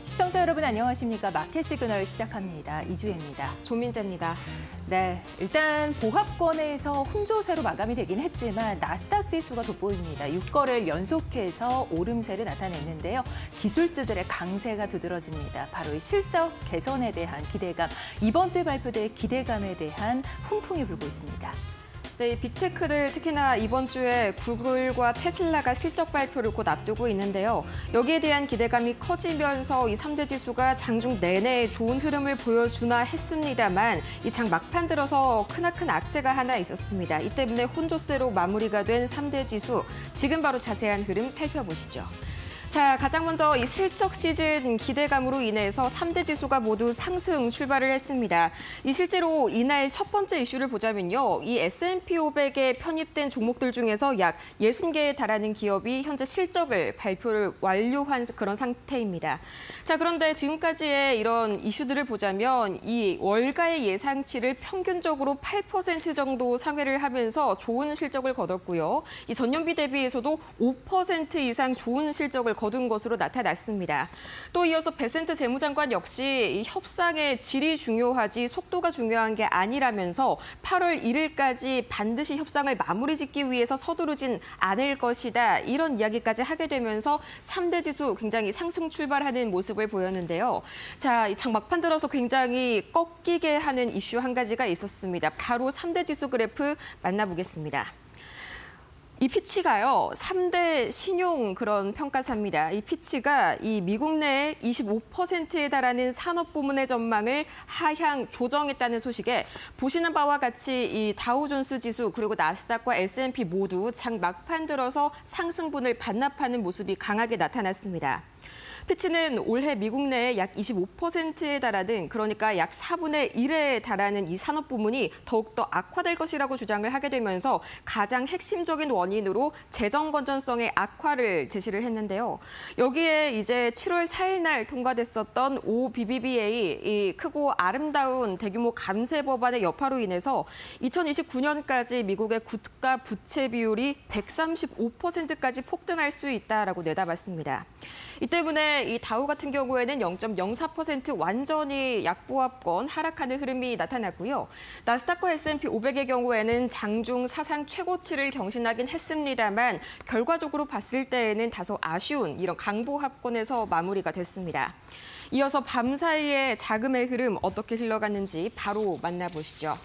시청자 여러분 안녕하십니까? 마켓 시그널 시작합니다. 이주혜입니다. 조민재입니다. 네, 일단 보합권에서 혼조세로 마감이 되긴 했지만 나스닥 지수가 돋보입니다. 6거래일 연속해서 오름세를 나타냈는데요. 기술주들의 강세가 두드러집니다. 바로 이 실적 개선에 대한 기대감, 이번 주에 발표될 기대감에 대한 훈풍이 불고 있습니다. 네, 이 빅테크들 특히나 이번 주에 구글과 테슬라가 실적 발표를 곧 앞두고 있는데요. 여기에 대한 기대감이 커지면서 이 3대 지수가 장중 내내 좋은 흐름을 보여주나 했습니다만 이 장 막판 들어서 크나큰 악재가 하나 있었습니다. 이 때문에 혼조세로 마무리가 된 3대 지수, 지금 바로 자세한 흐름 살펴보시죠. 자, 가장 먼저 이 실적 시즌 기대감으로 인해서 3대 지수가 모두 상승 출발을 했습니다. 이 실제로 이날 첫 번째 이슈를 보자면요. 이 S&P 500에 편입된 종목들 중에서 약 60개에 달하는 기업이 현재 실적을 발표를 완료한 그런 상태입니다. 자, 그런데 지금까지의 이런 이슈들을 보자면 이 월가의 예상치를 평균적으로 8% 정도 상회를 하면서 좋은 실적을 거뒀고요. 이 전년비 대비해서도 5% 이상 좋은 실적을 거둔 것으로 나타났습니다. 또 이어서 베센트 재무장관 역시 이 협상의 질이 중요하지 속도가 중요한 게 아니라면서 8월 1일까지 반드시 협상을 마무리 짓기 위해서 서두르진 않을 것이다. 이런 이야기까지 하게 되면서 3대 지수 굉장히 상승 출발하는 모습을 보였는데요. 자, 이 장 막판 들어서 굉장히 꺾이게 하는 이슈 한 가지가 있었습니다. 바로 3대 지수 그래프 만나보겠습니다. 이 피치가요, 3대 신용 그런 평가사입니다. 이 피치가 이 미국 내 25%에 달하는 산업 부문의 전망을 하향 조정했다는 소식에 보시는 바와 같이 이 다우존스 지수 그리고 나스닥과 S&P 모두 장 막판 들어서 상승분을 반납하는 모습이 강하게 나타났습니다. 피치는 올해 미국 내에 약 25%에 달하는, 그러니까 약 4분의 1에 달하는 이 산업 부문이 더욱더 악화될 것이라고 주장을 하게 되면서 가장 핵심적인 원인으로 재정 건전성의 악화를 제시를 했는데요. 여기에 이제 7월 4일 날 통과됐었던 OBBBA, 이 크고 아름다운 대규모 감세 법안의 여파로 인해서 2029년까지 미국의 국가 부채 비율이 135%까지 폭등할 수 있다라고 내다봤습니다. 이 때문에 이 다우 같은 경우에는 0.04% 완전히 약보합권 하락하는 흐름이 나타났고요. 나스닥과 S&P 500의 경우에는 장중 사상 최고치를 경신하긴 했습니다만 결과적으로 봤을 때에는 다소 아쉬운 이런 강보합권에서 마무리가 됐습니다. 이어서 밤사이에 자금의 흐름 어떻게 흘러갔는지 바로 만나보시죠.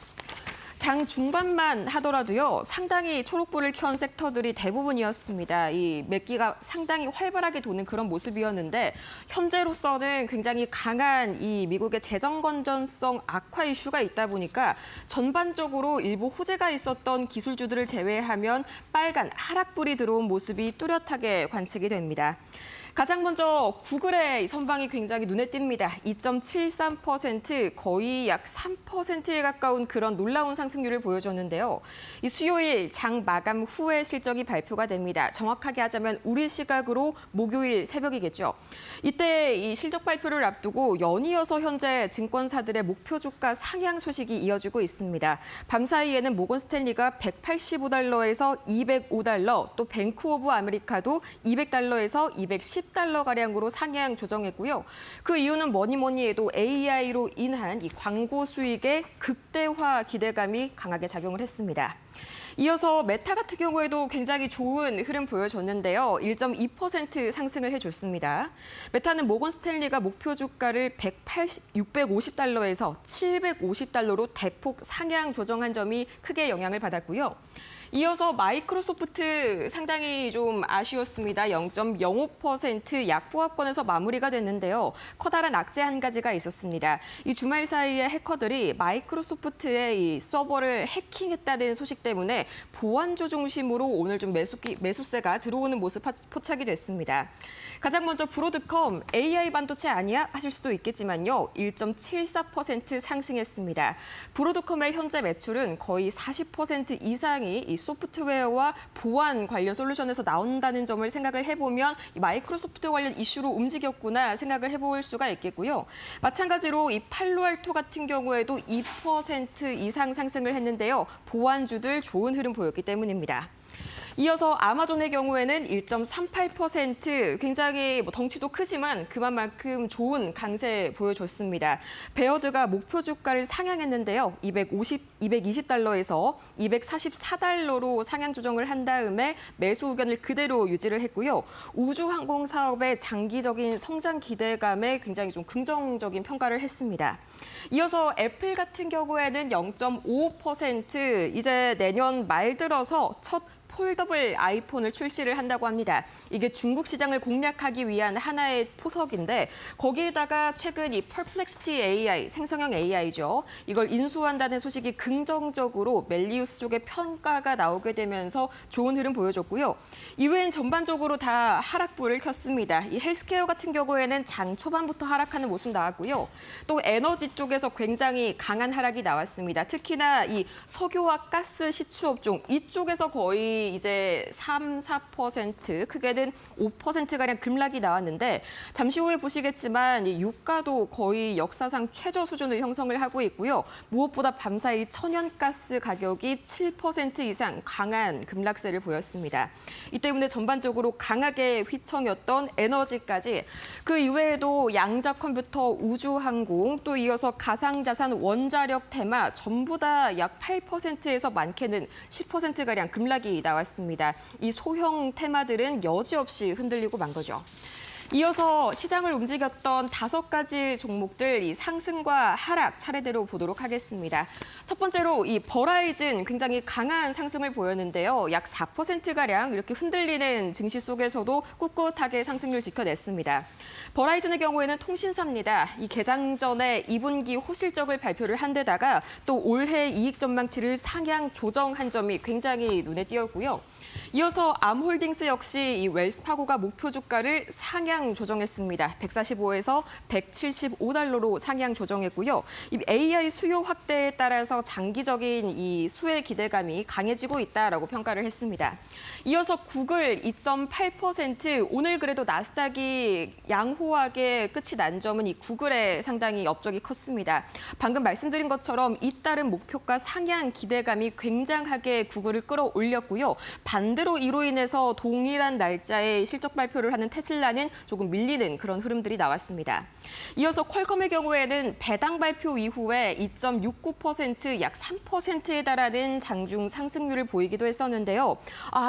장 중반만 하더라도요, 상당히 초록불을 켠 섹터들이 대부분이었습니다. 이 매기가 상당히 활발하게 도는 그런 모습이었는데 현재로서는 굉장히 강한 이 미국의 재정 건전성 악화 이슈가 있다 보니까 전반적으로 일부 호재가 있었던 기술주들을 제외하면 빨간 하락불이 들어온 모습이 뚜렷하게 관측이 됩니다. 가장 먼저 구글의 선방이 굉장히 눈에 띕니다. 2.73%, 거의 약 3%에 가까운 그런 놀라운 상승률을 보여줬는데요. 이 수요일 장 마감 후에 실적이 발표가 됩니다. 정확하게 하자면 우리 시각으로 목요일 새벽이겠죠. 이때 이 실적 발표를 앞두고 연이어서 현재 증권사들의 목표 주가 상향 소식이 이어지고 있습니다. 밤사이에는 모건 스탠리가 185달러에서 205달러, 또 뱅크 오브 아메리카도 200달러에서 210달러가량으로 상향 조정했고요. 그 이유는 뭐니 해도 AI로 인한 이 광고 수익의 극대화 기대감이 강하게 작용을 했습니다. 이어서 메타 같은 경우에도 굉장히 좋은 흐름 보여줬는데요. 1.2% 상승을 해줬습니다. 메타는 모건 스탠리가 목표 주가를 650달러에서 750달러로 대폭 상향 조정한 점이 크게 영향을 받았고요. 이어서 마이크로소프트 상당히 좀 아쉬웠습니다. 0.05% 약보합권에서 마무리가 됐는데요. 커다란 악재 한 가지가 있었습니다. 이 주말 사이에 해커들이 마이크로소프트의 이 서버를 해킹했다는 소식 때문에 보안주 중심으로 오늘 좀 매수세가 들어오는 모습 포착이 됐습니다. 가장 먼저 브로드컴, AI 반도체 아니야? 하실 수도 있겠지만요. 1.74% 상승했습니다. 브로드컴의 현재 매출은 거의 40% 이상이 이 소프트웨어와 보안 관련 솔루션에서 나온다는 점을 생각을 해보면 이 마이크로소프트 관련 이슈로 움직였구나 생각을 해볼 수가 있겠고요. 마찬가지로 이 팔로알토 같은 경우에도 2% 이상 상승을 했는데요. 보안주들 좋은 흐름 보였기 때문입니다. 이어서 아마존의 경우에는 1.38%, 굉장히 덩치도 크지만 그만큼 좋은 강세 보여줬습니다. 베어드가 목표 주가를 상향했는데요. 220달러에서 244달러로 상향 조정을 한 다음에 매수 의견을 그대로 유지를 했고요. 우주항공 사업의 장기적인 성장 기대감에 굉장히 좀 긍정적인 평가를 했습니다. 이어서 애플 같은 경우에는 0.55%, 이제 내년 말 들어서 첫 폴더블 아이폰을 출시를 한다고 합니다. 이게 중국 시장을 공략하기 위한 하나의 포석인데 거기에다가 최근 이 퍼플렉시티 AI, 생성형 AI죠. 이걸 인수한다는 소식이 긍정적으로 멜리우스 쪽의 평가가 나오게 되면서 좋은 흐름 보여줬고요. 이외엔 전반적으로 다 하락불을 켰습니다. 이 헬스케어 같은 경우에는 장 초반부터 하락하는 모습 나왔고요. 또 에너지 쪽에서 굉장히 강한 하락이 나왔습니다. 특히나 이 석유와 가스 시추업종 이쪽에서 거의 이제 3~4%, 크게는 5%가량 급락이 나왔는데 잠시 후에 보시겠지만 이 유가도 거의 역사상 최저 수준을 형성을 하고 있고요. 무엇보다 밤사이 천연가스 가격이 7% 이상 강한 급락세를 보였습니다. 이 때문에 전반적으로 강하게 휘청였던 에너지까지 그 이외에도 양자 컴퓨터, 우주항공, 또 이어서 가상자산, 원자력 테마 전부 다 약 8%에서 많게는 10%가량 급락이 나왔습니다. 이 소형 테마들은 여지없이 흔들리고 만 거죠. 이어서 시장을 움직였던 5가지 종목들 이 상승과 하락 차례대로 보도록 하겠습니다. 첫 번째로 이 버라이즌 굉장히 강한 상승을 보였는데요. 약 4%가량 이렇게 흔들리는 증시 속에서도 꿋꿋하게 상승률 지켜냈습니다. 버라이즌의 경우에는 통신사입니다. 이 개장 전에 2분기 호실적을 발표를 한 데다가 또 올해 이익 전망치를 상향 조정한 점이 굉장히 눈에 띄었고요. 이어서 암홀딩스 역시 이 웰스파고가 목표 주가를 상향 조정했습니다. 145에서 175달러로 상향 조정했고요. 이 AI 수요 확대에 따라서 장기적인 이 수혜 기대감이 강해지고 있다라고 평가를 했습니다. 이어서 구글 2.8%, 오늘 그래도 나스닥이 양호하게 끝이 난 점은 이 구글에 상당히 업적이 컸습니다. 방금 말씀드린 것처럼 잇따른 목표가 상향 기대감이 굉장하게 구글을 끌어올렸고요. 반대로 이로 인해서 동일한 날짜에 실적 발표를 하는 테슬라는 조금 밀리는 그런 흐름들이 나왔습니다. 이어서 퀄컴의 경우에는 배당 발표 이후에 2.69%, 약 3%에 달하는 장중 상승률을 보이기도 했었는데요.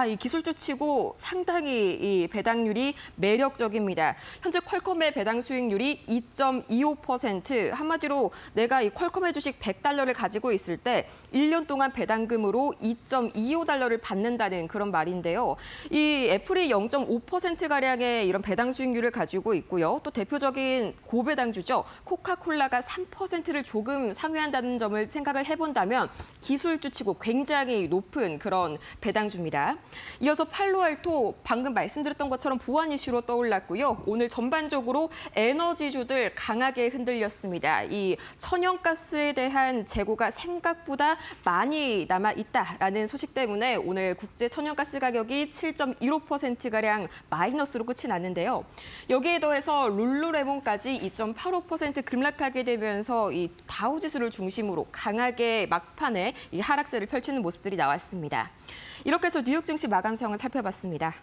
이 기술주 치고 상당히 이 배당률이 매력적입니다. 현재 퀄컴의 배당 수익률이 2.25%, 한마디로 내가 이 퀄컴의 주식 100달러를 가지고 있을 때 1년 동안 배당금으로 2.25달러를 받는다는 그런 말인데요. 이 애플이 0.5%가량의 이런 배당 수익률을 가지고 있고요. 또 대표적인 고배당주죠. 코카콜라가 3%를 조금 상회한다는 점을 생각을 해본다면 기술주치고 굉장히 높은 그런 배당주입니다. 이어서 팔로알토, 방금 말씀드렸던 것처럼 보안 이슈로 떠올랐고요. 오늘 전반적으로 에너지주들 강하게 흔들렸습니다. 이 천연가스에 대한 재고가 생각보다 많이 남아있다라는 소식 때문에 오늘 국제 천연가스 가격이 7.15%가량 마이너스로 끝이 났는데요. 여기에 더해서 룰루레몬까지 2.85% 급락하게 되면서 이 다우지수를 중심으로 강하게 막판에 이 하락세를 펼치는 모습들이 나왔습니다. 이렇게 해서 뉴욕 증시 마감 상황을 살펴봤습니다.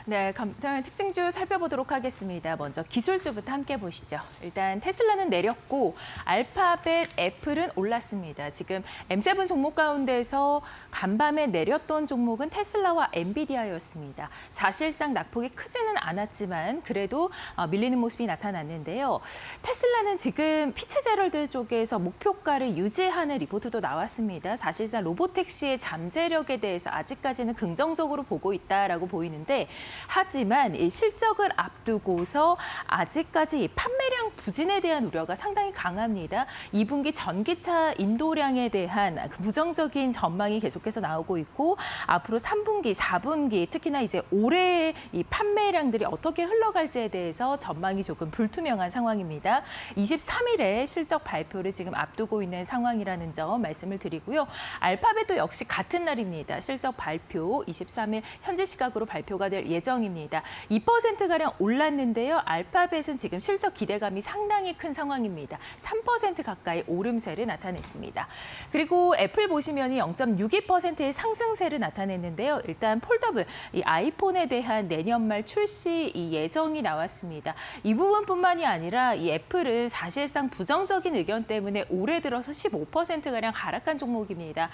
네, 다음 특징주 살펴보도록 하겠습니다. 먼저 기술주부터 함께 보시죠. 일단 테슬라는 내렸고 알파벳, 애플은 올랐습니다. 지금 M7 종목 가운데서 간밤에 내렸던 종목은 테슬라와 엔비디아였습니다. 사실상 낙폭이 크지는 않았지만 그래도 밀리는 모습이 나타났는데요. 테슬라는 지금 피츠제럴드 쪽에서 목표가를 유지하는 리포트도 나왔습니다. 사실상 로보택시의 잠재력에 대해서 아직까지는 긍정적으로 보고 있다라고 보이는데 하지만 이 실적을 앞두고서 아직까지 이 판매량 부진에 대한 우려가 상당히 강합니다. 2분기 전기차 인도량에 대한 그 부정적인 전망이 계속해서 나오고 있고 앞으로 3분기, 4분기 특히나 이제 올해의 이 판매량들이 어떻게 흘러갈지에 대해서 전망이 조금 불투명한 상황입니다. 23일에 실적 발표를 지금 앞두고 있는 상황이라는 점 말씀을 드리고요. 알파벳도 역시 같은 날입니다. 실적 발표 23일 현지 시각으로 발표가 될 예정 예정입니다. 2%가량 올랐는데요. 알파벳은 지금 실적 기대감이 상당히 큰 상황입니다. 3% 가까이 오름세를 나타냈습니다. 그리고 애플 보시면 0.62%의 상승세를 나타냈는데요. 일단 폴더블, 이 아이폰에 대한 내년 말 출시 예정이 나왔습니다. 이 부분뿐만이 아니라 이 애플은 사실상 부정적인 의견 때문에 올해 들어서 15%가량 하락한 종목입니다.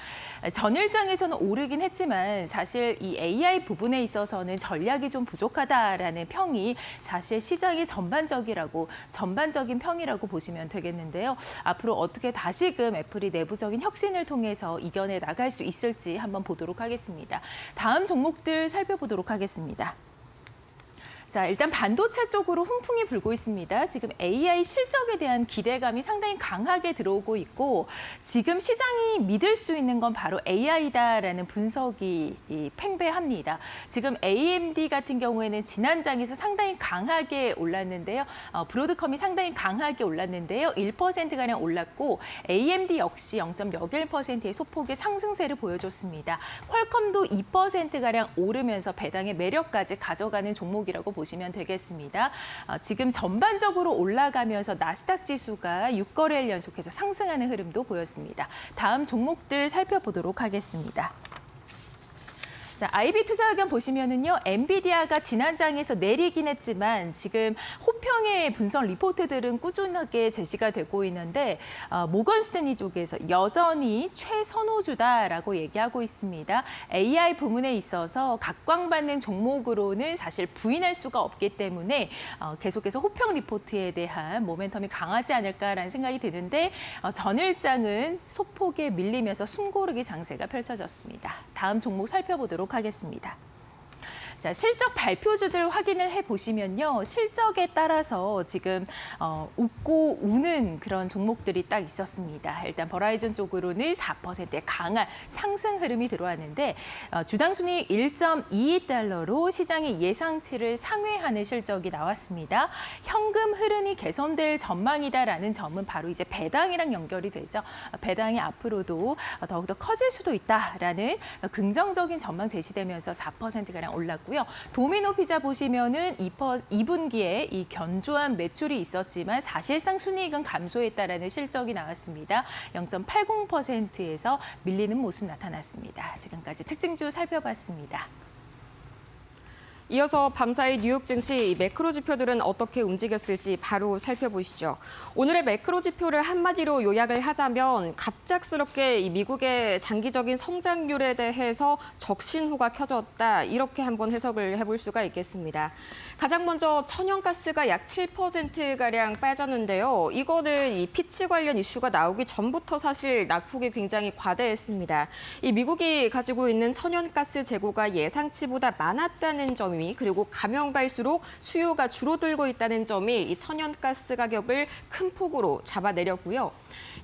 전일장에서는 오르긴 했지만 사실 이 AI 부분에 있어서는 전략이 좀 부족하다라는 평이 사실 시장의 전반적인 평이라고 보시면 되겠는데요. 앞으로 어떻게 다시금 애플이 내부적인 혁신을 통해서 이겨내 나갈 수 있을지 한번 보도록 하겠습니다. 다음 종목들 살펴보도록 하겠습니다. 자, 일단 반도체 쪽으로 훈풍이 불고 있습니다. 지금 AI 실적에 대한 기대감이 상당히 강하게 들어오고 있고 지금 시장이 믿을 수 있는 건 바로 AI다라는 분석이 팽배합니다. 지금 AMD 같은 경우에는 지난 장에서 상당히 강하게 올랐는데요. 브로드컴이 상당히 강하게 올랐는데요. 1%가량 올랐고 AMD 역시 0.01%의 소폭의 상승세를 보여줬습니다. 퀄컴도 2%가량 오르면서 배당의 매력까지 가져가는 종목이라고 보시면 되겠습니다. 지금 전반적으로 올라가면서 나스닥 지수가 6거래일 연속해서 상승하는 흐름도 보였습니다. 다음 종목들 살펴보도록 하겠습니다. 자, IB 투자 의견 보시면은요, 엔비디아가 지난 장에서 내리긴 했지만 지금 호평의 분석 리포트들은 꾸준하게 제시가 되고 있는데 모건 스탠리 쪽에서 여전히 최선호주다라고 얘기하고 있습니다. AI 부문에 있어서 각광받는 종목으로는 사실 부인할 수가 없기 때문에 계속해서 호평 리포트에 대한 모멘텀이 강하지 않을까라는 생각이 드는데 전일장은 소폭에 밀리면서 숨고르기 장세가 펼쳐졌습니다. 다음 종목 살펴보도록 하겠습니다. 자, 실적 발표주들 확인을 해보시면요. 실적에 따라서 지금 웃고 우는 그런 종목들이 딱 있었습니다. 일단 버라이즌 쪽으로는 4%의 강한 상승 흐름이 들어왔는데 주당 순이익 1.22달러로 시장의 예상치를 상회하는 실적이 나왔습니다. 현금 흐름이 개선될 전망이다라는 점은 바로 이제 배당이랑 연결이 되죠. 배당이 앞으로도 더욱더 커질 수도 있다라는 긍정적인 전망 제시되면서 4%가량 올랐고 도미노 피자 보시면은 2분기에 이 견조한 매출이 있었지만 사실상 순이익은 감소했다라는 실적이 나왔습니다. 0.80%에서 밀리는 모습 나타났습니다. 지금까지 특징주 살펴봤습니다. 이어서 밤사이 뉴욕 증시 매크로 지표들은 어떻게 움직였을지 바로 살펴보시죠. 오늘의 매크로 지표를 한마디로 요약을 하자면 갑작스럽게 이 미국의 장기적인 성장률에 대해서 적신호가 켜졌다. 이렇게 한번 해석을 해볼 수가 있겠습니다. 가장 먼저 천연가스가 약 7%가량 빠졌는데요. 이거는 이 피치 관련 이슈가 나오기 전부터 사실 낙폭이 굉장히 과대했습니다. 이 미국이 가지고 있는 천연가스 재고가 예상치보다 많았다는 점이 그리고 가면 갈수록 수요가 줄어들고 있다는 점이 이 천연가스 가격을 큰 폭으로 잡아내렸고요.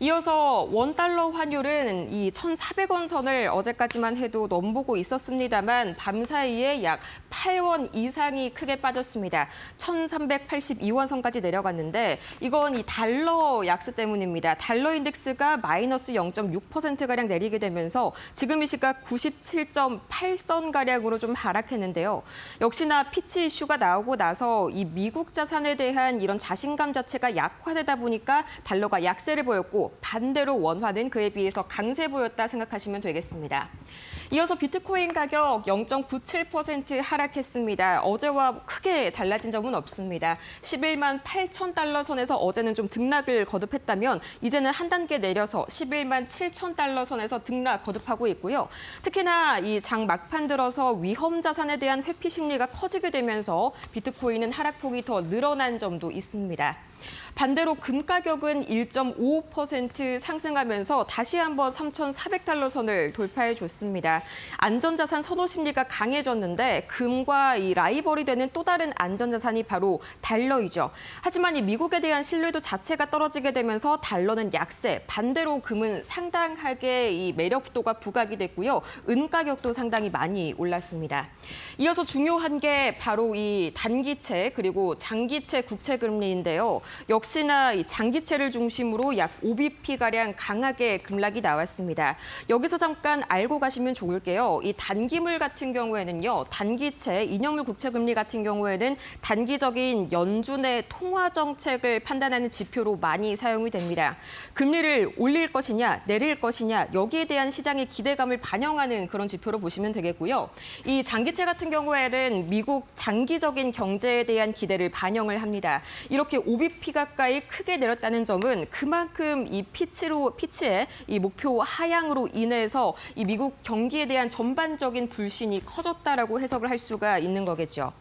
이어서 원달러 환율은 이 1,400원 선을 어제까지만 해도 넘보고 있었습니다만 밤사이에 약 8원 이상이 크게 빠졌습니다. 1,382원 선까지 내려갔는데 이건 이 달러 약세 때문입니다. 달러 인덱스가 마이너스 0.6%가량 내리게 되면서 지금 이 시각 97.8선가량으로 좀 하락했는데요. 역시나 피치 이슈가 나오고 나서 이 미국 자산에 대한 이런 자신감 자체가 약화되다 보니까 달러가 약세를 보였고 반대로 원화는 그에 비해서 강세 보였다 생각하시면 되겠습니다. 이어서 비트코인 가격 0.97% 하락했습니다. 어제와 크게 달라진 점은 없습니다. 11만 8천 달러 선에서 어제는 좀 등락을 거듭했다면 이제는 한 단계 내려서 11만 7천 달러 선에서 등락 거듭하고 있고요. 특히나 이 장 막판 들어서 위험 자산에 대한 회피 심리가 커지게 되면서 비트코인은 하락폭이 더 늘어난 점도 있습니다. 반대로 금 가격은 1.55% 상승하면서 다시 한번 3,400달러 선을 돌파해 줬습니다. 안전자산 선호 심리가 강해졌는데 금과 이 라이벌이 되는 또 다른 안전자산이 바로 달러이죠. 하지만 이 미국에 대한 신뢰도 자체가 떨어지게 되면서 달러는 약세, 반대로 금은 상당하게 이 매력도가 부각이 됐고요. 은 가격도 상당히 많이 올랐습니다. 이어서 중요한 게 바로 이 단기채 그리고 장기채 국채금리인데요. 역시나 이 장기채를 중심으로 약 5bp가량 강하게 급락이 나왔습니다. 여기서 잠깐 알고 가시면 좋을 게요. 이 단기물 같은 경우에는요. 단기채, 인형물 국채금리 같은 경우에는 단기적인 연준의 통화 정책을 판단하는 지표로 많이 사용이 됩니다. 금리를 올릴 것이냐, 내릴 것이냐, 여기에 대한 시장의 기대감을 반영하는 그런 지표로 보시면 되겠고요. 이 장기채 같은 경우에는 미국 장기적인 경제에 대한 기대를 반영을 합니다. 이렇게 5bp 가까이 크게 내렸다는 점은 그만큼 이 피치의 이 목표 하향으로 인해서 이 미국 경기에 대한 전반적인 불신이 커졌다라고 해석을 할 수가 있는 거겠죠.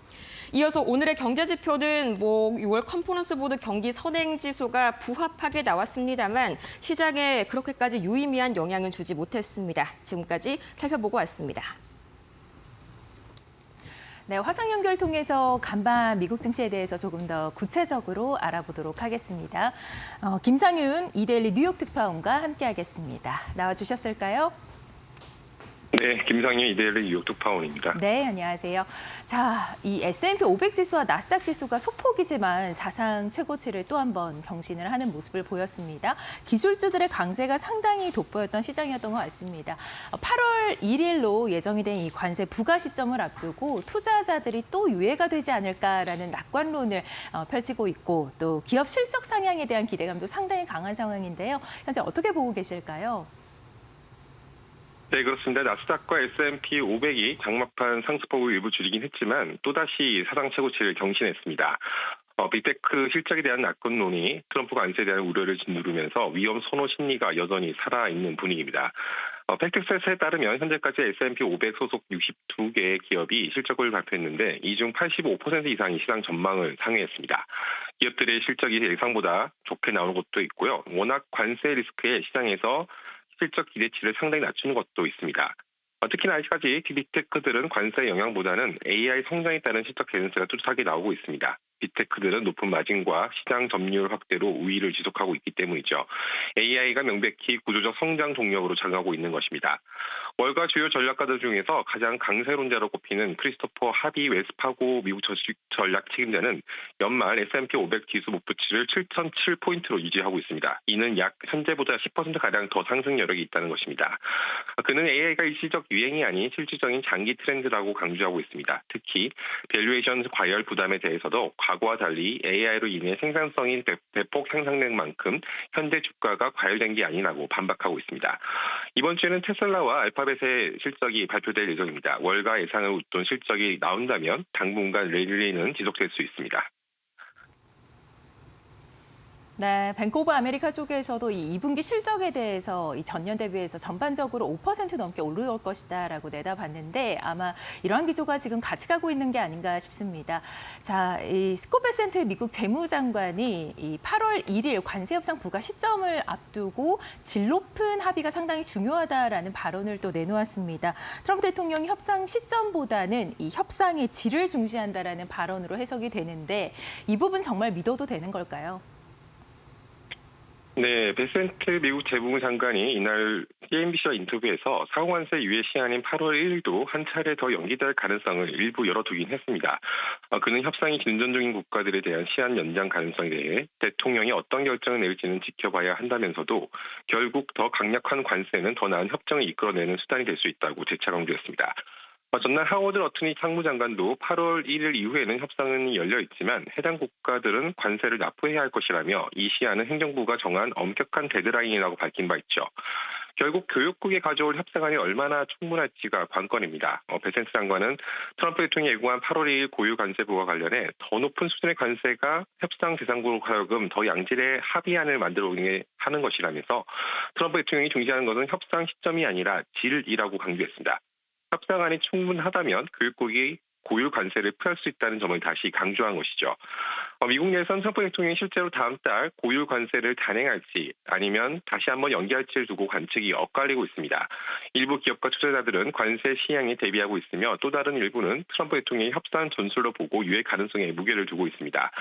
이어서 오늘의 경제 지표는 6월 컨퍼런스 보드 경기 선행 지수가 부합하게 나왔습니다만 시장에 그렇게까지 유의미한 영향은 주지 못했습니다. 지금까지 살펴보고 왔습니다. 네, 화상 연결 통해서 간밤 미국 증시에 대해서 조금 더 구체적으로 알아보도록 하겠습니다. 김상윤 이데일리 뉴욕 특파원과 함께하겠습니다. 나와주셨을까요? 네, 김상윤 이데일리 뉴욕 특파원입니다. 네, 안녕하세요. 자, 이 S&P 500 지수와 나스닥 지수가 소폭이지만 사상 최고치를 또 한 번 경신을 하는 모습을 보였습니다. 기술주들의 강세가 상당히 돋보였던 시장이었던 것 같습니다. 8월 1일로 예정이 된 이 관세 부과 시점을 앞두고 투자자들이 또 유예가 되지 않을까라는 낙관론을 펼치고 있고 또 기업 실적 상향에 대한 기대감도 상당히 강한 상황인데요. 현재 어떻게 보고 계실까요? 네, 그렇습니다. 나스닥과 S&P 500이 장막판 상승폭을 일부 줄이긴 했지만 또다시 사상 최고치를 경신했습니다. 빅테크 실적에 대한 낙관론이 트럼프 관세에 대한 우려를 짓누르면서 위험 선호 심리가 여전히 살아있는 분위기입니다. 팩트셋에 따르면 현재까지 S&P 500 소속 62개의 기업이 실적을 발표했는데 이 중 85% 이상이 시장 전망을 상회했습니다. 기업들의 실적이 예상보다 좋게 나오는 것도 있고요. 워낙 관세 리스크에 시장에서 실적 기대치를 상당히 낮추는 것도 있습니다. 특히나 아직까지 빅테크들은 관세 영향보다는 AI 성장에 따른 실적 개선세가 뚜렷하게 나오고 있습니다. 빅테크들은 높은 마진과 시장 점유율 확대로 우위를 지속하고 있기 때문이죠. AI가 명백히 구조적 성장 동력으로 작용하고 있는 것입니다. 월가 주요 전략가들 중에서 가장 강세론자로 꼽히는 크리스토퍼 하비 웨스파고 미국 주식 전략 책임자는 연말 S&P 500 지수 목표치를 7,007포인트로 유지하고 있습니다. 이는 약 현재보다 10%가량 더 상승 여력이 있다는 것입니다. 그는 AI가 일시적 유행이 아닌 실질적인 장기 트렌드라고 강조하고 있습니다. 특히 밸류에이션 과열 부담에 대해서도 과거와 달리 AI로 인해 생산성이 대폭 향상된 만큼 현재 주가가 과열된 게 아니라고 반박하고 있습니다. 이번 주에는 테슬라와 알파벳의 실적이 발표될 예정입니다. 월가 예상을 웃돈 실적이 나온다면 당분간 랠리는 지속될 수 있습니다. 네, 뱅크 오브 아메리카 쪽에서도 이 2분기 실적에 대해서 이 전년 대비해서 전반적으로 5% 넘게 오를 것이다라고 내다봤는데 아마 이러한 기조가 지금 같이 가고 있는 게 아닌가 싶습니다. 자, 이 스콧 베센트 미국 재무장관이 이 8월 1일 관세 협상 부과 시점을 앞두고 질 높은 합의가 상당히 중요하다라는 발언을 또 내놓았습니다. 트럼프 대통령이 협상 시점보다는 이 협상의 질을 중시한다라는 발언으로 해석이 되는데 이 부분 정말 믿어도 되는 걸까요? 네, 베센트 미국 재무부 장관이 이날 CNBC와 인터뷰에서 상호관세 유예 시한인 8월 1일도 한 차례 더 연기될 가능성을 일부 열어두긴 했습니다. 그는 협상이 진전 중인 국가들에 대한 시한 연장 가능성에 대해 대통령이 어떤 결정을 내릴지는 지켜봐야 한다면서도 결국 더 강력한 관세는 더 나은 협정을 이끌어내는 수단이 될 수 있다고 재차 강조했습니다. 전날 하워드 러튼이 상무장관도 8월 1일 이후에는 협상은 열려 있지만 해당 국가들은 관세를 납부해야 할 것이라며 이 시한은 행정부가 정한 엄격한 데드라인이라고 밝힌 바 있죠. 결국 교육국이 가져올 협상안이 얼마나 충분할지가 관건입니다. 베센트 장관은 트럼프 대통령이 예고한 8월 2일 고유 관세부와 관련해 더 높은 수준의 관세가 협상 대상국으로 하여금 더 양질의 합의안을 만들어오게 하는 것이라면서 트럼프 대통령이 중시하는 것은 협상 시점이 아니라 질이라고 강조했습니다. 협상안이 충분하다면 교육국이 고유 관세를 피할 수 있다는 점을 다시 강조한 것이죠. 미국 내에서는 트럼프 대통령이 실제로 다음 달 고유 관세를 단행할지 아니면 다시 한번 연기할지를 두고 관측이 엇갈리고 있습니다. 일부 기업과 투자자들은 관세 시향에 대비하고 있으며 또 다른 일부는 트럼프 대통령이 협상 전술로 보고 유예 가능성에 무게를 두고 있습니다.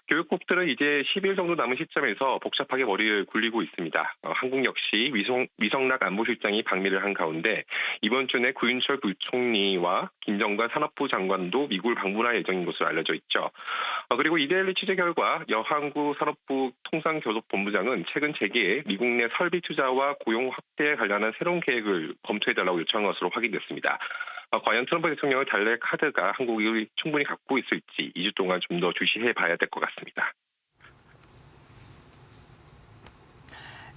교육국들은 이제 10일 정도 남은 시점에서 복잡하게 머리를 굴리고 있습니다. 한국 역시 위성락 안보실장이 방미를 한 가운데 이번 주 내 구윤철 부총리와 김정관 산업부 장관도 미국을 방문할 예정인 것으로 알려져 있죠. 그리고 이데일리 취재 결과 여한구 산업부 통상교섭본부장은 최근 재계에 미국 내 설비 투자와 고용 확대에 관련한 새로운 계획을 검토해달라고 요청한 것으로 확인됐습니다. 과연 트럼프 대통령의 달래 카드가 한국이 충분히 갖고 있을지 2주 동안 좀 더 주시해 봐야 될 것 같습니다.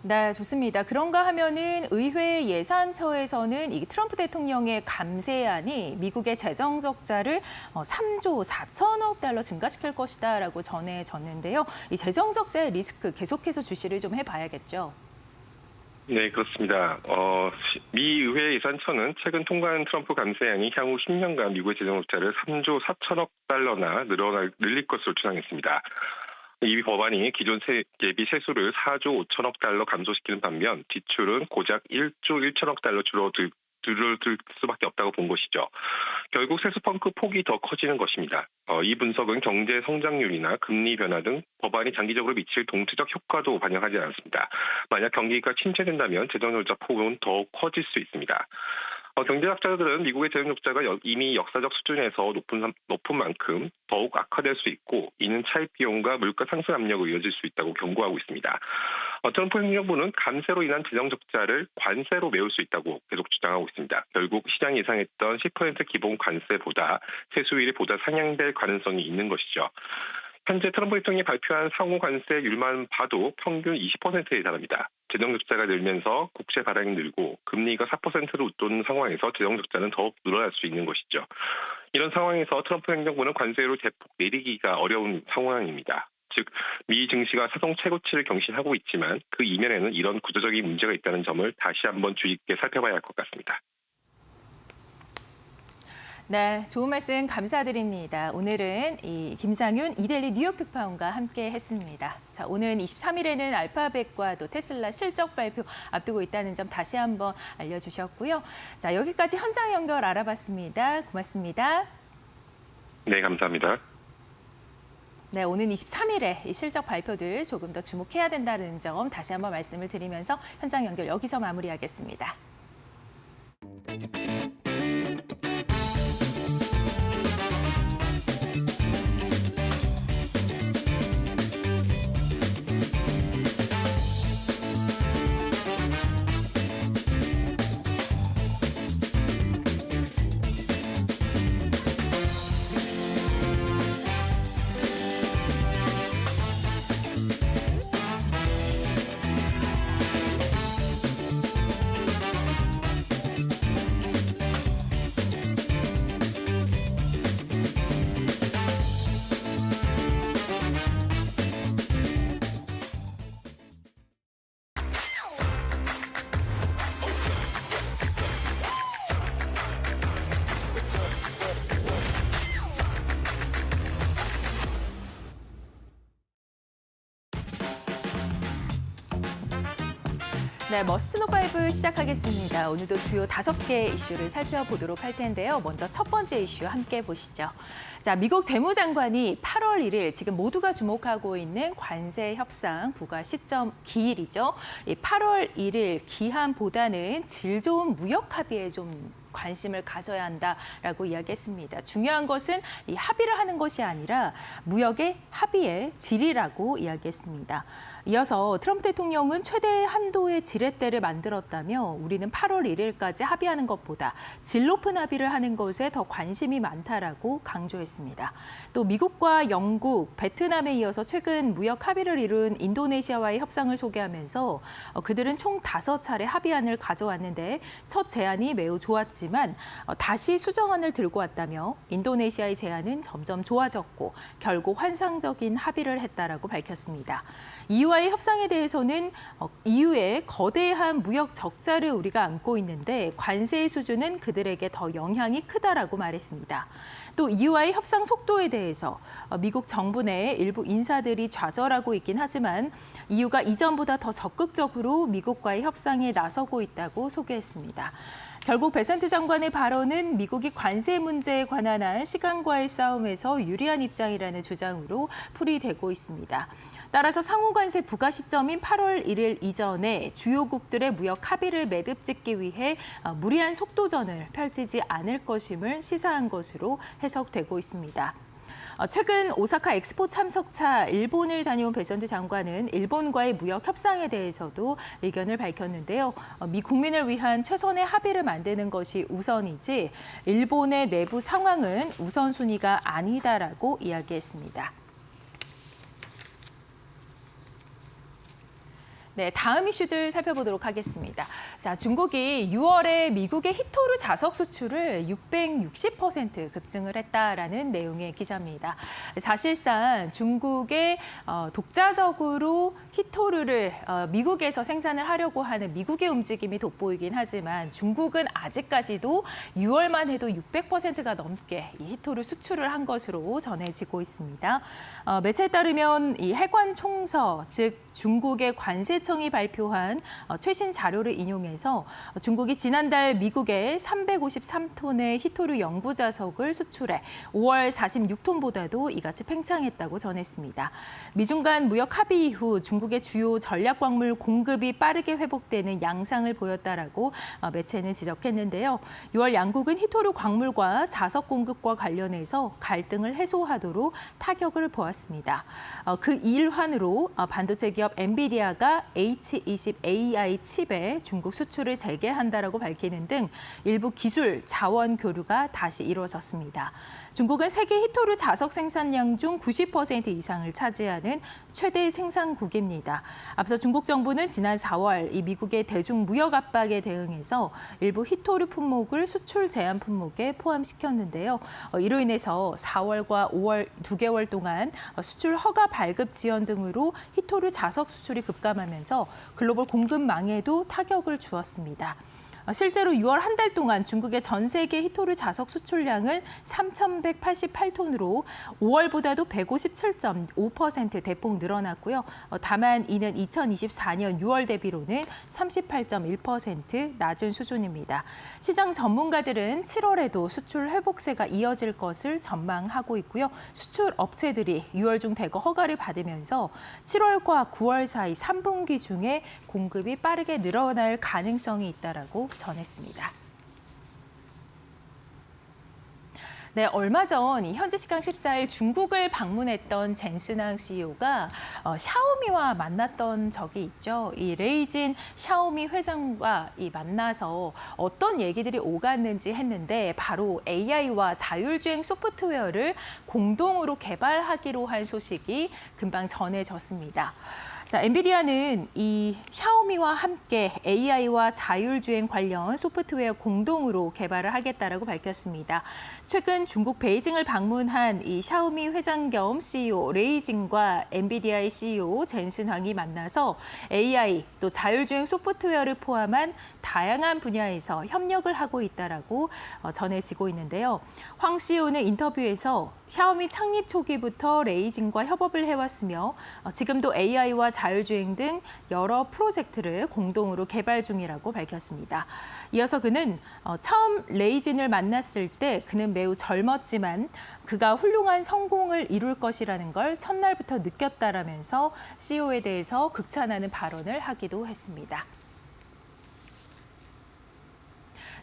네, 좋습니다. 그런가 하면은 의회 예산처에서는 이 트럼프 대통령의 감세안이 미국의 재정 적자를 3조 4천억 달러 증가시킬 것이다라고 전해졌는데요. 이 재정 적자의 리스크 계속해서 주시를 좀 해봐야겠죠. 네, 그렇습니다. 미 의회 예산처는 최근 통과한 트럼프 감세안이 향후 10년간 미국의 재정 적자를 3조 4천억 달러나 늘릴 것으로 추정했습니다. 이 법안이 기존 예비 세수를 4조 5천억 달러 감소시키는 반면 지출은 고작 1조 1천억 달러 줄어들 수밖에 없다고 본 것이죠. 결국 세수 펑크 폭이 더 커지는 것입니다. 이 분석은 경제 성장률이나 금리 변화 등 법안이 장기적으로 미칠 동투적 효과도 반영하지 않았습니다. 만약 경기가 침체된다면 재정 적자 폭은 더욱 커질 수 있습니다. 경제학자들은 미국의 재정 적자가 이미 역사적 수준에서 높은 만큼 더욱 악화될 수 있고 이는 차입 비용과 물가 상승 압력으로 이어질 수 있다고 경고하고 있습니다. 트럼프 행정부는 감세로 인한 재정 적자를 관세로 메울 수 있다고 계속 주장하고 있습니다. 결국 시장이 예상했던 10% 기본 관세보다 세수율이 보다 상향될 가능성이 있는 것이죠. 현재 트럼프 대통령이 발표한 상호 관세율만 봐도 평균 20%에 달합니다. 재정 적자가 늘면서 국채 발행이 늘고 금리가 4%로 웃도는 상황에서 재정 적자는 더욱 늘어날 수 있는 것이죠. 이런 상황에서 트럼프 행정부는 관세율을 대폭 내리기가 어려운 상황입니다. 즉, 미 증시가 사상 최고치를 경신하고 있지만 그 이면에는 이런 구조적인 문제가 있다는 점을 다시 한번 주의 깊게 살펴봐야 할 것 같습니다. 네, 좋은 말씀 감사드립니다. 오늘은 이 김상윤 이데일리 뉴욕 특파원과 함께 했습니다. 자, 오는 23일에는 알파벳과 또 테슬라 실적 발표 앞두고 있다는 점 다시 한번 알려주셨고요. 자, 여기까지 현장 연결 알아봤습니다. 고맙습니다. 네, 감사합니다. 네, 오는 23일에 이 실적 발표들 조금 더 주목해야 된다는 점 다시 한번 말씀을 드리면서 현장 연결 여기서 마무리하겠습니다. 네, 머스트노5 시작하겠습니다. 오늘도 주요 5개 이슈를 살펴보도록 할 텐데요. 먼저 첫 번째 이슈 함께 보시죠. 자, 미국 재무장관이 8월 1일 지금 모두가 주목하고 있는 관세 협상 부과 시점 기일이죠. 이 8월 1일 기한보다는 질 좋은 무역 합의에 좀 관심을 가져야 한다라고 이야기했습니다. 중요한 것은 이 합의를 하는 것이 아니라 무역의 합의의 질이라고 이야기했습니다. 이어서 트럼프 대통령은 최대 한도의 지렛대를 만들었다며 우리는 8월 1일까지 합의하는 것보다 질 높은 합의를 하는 것에 더 관심이 많다라고 강조했습니다. 또 미국과 영국, 베트남에 이어서 최근 무역 합의를 이룬 인도네시아와의 협상을 소개하면서 그들은 총 5차례 합의안을 가져왔는데 첫 제안이 매우 좋았지만 다시 수정안을 들고 왔다며 인도네시아의 제안은 점점 좋아졌고 결국 환상적인 합의를 했다라고 밝혔습니다. EU와의 협상에 대해서는 EU의 거대한 무역 적자를 우리가 안고 있는데 관세의 수준은 그들에게 더 영향이 크다라고 말했습니다. 또 EU와의 협상 속도에 대해서 미국 정부 내 일부 인사들이 좌절하고 있긴 하지만 EU가 이전보다 더 적극적으로 미국과의 협상에 나서고 있다고 소개했습니다. 결국 베센트 장관의 발언은 미국이 관세 문제에 관한 한 시간과의 싸움에서 유리한 입장이라는 주장으로 풀이되고 있습니다. 따라서 상호 관세 부과 시점인 8월 1일 이전에 주요국들의 무역 합의를 매듭 짓기 위해 무리한 속도전을 펼치지 않을 것임을 시사한 것으로 해석되고 있습니다. 최근 오사카 엑스포 참석차 일본을 다녀온 베선트 장관은 일본과의 무역 협상에 대해서도 의견을 밝혔는데요. 미 국민을 위한 최선의 합의를 만드는 것이 우선이지 일본의 내부 상황은 우선순위가 아니다라고 이야기했습니다. 네, 다음 이슈들 살펴보도록 하겠습니다. 자, 중국이 6월에 미국의 히토류 자석 수출을 660% 급증을 했다라는 내용의 기사입니다. 사실상 중국의 독자적으로 히토류를 미국에서 생산을 하려고 하는 미국의 움직임이 돋보이긴 하지만 중국은 아직까지도 6월만 해도 600%가 넘게 이 히토류 수출을 한 것으로 전해지고 있습니다. 매체에 따르면 이 해관 총서, 즉 중국의 관세청이 발표한 최신 자료를 인용해서 중국이 지난달 미국에 353톤의 히토류 영구 자석을 수출해 5월 46톤보다도 이같이 팽창했다고 전했습니다. 미중 간 무역 합의 이후 중국의 주요 전략광물 공급이 빠르게 회복되는 양상을 보였다라고 매체는 지적했는데요. 6월 양국은 히토류 광물과 자석 공급과 관련해서 갈등을 해소하도록 타격을 보았습니다. 그 일환으로 반도체 기업 엔비디아가 H20 AI 칩의 중국 수출을 재개한다라고 밝히는 등 일부 기술 자원 교류가 다시 이루어졌습니다. 중국은 세계 히토류 자석 생산량 중 90% 이상을 차지하는 최대 생산국입니다. 앞서 중국 정부는 지난 4월 이 미국의 대중 무역 압박에 대응해서 일부 히토류 품목을 수출 제한 품목에 포함시켰는데요. 이로 인해서 4월과 5월 2개월 동안 수출 허가 발급 지연 등으로 히토류 자석 수출이 급감하면서 글로벌 공급망에도 타격을 주었습니다. 실제로 6월 한 달 동안 중국의 전 세계 히토류 자석 수출량은 3,188톤으로 5월보다도 157.5% 대폭 늘어났고요. 다만 이는 2024년 6월 대비로는 38.1% 낮은 수준입니다. 시장 전문가들은 7월에도 수출 회복세가 이어질 것을 전망하고 있고요. 수출 업체들이 6월 중 대거 허가를 받으면서 7월과 9월 사이 3분기 중에 공급이 빠르게 늘어날 가능성이 있다라고 전했습니다. 네, 얼마 전 현지 시간 14일 중국을 방문했던 젠슨항 CEO가 샤오미와 만났던 적이 있죠. 이 레이진 샤오미 회장과 만나서 어떤 얘기들이 오갔는지 했는데 바로 AI와 자율주행 소프트웨어를 공동으로 개발하기로 한 소식이 금방 전해졌습니다. 자, 엔비디아는 이 샤오미와 함께 AI와 자율주행 관련 소프트웨어 공동으로 개발을 하겠다라고 밝혔습니다. 최근 중국 베이징을 방문한 이 샤오미 회장 겸 CEO 레이징과 엔비디아의 CEO 젠슨 황이 만나서 AI 또 자율주행 소프트웨어를 포함한 다양한 분야에서 협력을 하고 있다라고 전해지고 있는데요. 황 CEO는 인터뷰에서 샤오미 창립 초기부터 레이징과 협업을 해왔으며 지금도 AI와 자율주행 등 여러 프로젝트를 공동으로 개발 중이라고 밝혔습니다. 이어서 그는 처음 레이진을 만났을 때 그는 매우 젊었지만 그가 훌륭한 성공을 이룰 것이라는 걸 첫날부터 느꼈다라면서 CEO에 대해서 극찬하는 발언을 하기도 했습니다.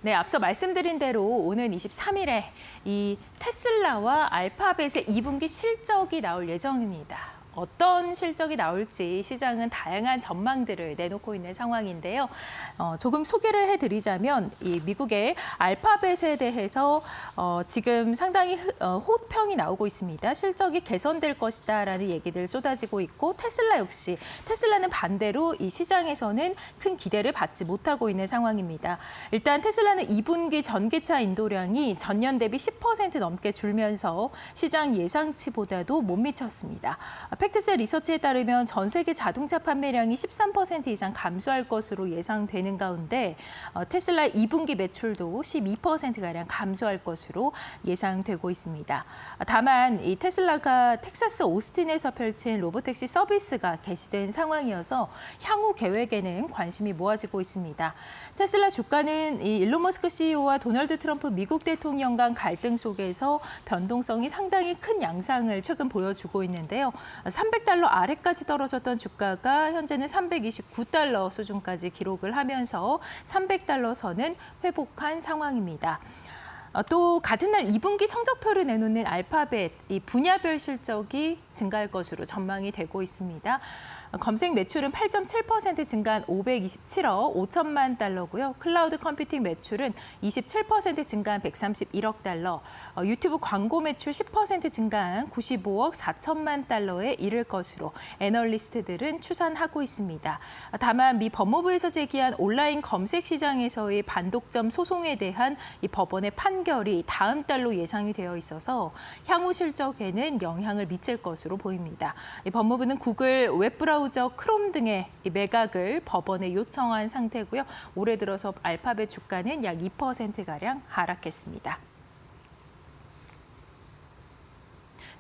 네, 앞서 말씀드린 대로 오는 23일에 이 테슬라와 알파벳의 2분기 실적이 나올 예정입니다. 어떤 실적이 나올지 시장은 다양한 전망들을 내놓고 있는 상황인데요. 조금 소개를 해드리자면 이 미국의 알파벳에 대해서 지금 상당히 호평이 나오고 있습니다. 실적이 개선될 것이다라는 얘기들 쏟아지고 있고 테슬라 역시 테슬라는 반대로 이 시장에서는 큰 기대를 받지 못하고 있는 상황입니다. 일단 테슬라는 2분기 전기차 인도량이 전년 대비 10% 넘게 줄면서 시장 예상치보다도 못 미쳤습니다. 팩트셋 리서치에 따르면 전 세계 자동차 판매량이 13% 이상 감소할 것으로 예상되는 가운데 테슬라의 2분기 매출도 12%가량 감소할 것으로 예상되고 있습니다. 다만 이 테슬라가 텍사스 오스틴에서 펼친 로보택시 서비스가 개시된 상황이어서 향후 계획에는 관심이 모아지고 있습니다. 테슬라 주가는 이 일론 머스크 CEO와 도널드 트럼프 미국 대통령 간 갈등 속에서 변동성이 상당히 큰 양상을 최근 보여주고 있는데요. 300달러 아래까지 떨어졌던 주가가 현재는 329달러 수준까지 기록을 하면서 300달러 선은 회복한 상황입니다. 또 같은 날 2분기 성적표를 내놓는 알파벳, 이 분야별 실적이 증가할 것으로 전망이 되고 있습니다. 검색 매출은 8.7% 증가한 527억 5천만 달러고요. 클라우드 컴퓨팅 매출은 27% 증가한 131억 달러, 유튜브 광고 매출 10% 증가한 95억 4천만 달러에 이를 것으로 애널리스트들은 추산하고 있습니다. 다만 미 법무부에서 제기한 온라인 검색 시장에서의 반독점 소송에 대한 이 법원의 판결이 다음 달로 예상이 되어 있어서 향후 실적에는 영향을 미칠 것으로 보입니다. 이 법무부는 구글 웹브라우저 크롬 등의 매각을 법원에 요청한 상태고요. 올해 들어서 알파벳 주가는 약 2%가량 하락했습니다.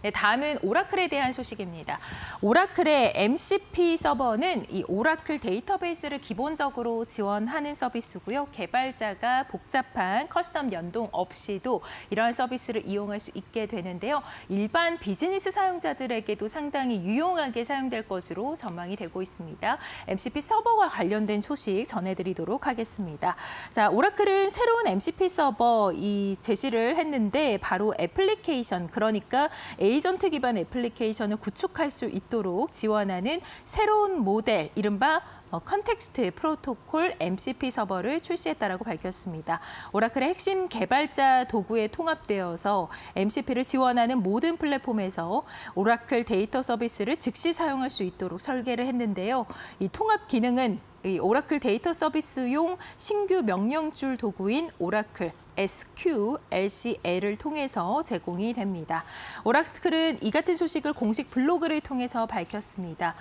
네, 다음은 오라클에 대한 소식입니다. 오라클의 MCP 서버는 이 오라클 데이터베이스를 기본적으로 지원하는 서비스고요. 개발자가 복잡한 커스텀 연동 없이도 이러한 서비스를 이용할 수 있게 되는데요. 일반 비즈니스 사용자들에게도 상당히 유용하게 사용될 것으로 전망이 되고 있습니다. MCP 서버와 관련된 소식 전해드리도록 하겠습니다. 자, 오라클은 새로운 MCP 서버 제시를 했는데 바로 애플리케이션, 그러니까 에이전트 기반 애플리케이션을 구축할 수 있도록 지원하는 새로운 모델, 이른바 컨텍스트 프로토콜 MCP 서버를 출시했다라고 밝혔습니다. 오라클의 핵심 개발자 도구에 통합되어서 MCP를 지원하는 모든 플랫폼에서 오라클 데이터 서비스를 즉시 사용할 수 있도록 설계를 했는데요. 이 통합 기능은 이 오라클 데이터 서비스용 신규 명령줄 도구인 오라클 SQLCL을 통해서 제공이 됩니다. 오라클은 이 같은 소식을 공식 블로그를 통해서 밝혔습니다.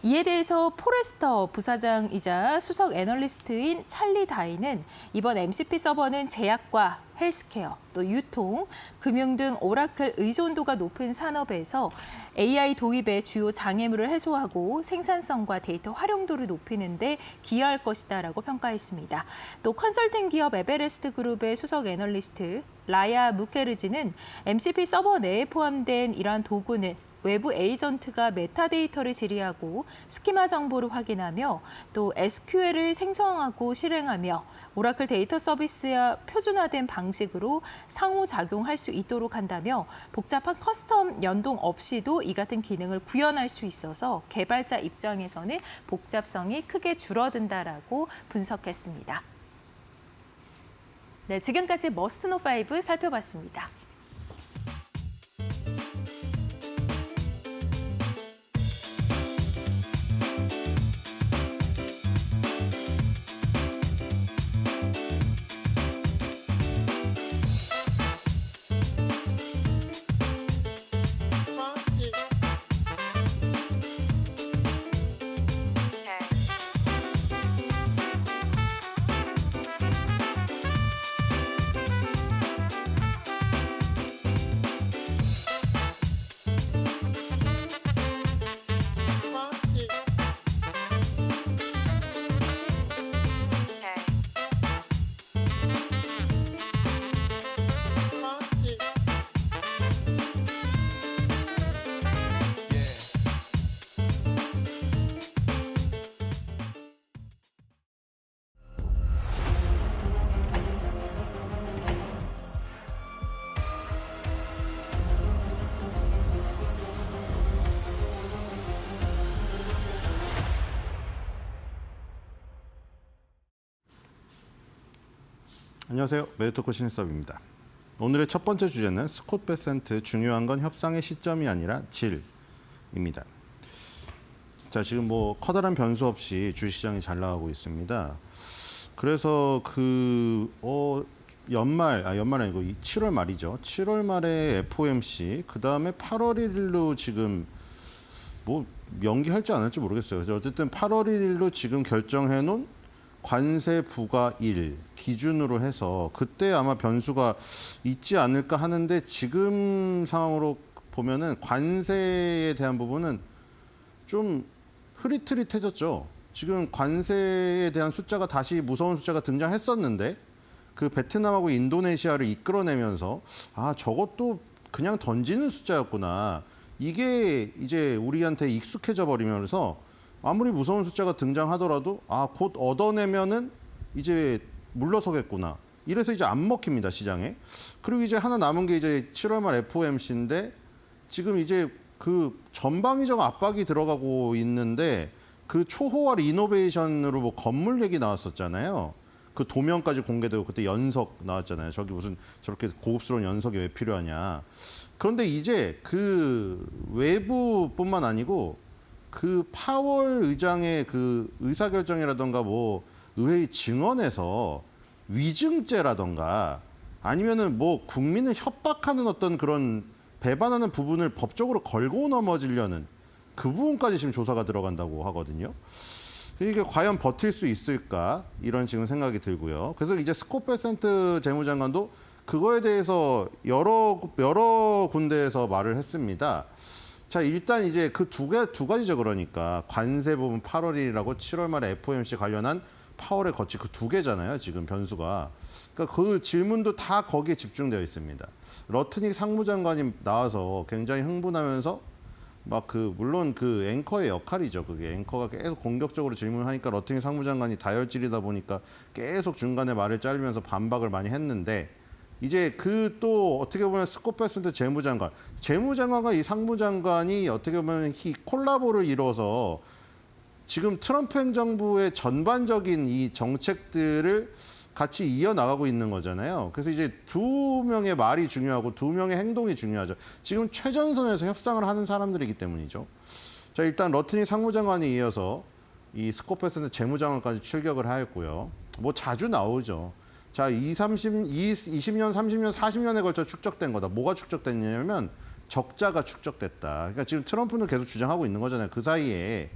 이에 대해서 포레스터 부사장이자 수석 애널리스트인 찰리 다이는 이번 MCP 서버는 제약과 헬스케어, 또 유통, 금융 등 오라클 의존도가 높은 산업에서 AI 도입의 주요 장애물을 해소하고 생산성과 데이터 활용도를 높이는 데 기여할 것이다라고 평가했습니다. 또 컨설팅 기업 에베레스트 그룹의 수석 애널리스트 라야 무케르지는 MCP 서버 내에 포함된 이러한 도구는 외부 에이전트가 메타데이터를 질의하고 스키마 정보를 확인하며 또 SQL을 생성하고 실행하며 오라클 데이터 서비스와 표준화된 방식으로 상호작용할 수 있도록 한다며 복잡한 커스텀 연동 없이도 이 같은 기능을 구현할 수 있어서 개발자 입장에서는 복잡성이 크게 줄어든다라고 분석했습니다. 네, 지금까지 머스트노 5 살펴봤습니다. 안녕하세요. 메디토크 신일섭입니다. 오늘의 첫 번째 주제는 스콧 베센트 중요한 건 협상의 시점이 아니라 질입니다. 자, 지금 뭐 커다란 변수 없이 주식시장이 잘 나가고 있습니다. 그래서 연말 아니고 7월 말이죠. 7월 말에 FOMC, 그 다음에 8월 1일로 지금 뭐 연기할지 안 할지 모르겠어요. 어쨌든 8월 1일로 지금 결정해 놓은 관세 부과일 기준으로 해서 그때 아마 변수가 있지 않을까 하는데 지금 상황으로 보면은 관세에 대한 부분은 좀 흐릿흐릿해졌죠. 지금 관세에 대한 숫자가 다시 무서운 숫자가 등장했었는데 그 베트남하고 인도네시아를 이끌어내면서 아, 저것도 그냥 던지는 숫자였구나. 이게 이제 우리한테 익숙해져 버리면서 아무리 무서운 숫자가 등장하더라도 아, 곧 얻어내면은 이제 물러서겠구나. 이래서 이제 안 먹힙니다, 시장에. 그리고 이제 하나 남은 게 이제 7월 말 FOMC인데 지금 이제 그 전방위적 압박이 들어가고 있는데 그 초호화 이노베이션으로 뭐 건물 얘기 나왔었잖아요. 그 도면까지 공개되고 그때 연석 나왔잖아요. 저기 무슨 저렇게 고급스러운 연석이 왜 필요하냐. 그런데 이제 그 외부뿐만 아니고 그 파월 의장의 그 의사결정이라던가 뭐 의회의 증언에서 위증죄라던가 아니면은 뭐 국민을 협박하는 어떤 그런 배반하는 부분을 법적으로 걸고 넘어지려는 그 부분까지 지금 조사가 들어간다고 하거든요. 이게 과연 버틸 수 있을까 이런 지금 생각이 들고요. 그래서 이제 스콧 베센트 재무장관도 그거에 대해서 여러 군데에서 말을 했습니다. 자, 일단 이제 그 두 가지죠. 그러니까 관세 부분 8월 1일하고 7월 말에 FOMC 관련한 파월의 거치 그 두 개잖아요. 지금 변수가. 그러니까 그 질문도 다 거기에 집중되어 있습니다. 러트닉 상무장관이 나와서 굉장히 흥분하면서 막 그 물론 그 앵커의 역할이죠. 그게 앵커가 계속 공격적으로 질문하니까 러트닉 상무장관이 다혈질이다 보니까 계속 중간에 말을 자르면서 반박을 많이 했는데 이제 그 또 어떻게 보면 스콧 베센트 재무장관과 이 상무장관이 어떻게 보면 이 콜라보를 이뤄서 지금 트럼프 행정부의 전반적인 이 정책들을 같이 이어나가고 있는 거잖아요. 그래서 이제 두 명의 말이 중요하고 두 명의 행동이 중요하죠. 지금 최전선에서 협상을 하는 사람들이기 때문이죠. 자, 일단 러트닉 상무장관이 이어서 이 스콧 베센트 재무장관까지 출격을 하였고요. 뭐 자주 나오죠. 자, 20년, 30년, 40년에 걸쳐 축적된 거다. 뭐가 축적됐냐면 적자가 축적됐다. 그러니까 지금 트럼프는 계속 주장하고 있는 거잖아요. 그 사이에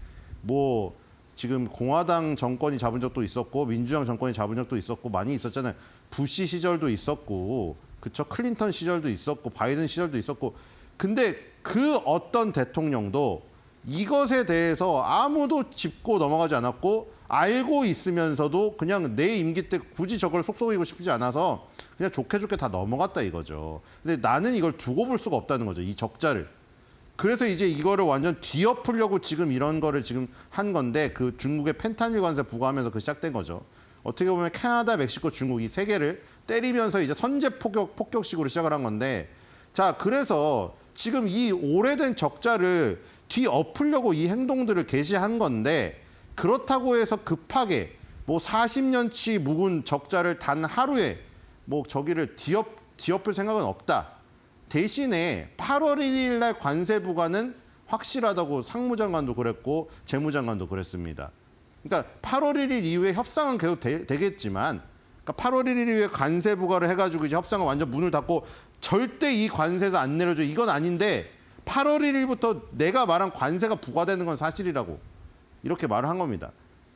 뭐 지금 공화당 정권이 잡은 적도 있었고 민주당 정권이 잡은 적도 있었고 많이 있었잖아요. 부시 시절도 있었고 그쵸? 클린턴 시절도 있었고 바이든 시절도 있었고 근데 그 어떤 대통령도 이것에 대해서 아무도 짚고 넘어가지 않았고 알고 있으면서도 그냥 내 임기 때 굳이 저걸 속속이고 싶지 않아서 그냥 좋게 다 넘어갔다 이거죠. 근데 나는 이걸 두고 볼 수가 없다는 거죠. 이 적자를. 그래서 이제 이거를 완전 뒤엎으려고 지금 이런 거를 지금 한 건데 그 중국의 펜타닐 관세 부과하면서 그 시작된 거죠. 어떻게 보면 캐나다, 멕시코, 중국 이 세 개를 때리면서 이제 선제 폭격식으로 시작을 한 건데 자, 그래서 지금 이 오래된 적자를 뒤엎으려고 이 행동들을 개시한 건데 그렇다고 해서 급하게 뭐 40년치 묵은 적자를 단 하루에 뭐 저기를 뒤엎을 생각은 없다. 대신에 8월 1일 날 관세 부과는 확실하다고 상무장관도 그랬고 재무장관도 그랬습니다. 그러니까 8월 1일 이후에 협상은 계속 되겠지만 그러니까 8월 1일 이후에 관세 부과를 해가지고 이제 협상을 완전 문을 닫고 절대 이 관세에서 안 내려줘 이건 아닌데 8월 1일부터 내가 말한 관세가 부과되는 건 사실이라고 이렇게 말을 한 겁니다.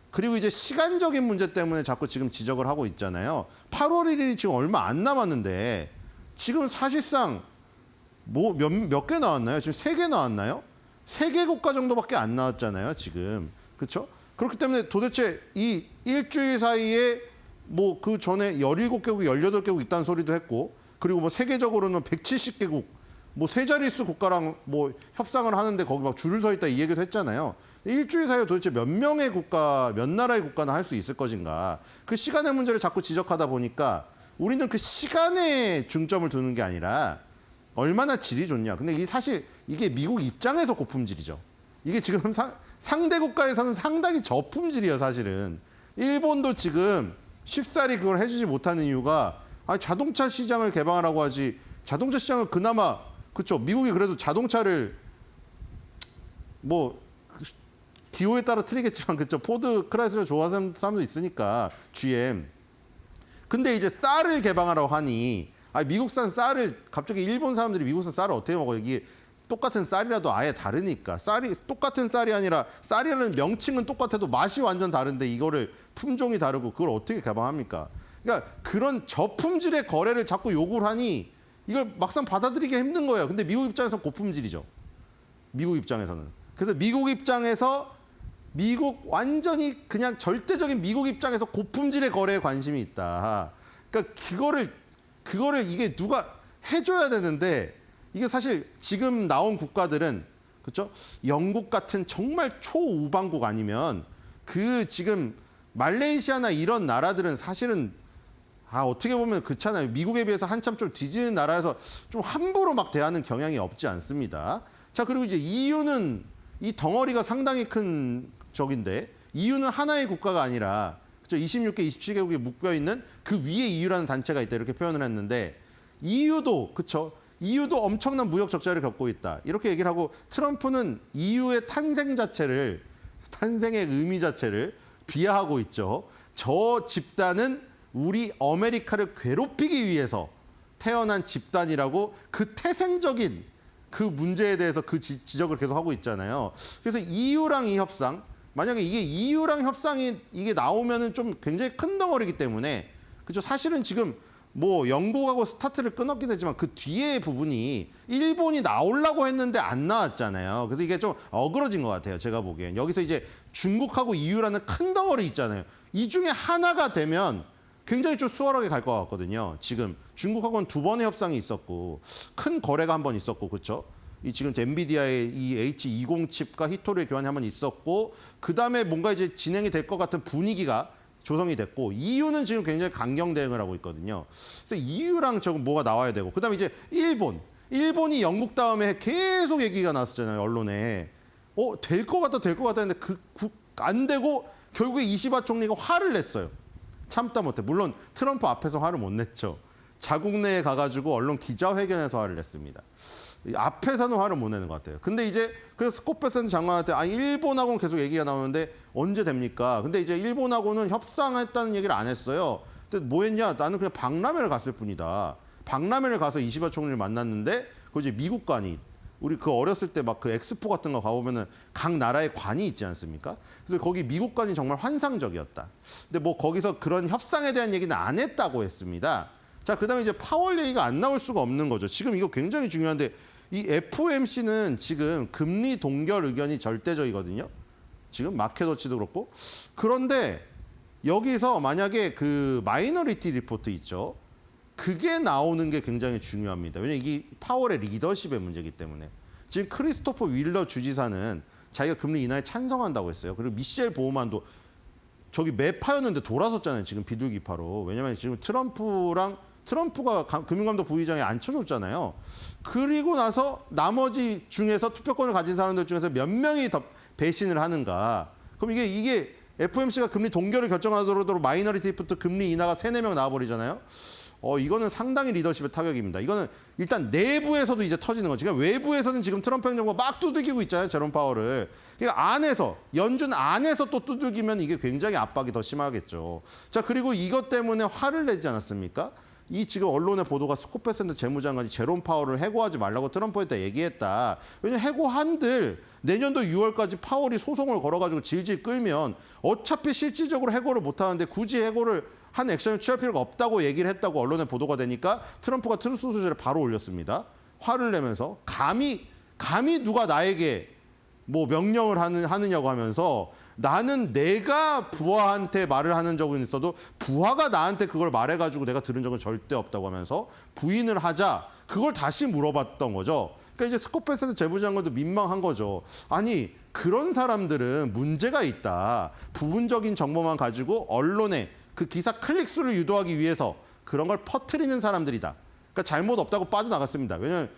그리고 이제 시간적인 문제 때문에 자꾸 지금 지적을 하고 있잖아요. 8월 1일이 지금 얼마 안 남았는데 지금 사실상 뭐 몇 개 나왔나요? 지금 3개 나왔나요? 3개 국가 정도밖에 안 나왔잖아요, 지금. 그렇죠? 그렇기 때문에 도대체 이 일주일 사이에 뭐 그 전에 17개국, 18개국 있다는 소리도 했고 그리고 뭐 세계적으로는 170개국 뭐 세 자릿수 국가랑 뭐 협상을 하는데 거기 막 줄을 서 있다 이 얘기도 했잖아요. 일주일 사이에 도대체 몇 명의 국가, 몇 나라의 국가는 할 수 있을 것인가. 그 시간의 문제를 자꾸 지적하다 보니까 우리는 그 시간에 중점을 두는 게 아니라 얼마나 질이 좋냐. 근데 사실 이게 미국 입장에서 고품질이죠. 이게 지금 상대 국가에서는 상당히 저품질이에요, 사실은. 일본도 지금 쉽사리 그걸 해주지 못하는 이유가 아니, 자동차 시장을 개방하라고 하지. 자동차 시장은 그나마 그렇죠. 미국이 그래도 자동차를 뭐 기호에 따라 틀리겠지만 그렇죠. 포드, 크라이슬러 좋아하는 사람도 있으니까 GM. 근데 이제 쌀을 개방하라고 하니 미국산 쌀을 갑자기 일본 사람들이 미국산 쌀을 어떻게 먹어요? 이게 똑같은 쌀이라도 아예 다르니까. 쌀이 똑같은 쌀이 아니라 쌀이라는 명칭은 똑같아도 맛이 완전 다른데 이거를 품종이 다르고 그걸 어떻게 개방합니까? 그러니까 그런 저품질의 거래를 자꾸 요구를 하니 이걸 막상 받아들이기 힘든 거예요. 근데 미국 입장에서는 고품질이죠. 미국 입장에서는. 그래서 미국 입장에서 완전히 그냥 절대적인 미국 입장에서 고품질의 거래에 관심이 있다. 그러니까 그거를 이게 누가 해줘야 되는데 이게 사실 지금 나온 국가들은 그렇죠? 영국 같은 정말 초우방국 아니면 그 지금 말레이시아나 이런 나라들은 사실은 어떻게 보면 그렇잖아요. 미국에 비해서 한참 좀 뒤지는 나라에서 좀 함부로 막 대하는 경향이 없지 않습니다. 자, 그리고 이제 EU는 이 덩어리가 상당히 큰 적인데 EU는 하나의 국가가 아니라 그렇죠? 26개, 27개국이 묶여 있는 그 위에 EU라는 단체가 있다 이렇게 표현을 했는데 EU도 그렇죠? EU도 엄청난 무역 적자를 겪고 있다. 이렇게 얘기를 하고 트럼프는 EU의 탄생의 의미 자체를 비하하고 있죠. 저 집단은 우리 아메리카를 괴롭히기 위해서 태어난 집단이라고 그 태생적인 그 문제에 대해서 그 지적을 계속 하고 있잖아요. 그래서 EU랑 이 협상, 만약에 이게 EU랑 협상이 이게 나오면은 좀 굉장히 큰 덩어리이기 때문에 그죠? 사실은 지금 뭐 영국하고 스타트를 끊었긴 했지만 그 뒤에 부분이 일본이 나오려고 했는데 안 나왔잖아요. 그래서 이게 좀 어그러진 것 같아요. 제가 보기엔. 여기서 이제 중국하고 EU라는 큰 덩어리 있잖아요. 이 중에 하나가 되면 굉장히 좀 수월하게 갈 것 같거든요. 지금 중국하고는 2번의 협상이 있었고 큰 거래가 한 번 있었고 그렇죠? 이 지금 엔비디아의 이 H20 칩과 히토리의 교환이 한 번 있었고 그다음에 뭔가 이제 진행이 될 것 같은 분위기가 조성이 됐고 EU는 지금 굉장히 강경 대응을 하고 있거든요. 그래서 EU랑 저거 뭐가 나와야 되고 그다음에 이제 일본이 영국 다음에 계속 얘기가 나왔었잖아요. 언론에. 될 것 같다 했는데 안 되고 결국에 이시바 총리가 화를 냈어요. 참다 못해. 물론 트럼프 앞에서 화를 못 냈죠. 자국 내에 가가지고 언론 기자회견에서 화를 냈습니다. 앞에서는 화를 못 내는 것 같아요. 근데 이제 그래서 스콧 베센트 장관한테 일본하고는 계속 얘기가 나오는데 언제 됩니까? 근데 이제 일본하고는 협상했다는 얘기를 안 했어요. 근데 뭐 했냐? 나는 그냥 박람회를 갔을 뿐이다. 박람회를 가서 이시바 총리를 만났는데 그 이제 미국 관이 우리 그 어렸을 때 막 그 엑스포 같은 거 가보면은 각 나라의 관이 있지 않습니까? 그래서 거기 미국 관이 정말 환상적이었다. 근데 뭐 거기서 그런 협상에 대한 얘기는 안 했다고 했습니다. 자, 그다음에 이제 파월 얘기가 안 나올 수가 없는 거죠. 지금 이거 굉장히 중요한데 이 FOMC는 지금 금리 동결 의견이 절대적이거든요. 지금 마켓워치도 그렇고. 그런데 여기서 만약에 그 마이너리티 리포트 있죠. 그게 나오는 게 굉장히 중요합니다. 왜냐하면 이게 파월의 리더십의 문제이기 때문에. 지금 크리스토퍼 윌러 주지사는 자기가 금리 인하에 찬성한다고 했어요. 그리고 미셸 보우만도 저기 매파였는데 돌아섰잖아요. 지금 비둘기파로. 왜냐하면 지금 트럼프가 금융감독 부의장에 앉혀줬잖아요. 그리고 나서 나머지 중에서 투표권을 가진 사람들 중에서 몇 명이 더 배신을 하는가. 그럼 이게 FOMC가 금리 동결을 결정하도록 마이너리티 리포트 금리 인하가 3-4명 나와버리잖아요. 이거는 상당히 리더십의 타격입니다. 이거는 일단 내부에서도 이제 터지는 거죠. 그러니까 외부에서는 지금 트럼프 행정부가 막 두들기고 있잖아요. 제롬 파월을. 그러니까 연준 안에서 또 두들기면 이게 굉장히 압박이 더 심하겠죠. 자, 그리고 이것 때문에 화를 내지 않았습니까? 이 지금 언론의 보도가 스콧 베센트 재무장관이 제롬 파월을 해고하지 말라고 트럼프한테 얘기했다. 왜냐면 해고한들 내년도 6월까지 파월이 소송을 걸어가지고 질질 끌면 어차피 실질적으로 해고를 못하는데 굳이 해고를 한 액션을 취할 필요가 없다고 얘기를 했다고 언론에 보도가 되니까 트럼프가 트루스 소셜에 바로 올렸습니다. 화를 내면서 감히 누가 나에게 뭐 명령을 하느냐고 하면서 나는 내가 부하한테 말을 하는 적은 있어도 부하가 나한테 그걸 말해가지고 내가 들은 적은 절대 없다고 하면서 부인을 하자 그걸 다시 물어봤던 거죠. 그러니까 이제 스콧 베센트 재무장관도 민망한 거죠. 아니 그런 사람들은 문제가 있다. 부분적인 정보만 가지고 언론에 그 기사 클릭수를 유도하기 위해서 그런 걸 퍼뜨리는 사람들이다. 그러니까 잘못 없다고 빠져나갔습니다. 왜냐하면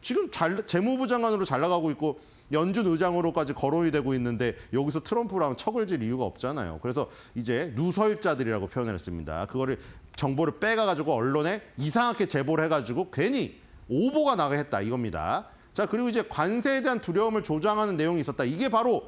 지금 재무부 장관으로 잘 나가고 있고 연준 의장으로까지 거론이 되고 있는데 여기서 트럼프랑 척을 질 이유가 없잖아요. 그래서 이제 누설자들이라고 표현을 했습니다. 그거를 정보를 빼가지고 언론에 이상하게 제보를 해가지고 괜히 오보가 나게 했다 이겁니다. 자, 그리고 이제 관세에 대한 두려움을 조장하는 내용이 있었다. 이게 바로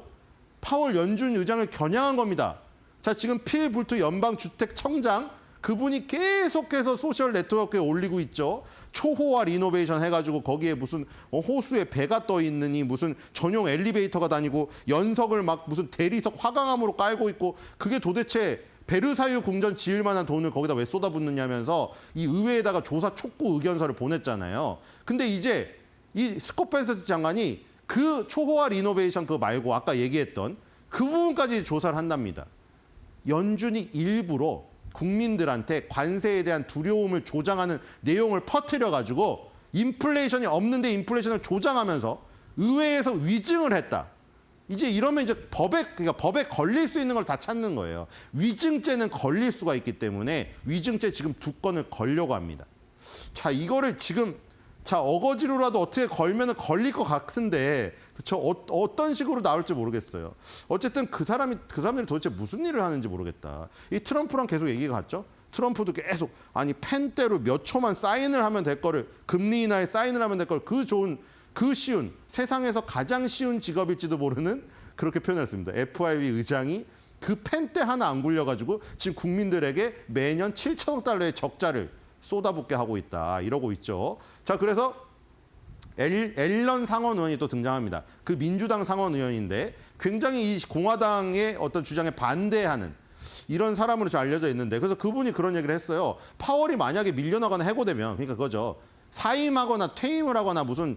파월 연준 의장을 겨냥한 겁니다. 자, 지금 필 불트 연방주택청장 그분이 계속해서 소셜 네트워크에 올리고 있죠. 초호화 리노베이션 해가지고 거기에 무슨 호수에 배가 떠 있느니 무슨 전용 엘리베이터가 다니고 연석을 막 무슨 대리석 화강암으로 깔고 있고 그게 도대체 베르사유 궁전 지을 만한 돈을 거기다 왜 쏟아붓느냐면서 이 의회에다가 조사 촉구 의견서를 보냈잖아요. 근데 이제 이 스콧 베센트 장관이 그 초호화 리노베이션 그거 말고 아까 얘기했던 그 부분까지 조사를 한답니다. 연준이 일부러 국민들한테 관세에 대한 두려움을 조장하는 내용을 퍼뜨려가지고 인플레이션이 없는데 인플레이션을 조장하면서 의회에서 위증을 했다. 이제 이러면 이제 그러니까 법에 걸릴 수 있는 걸 다 찾는 거예요. 위증죄는 걸릴 수가 있기 때문에 위증죄 지금 2건을 걸려고 합니다. 자, 이거를 지금 어거지로라도 어떻게 걸면은 걸릴 것 같은데, 그렇죠? 어떤 식으로 나올지 모르겠어요. 어쨌든 그 사람들이 도대체 무슨 일을 하는지 모르겠다. 이 트럼프랑 계속 얘기가 갔죠. 트럼프도 계속 펜대로 몇 초만 사인을 하면 될 거를, 금리 인하에 사인을 하면 될 걸, 쉬운 세상에서 가장 쉬운 직업일지도 모르는 그렇게 표현했습니다. FRB 의장이 그 펜대 하나 안 굴려가지고 지금 국민들에게 매년 7천억 달러의 적자를 쏟아붓게 하고 있다. 이러고 있죠. 자, 그래서 앨런 상원 의원이 또 등장합니다. 그 민주당 상원 의원인데 굉장히 이 공화당의 어떤 주장에 반대하는 이런 사람으로 좀 알려져 있는데, 그래서 그분이 그런 얘기를 했어요. 파월이 만약에 밀려나거나 해고되면, 그러니까 그거죠. 사임하거나 퇴임을 하거나 무슨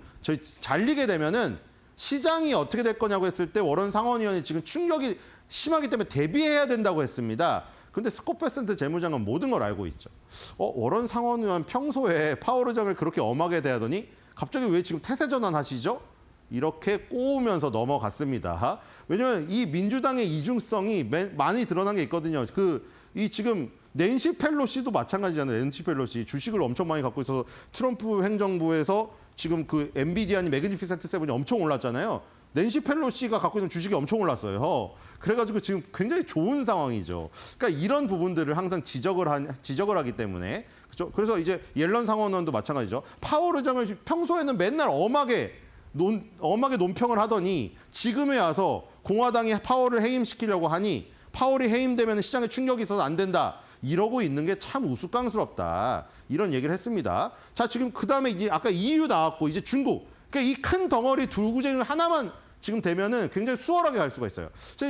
잘리게 되면은 시장이 어떻게 될 거냐고 했을 때 워런 상원 의원이 지금 충격이 심하기 때문에 대비해야 된다고 했습니다. 근데 스콧 베센트 재무장관 모든 걸 알고 있죠. 워런 상원 의원 평소에 파월 의장을 그렇게 엄하게 대하더니 갑자기 왜 지금 태세 전환하시죠? 이렇게 꼬우면서 넘어갔습니다. 왜냐하면 이 민주당의 이중성이 많이 드러난 게 있거든요. 이 지금 낸시 펠로시도 마찬가지잖아요. 낸시 펠로시 주식을 엄청 많이 갖고 있어서 트럼프 행정부에서 지금 그 엔비디아니 매그니피센트 세븐이 엄청 올랐잖아요. 낸시 펠로시가 갖고 있는 주식이 엄청 올랐어요. 그래가지고 지금 굉장히 좋은 상황이죠. 그러니까 이런 부분들을 항상 지적을 하기 때문에, 그렇죠? 그래서 이제 옐런 상원의원도 마찬가지죠. 파월 의장을 평소에는 맨날 엄하게 논평을 하더니 지금에 와서 공화당이 파월을 해임시키려고 하니 파월이 해임되면 시장에 충격이 있어서 안 된다. 이러고 있는 게 참 우스꽝스럽다. 이런 얘기를 했습니다. 자, 지금 그다음에 이제 아까 EU 나왔고 이제 중국. 그러니까 이 큰 덩어리 둘구쟁이 하나만 지금 되면은 굉장히 수월하게 갈 수가 있어요.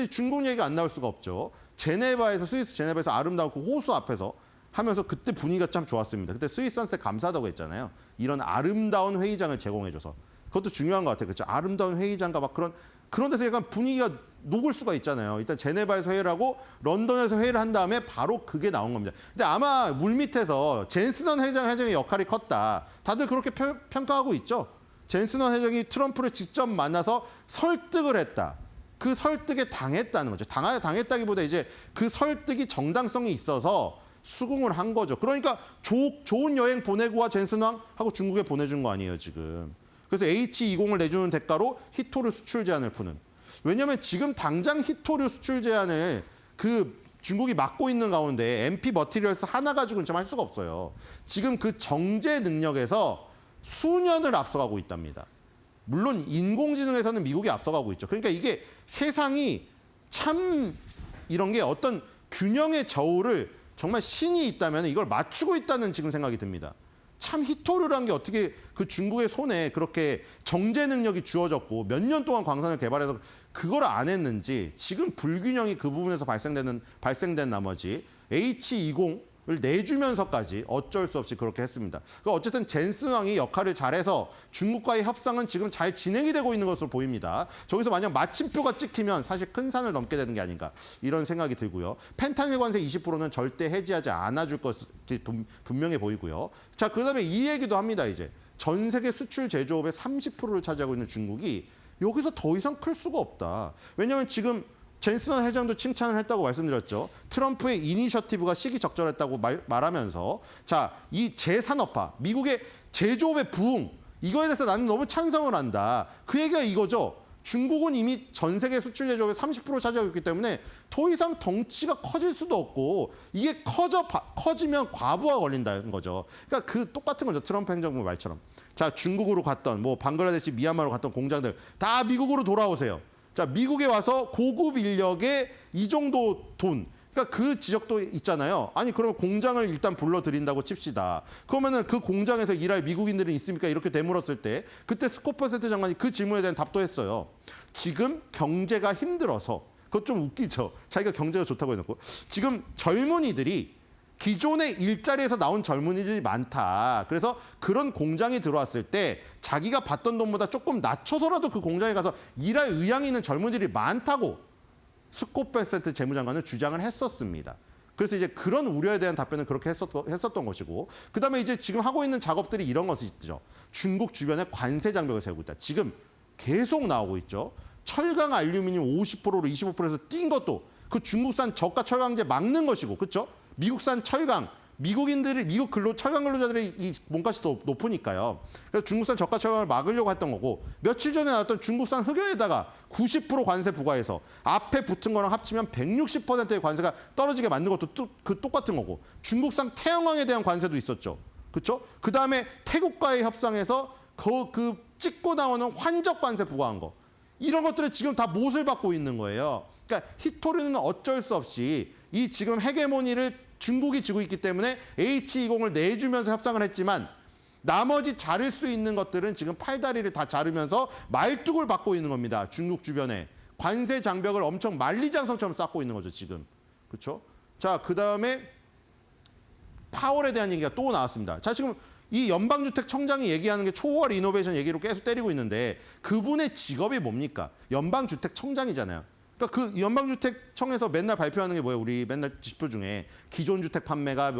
중국 얘기가 안 나올 수가 없죠. 스위스 제네바에서 아름다운 그 호수 앞에서 하면서 그때 분위기가 참 좋았습니다. 그때 스위스 선수들 감사하다고 했잖아요. 이런 아름다운 회의장을 제공해줘서. 그것도 중요한 것 같아요. 그렇죠? 아름다운 회의장과 막 그런 데서 약간 분위기가 녹을 수가 있잖아요. 일단 제네바에서 회의를 하고 런던에서 회의를 한 다음에 바로 그게 나온 겁니다. 근데 아마 물밑에서 젠슨원 회장의 역할이 컸다. 다들 그렇게 평가하고 있죠. 젠슨원 회장이 트럼프를 직접 만나서 설득을 했다. 그 설득에 당했다는 거죠. 당했다기보다 이제 그 설득이 정당성이 있어서 수긍을 한 거죠. 그러니까 좋은 여행 보내고 와 젠슨왕하고 중국에 보내준 거 아니에요, 지금. 그래서 H20을 내주는 대가로 히토류 수출 제한을 푸는. 왜냐하면 지금 당장 히토류 수출 제한을 중국이 막고 있는 가운데 MP 머티리얼스 하나 가지고는 좀 할 수가 없어요. 지금 그 정제 능력에서 수년을 앞서가고 있답니다. 물론 인공지능에서는 미국이 앞서가고 있죠. 그러니까 이게 세상이 참 이런 게 어떤 균형의 저울을 정말 신이 있다면 이걸 맞추고 있다는 지금 생각이 듭니다. 참 히토류라는 게 어떻게 그 중국의 손에 그렇게 정제 능력이 주어졌고 몇 년 동안 광산을 개발해서 그걸 안 했는지 지금 불균형이 그 부분에서 발생된 나머지 H20을 내주면서까지 어쩔 수 없이 그렇게 했습니다. 그러니까 어쨌든 젠슨 왕이 역할을 잘해서 중국과의 협상은 지금 잘 진행이 되고 있는 것으로 보입니다. 저기서 만약 마침표가 찍히면 사실 큰 산을 넘게 되는 게 아닌가 이런 생각이 들고요. 펜타닐 관세 20%는 절대 해지하지 않아줄 것이 분명해 보이고요. 자, 그다음에 이 얘기도 합니다. 이제 전 세계 수출 제조업의 30%를 차지하고 있는 중국이 여기서 더 이상 클 수가 없다. 왜냐하면 지금 젠슨 회장도 칭찬을 했다고 말씀드렸죠. 트럼프의 이니셔티브가 시기적절했다고 말하면서 자, 이 재산업화, 미국의 제조업의 부흥, 이거에 대해서 나는 너무 찬성을 한다. 그 얘기가 이거죠. 중국은 이미 전 세계 수출 제조업의 30% 차지하고 있기 때문에 더 이상 덩치가 커질 수도 없고 이게 커지면 과부하 걸린다는 거죠. 그러니까 그 똑같은 거죠. 트럼프 행정부 말처럼. 자, 중국으로 갔던 방글라데시, 미얀마로 갔던 공장들 다 미국으로 돌아오세요. 자, 미국에 와서 고급 인력의 이 정도 돈, 그러니까 그 지역도 있잖아요. 아니, 그러면 공장을 일단 불러들인다고 칩시다. 그러면은 그 공장에서 일할 미국인들은 있습니까? 이렇게 되물었을 때 그때 스콧 베센트 장관이 그 질문에 대한 답도 했어요. 지금 경제가 힘들어서, 그것 좀 웃기죠. 자기가 경제가 좋다고 해놓고 지금 젊은이들이 기존의 일자리에서 나온 젊은이들이 많다. 그래서 그런 공장이 들어왔을 때 자기가 받던 돈보다 조금 낮춰서라도 그 공장에 가서 일할 의향이 있는 젊은이들이 많다고 스콧 베센트 재무장관은 주장을 했었습니다. 그래서 이제 그런 우려에 대한 답변은 그렇게 했었던 것이고, 그다음에 이제 지금 하고 있는 작업들이 이런 것이 있죠. 중국 주변에 관세 장벽을 세우고 있다. 지금 계속 나오고 있죠. 철강 알루미늄 50%로 25%에서 뛴 것도 그 중국산 저가 철강제 막는 것이고, 그렇죠? 미국산 철강, 미국 철강 근로자들의 이 몸값이 더 높으니까요. 그래서 중국산 저가 철강을 막으려고 했던 거고, 며칠 전에 나왔던 중국산 흑연에다가 90% 관세 부과해서 앞에 붙은 거랑 합치면 160%의 관세가 떨어지게 만든 것도 똑같은 거고, 중국산 태양광에 대한 관세도 있었죠. 그렇죠? 그 다음에 태국과의 협상에서 그 찍고 나오는 환적 관세 부과한 거. 이런 것들을 지금 다 못을 받고 있는 거예요. 그러니까 히토리는 어쩔 수 없이 이 지금 헤게모니를 중국이 쥐고 있기 때문에 H20을 내주면서 협상을 했지만 나머지 자를 수 있는 것들은 지금 팔다리를 다 자르면서 말뚝을 받고 있는 겁니다. 중국 주변에. 관세 장벽을 엄청 만리장성처럼 쌓고 있는 거죠, 지금. 그렇죠? 자, 그다음에 파월에 대한 얘기가 또 나왔습니다. 자, 지금 이 연방주택청장이 얘기하는 게 초월 이노베이션 얘기로 계속 때리고 있는데 그분의 직업이 뭡니까? 연방주택청장이잖아요. 그러니까 그 연방주택청에서 맨날 발표하는 게 뭐예요? 우리 맨날 지표 중에 기존 주택 판매가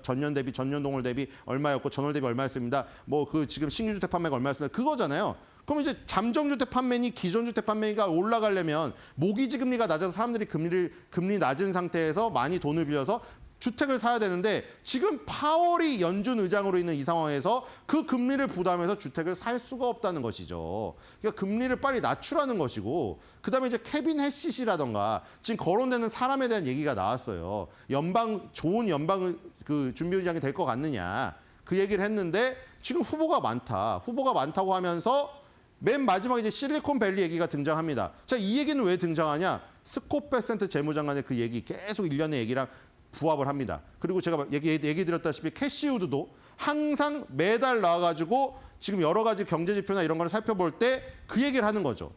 전년 대비 전년 동월 대비 얼마였고 전월 대비 얼마였습니다. 뭐 그 지금 신규 주택 판매가 얼마였습니다. 그거잖아요. 그럼 이제 잠정주택 판매니 기존 주택 판매가 올라가려면 모기지 금리가 낮아서 사람들이 금리 낮은 상태에서 많이 돈을 빌려서 주택을 사야 되는데 지금 파월이 연준 의장으로 있는 이 상황에서 그 금리를 부담해서 주택을 살 수가 없다는 것이죠. 그러니까 금리를 빨리 낮추라는 것이고, 그다음에 이제 케빈 해시시라던가 지금 거론되는 사람에 대한 얘기가 나왔어요. 좋은 연방 그 준비의장이 될 것 같느냐 그 얘기를 했는데 지금 후보가 많다고 하면서 맨 마지막에 이제 실리콘밸리 얘기가 등장합니다. 자, 이 얘기는 왜 등장하냐? 스콧 베센트 재무장관의 그 얘기 계속 일련의 얘기랑 부합을 합니다. 그리고 제가 얘기 드렸다시피 캐시우드도 항상 매달 나와가지고 지금 여러 가지 경제 지표나 이런 거를 살펴볼 때 그 얘기를 하는 거죠.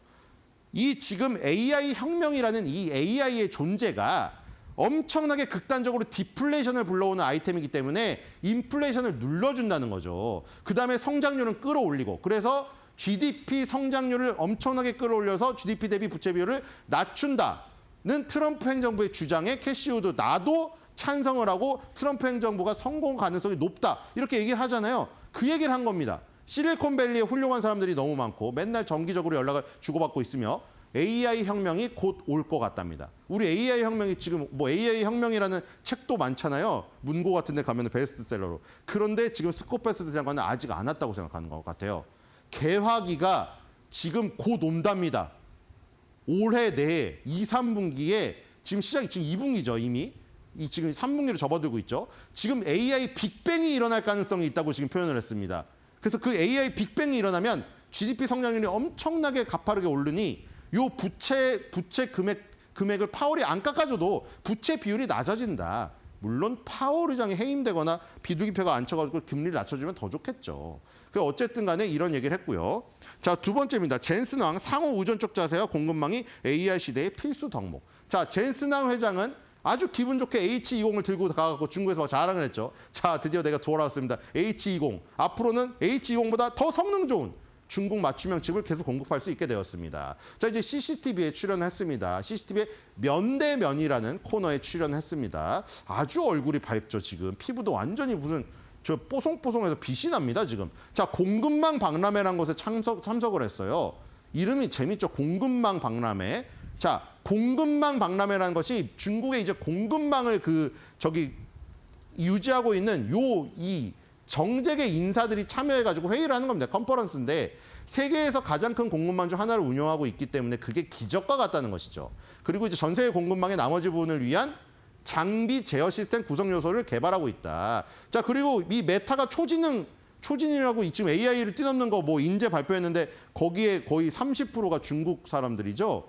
이 지금 AI 혁명이라는 이 AI의 존재가 엄청나게 극단적으로 디플레이션을 불러오는 아이템이기 때문에 인플레이션을 눌러준다는 거죠. 그다음에 성장률은 끌어올리고, 그래서 GDP 성장률을 엄청나게 끌어올려서 GDP 대비 부채 비율을 낮춘다는 트럼프 행정부의 주장에 캐시우드 나도 찬성을 하고 트럼프 행정부가 성공 가능성이 높다 이렇게 얘기를 하잖아요. 그 얘기를 한 겁니다. 실리콘밸리에 훌륭한 사람들이 너무 많고 맨날 정기적으로 연락을 주고받고 있으며 AI 혁명이 곧 올 것 같답니다. 우리 AI 혁명이 지금 뭐 AI 혁명이라는 책도 많잖아요. 문고 같은 데 가면 베스트셀러로. 그런데 지금 스콧 베센트 장관은 아직 안 왔다고 생각하는 것 같아요. 개화기가 지금 곧 온답니다. 올해 내에 2, 3분기에 지금 시작이 지금 2분기죠, 이미. 지금 3분기로 접어들고 있죠. 지금 AI 빅뱅이 일어날 가능성이 있다고 지금 표현을 했습니다. 그래서 그 AI 빅뱅이 일어나면 GDP 성장률이 엄청나게 가파르게 오르니 요 부채 금액을 파월이 안 깎아줘도 부채 비율이 낮아진다. 물론 파월 의장이 해임되거나 비둘기표가 앉혀가지고 금리를 낮춰주면 더 좋겠죠. 어쨌든 간에 이런 얘기를 했고요. 자, 두 번째입니다. 젠슨왕 상호 의존적 자세와 공급망이 AI 시대의 필수 덕목. 자, 젠슨왕 회장은 아주 기분 좋게 H20을 들고 가갖고 중국에서 막 자랑을 했죠. 자, 드디어 내가 돌아왔습니다. H20. 앞으로는 H20보다 더 성능 좋은 중국 맞춤형 칩을 계속 공급할 수 있게 되었습니다. 자, 이제 CCTV에 출연했습니다. CCTV에 면대면이라는 코너에 출연했습니다. 아주 얼굴이 밝죠, 지금. 피부도 완전히 무슨 저 뽀송뽀송해서 빛이 납니다, 지금. 자, 공급망 박람회라는 곳에 참석을 했어요. 이름이 재밌죠, 공급망 박람회. 자, 공급망 박람회라는 것이 중국의 이제 공급망을 유지하고 있는 이 정재계 인사들이 참여해가지고 회의를 하는 겁니다. 컨퍼런스인데 세계에서 가장 큰 공급망 중 하나를 운영하고 있기 때문에 그게 기적과 같다는 것이죠. 그리고 이제 전 세계 공급망의 나머지 부분을 위한 장비 제어 시스템 구성 요소를 개발하고 있다. 자, 그리고 이 메타가 초진이라고 지금 AI를 뛰넘는 거 뭐 인재 발표했는데 거기에 거의 30%가 중국 사람들이죠.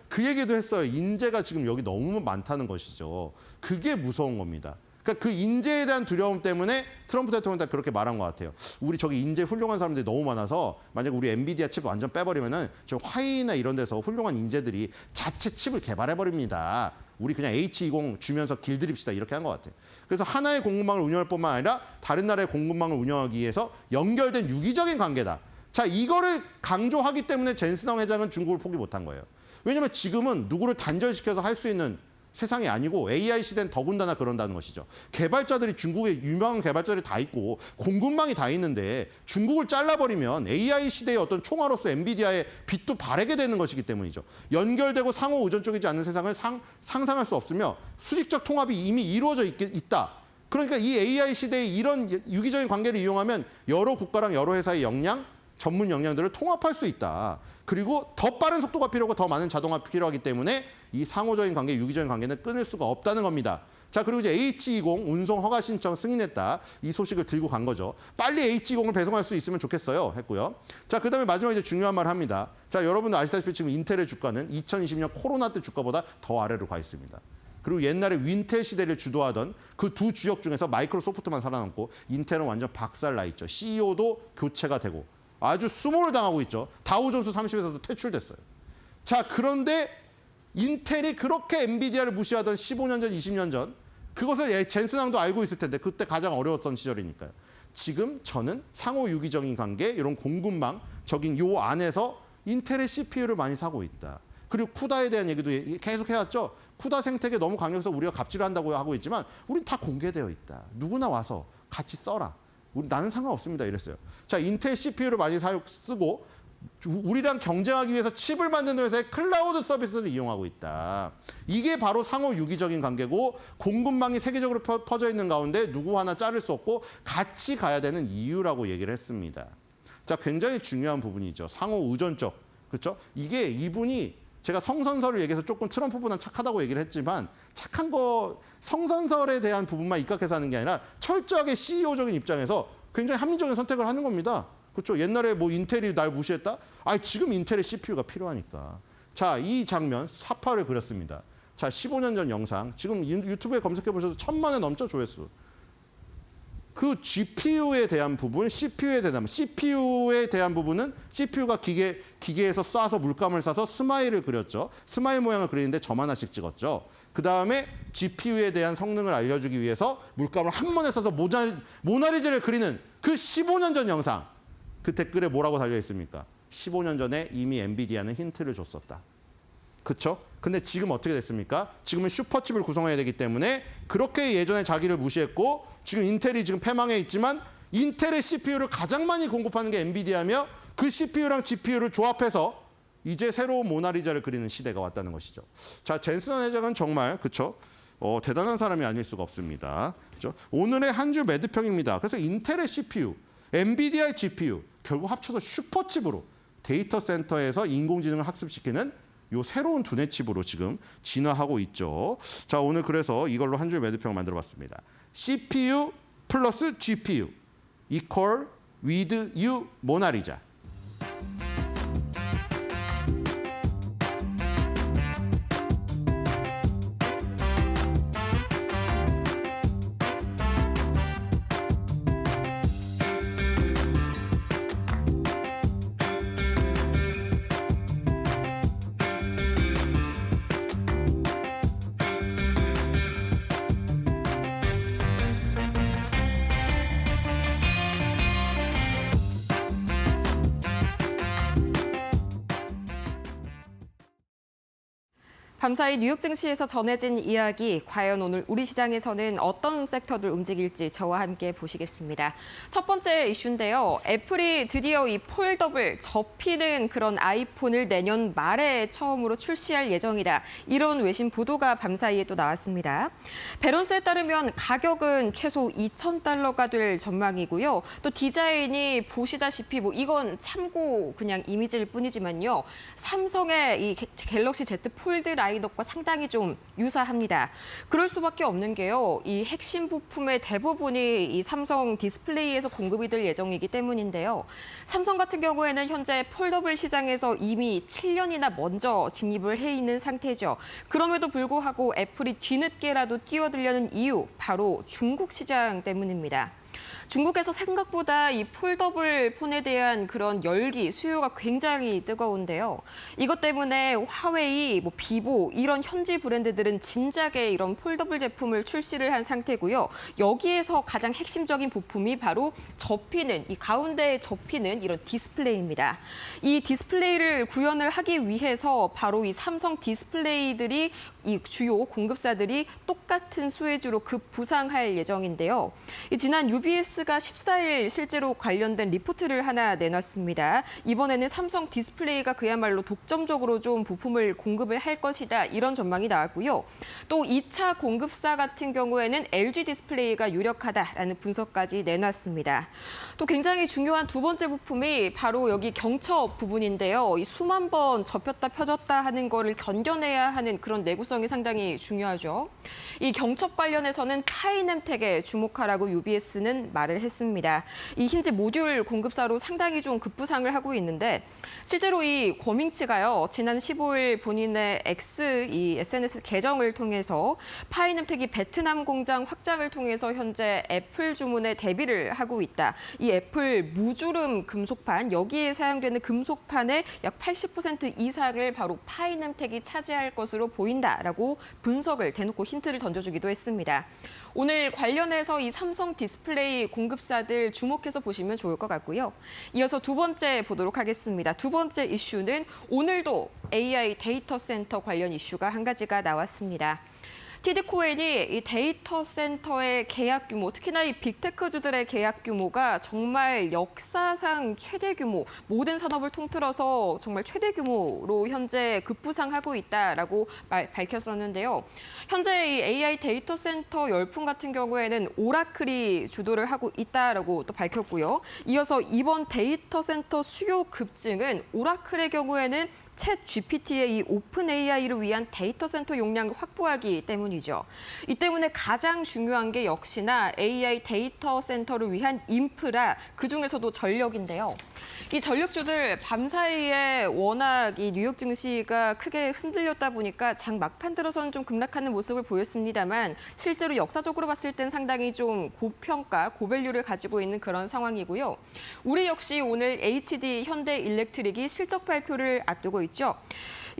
그 얘기도 했어요. 인재가 지금 여기 너무 많다는 것이죠. 그게 무서운 겁니다. 그러니까 그 인재에 대한 두려움 때문에 트럼프 대통령이 그렇게 말한 것 같아요. 우리 저기 인재 훌륭한 사람들이 너무 많아서 만약 우리 엔비디아 칩 완전 빼버리면은 저 화웨이나 이런 데서 훌륭한 인재들이 자체 칩을 개발해버립니다. 우리 그냥 H20 주면서 길들입시다 이렇게 한 것 같아요. 그래서 하나의 공급망을 운영할 뿐만 아니라 다른 나라의 공급망을 운영하기 위해서 연결된 유기적인 관계다. 자, 이거를 강조하기 때문에 젠슨왕 회장은 중국을 포기 못한 거예요. 왜냐하면 지금은 누구를 단절시켜서 할 수 있는 세상이 아니고 AI 시대는 더군다나 그런다는 것이죠. 개발자들이 중국에 유명한 개발자들이 다 있고 공급망이 다 있는데 중국을 잘라버리면 AI 시대의 어떤 총알로서 엔비디아의 빛도 바래게 되는 것이기 때문이죠. 연결되고 상호 의존적이지 않는 세상을 상상할 수 없으며 수직적 통합이 이미 이루어져 있다. 그러니까 이 AI 시대의 이런 유기적인 관계를 이용하면 여러 국가랑 여러 회사의 역량, 전문 역량들을 통합할 수 있다. 그리고 더 빠른 속도가 필요하고 더 많은 자동화가 필요하기 때문에 이 상호적인 관계, 유기적인 관계는 끊을 수가 없다는 겁니다. 자, 그리고 이제 H20 운송 허가 신청 승인했다. 이 소식을 들고 간 거죠. 빨리 H20을 배송할 수 있으면 좋겠어요. 했고요. 자, 그다음에 마지막에 이제 중요한 말을 합니다. 자, 여러분들 아시다시피 지금 인텔의 주가는 2020년 코로나 때 주가보다 더 아래로 가 있습니다. 그리고 옛날에 윈텔 시대를 주도하던 그 두 주역 중에서 마이크로소프트만 살아남고 인텔은 완전 박살나 있죠. CEO도 교체가 되고 아주 수모를 당하고 있죠. 다우존스 30에서도 퇴출됐어요. 자, 그런데 인텔이 그렇게 엔비디아를 무시하던 15년 전, 20년 전 그것을 젠슨왕도 알고 있을 텐데 그때 가장 어려웠던 시절이니까요. 지금 저는 상호 유기적인 관계, 이런 공급망적인 요 안에서 인텔의 CPU를 많이 사고 있다. 그리고 쿠다에 대한 얘기도 계속 해왔죠. 쿠다 생태계 너무 강력해서 우리가 갑질을 한다고 하고 있지만 우린 다 공개되어 있다. 누구나 와서 같이 써라. 나는 상관없습니다. 이랬어요. 자, 인텔 CPU를 많이 쓰고 우리랑 경쟁하기 위해서 칩을 만드는 회사의 클라우드 서비스를 이용하고 있다. 이게 바로 상호 유기적인 관계고 공급망이 세계적으로 퍼져 있는 가운데 누구 하나 자를 수 없고 같이 가야 되는 이유라고 얘기를 했습니다. 자, 굉장히 중요한 부분이죠. 상호 의존적. 그렇죠? 이게 이분이 제가 성선설을 얘기해서 조금 트럼프보다는 착하다고 얘기를 했지만 착한 거 성선설에 대한 부분만 입각해서 하는 게 아니라 철저하게 CEO적인 입장에서 굉장히 합리적인 선택을 하는 겁니다. 그렇죠? 옛날에 뭐 인텔이 날 무시했다? 지금 인텔의 CPU가 필요하니까. 자, 이 장면 사파를 그렸습니다. 자, 15년 전 영상. 지금 유튜브에 검색해 보셔도 1000만에 넘죠, 조회수. 그 GPU에 대한 부분, CPU에 대한 부분은 CPU가 기계에서 쏴서 물감을 싸서 스마일을 그렸죠. 스마일 모양을 그리는데 점 하나씩 찍었죠. 그 다음에 GPU에 대한 성능을 알려주기 위해서 물감을 한 번에 써서 모나리자를 그리는 그 15년 전 영상. 그 댓글에 뭐라고 달려 있습니까? 15년 전에 이미 엔비디아는 힌트를 줬었다. 그렇죠? 근데 지금 어떻게 됐습니까? 지금은 슈퍼칩을 구성해야 되기 때문에 그렇게 예전에 자기를 무시했고 지금 인텔이 지금 패망해 있지만 인텔의 CPU를 가장 많이 공급하는 게 엔비디아며 그 CPU랑 GPU를 조합해서 이제 새로운 모나리자를 그리는 시대가 왔다는 것이죠. 자, 젠슨 회장은 정말 그렇죠? 대단한 사람이 아닐 수가 없습니다. 그렇죠? 오늘의 한 주 매드평입니다. 그래서 인텔의 CPU, 엔비디아의 GPU 결국 합쳐서 슈퍼칩으로 데이터 센터에서 인공지능을 학습시키는 요 새로운 두뇌 칩으로 지금 진화하고 있죠. 자, 오늘 그래서 이걸로 한 줄 매드평을 만들어봤습니다. CPU 플러스 GPU equal with you 모나리자. 밤사이 뉴욕 증시에서 전해진 이야기, 과연 오늘 우리 시장에서는 어떤 섹터들 움직일지 저와 함께 보시겠습니다. 첫 번째 이슈인데요. 애플이 드디어 이 폴더블 접히는 그런 아이폰을 내년 말에 처음으로 출시할 예정이다. 이런 외신 보도가 밤사이에 또 나왔습니다. 베론스에 따르면 가격은 최소 $2,000가 될 전망이고요. 또 디자인이 보시다시피 이건 참고 그냥 이미지일 뿐이지만요. 삼성의 이 갤럭시 Z 폴드 라인업과 상당히 좀 유사합니다. 그럴 수밖에 없는 게요. 이 핵심 부품의 대부분이 이 삼성 디스플레이에서 공급이 될 예정이기 때문인데요. 삼성 같은 경우에는 현재 폴더블 시장에서 이미 7년이나 먼저 진입을 해 있는 상태죠. 그럼에도 불구하고 애플이 뒤늦게라도 뛰어들려는 이유, 바로 중국 시장 때문입니다. 중국에서 생각보다 이 폴더블 폰에 대한 그런 열기, 수요가 굉장히 뜨거운데요. 이것 때문에 화웨이, 비보 이런 현지 브랜드들은 진작에 이런 폴더블 제품을 출시를 한 상태고요. 여기에서 가장 핵심적인 부품이 바로 접히는, 이 가운데에 접히는 이런 디스플레이입니다. 이 디스플레이를 구현을 하기 위해서 바로 이 삼성 디스플레이들이 이 주요 공급사들이 똑같은 수혜주로 급부상할 예정인데요. 지난 UBS가 14일 실제로 관련된 리포트를 하나 내놨습니다. 이번에는 삼성 디스플레이가 그야말로 독점적으로 좀 부품을 공급을 할 것이다. 이런 전망이 나왔고요. 또 2차 공급사 같은 경우에는 LG 디스플레이가 유력하다라는 분석까지 내놨습니다. 또 굉장히 중요한 두 번째 부품이 바로 여기 경첩 부분인데요. 이 수만 번 접혔다 펴졌다 하는 거를 견뎌내야 하는 그런 내구성이 상당히 중요하죠. 이 경첩 관련해서는 파이넴텍에 주목하라고 UBS는 말을 했습니다. 이 힌지 모듈 공급사로 상당히 좀 급부상을 하고 있는데 실제로 이 고밍치가요. 지난 15일 본인의 이 SNS 계정을 통해서 파이넴텍이 베트남 공장 확장을 통해서 현재 애플 주문에 대비를 하고 있다. 이 애플 무주름 금속판, 여기에 사용되는 금속판의 약 80% 이상을 바로 파이넴텍이 차지할 것으로 보인다라고 분석을 대놓고 힌트를 던져주기도 했습니다. 오늘 관련해서 이 삼성 디스플레이 공급사들 주목해서 보시면 좋을 것 같고요. 이어서 두 번째 보도록 하겠습니다. 두 번째 이슈는 오늘도 AI 데이터 센터 관련 이슈가 한 가지가 나왔습니다. TD코엔이 이 데이터 센터의 계약 규모, 특히나 이 빅테크주들의 계약 규모가 정말 역사상 최대 규모, 모든 산업을 통틀어서 정말 최대 규모로 현재 급부상하고 있다라고 밝혔었는데요. 현재 이 AI 데이터 센터 열풍 같은 경우에는 오라클이 주도를 하고 있다라고 또 밝혔고요. 이어서 이번 데이터 센터 수요 급증은 오라클의 경우에는 챗 GPT의 이 오픈 AI를 위한 데이터 센터 용량을 확보하기 때문이죠. 이 때문에 가장 중요한 게 역시나 AI 데이터 센터를 위한 인프라, 그중에서도 전력인데요. 이 전력주들 밤사이에 워낙 이 뉴욕 증시가 크게 흔들렸다 보니까 장 막판 들어서는 좀 급락하는 모습을 보였습니다만 실제로 역사적으로 봤을 땐 상당히 좀 고평가, 고밸류를 가지고 있는 그런 상황이고요. 우리 역시 오늘 HD 현대일렉트릭이 실적 발표를 앞두고 있죠.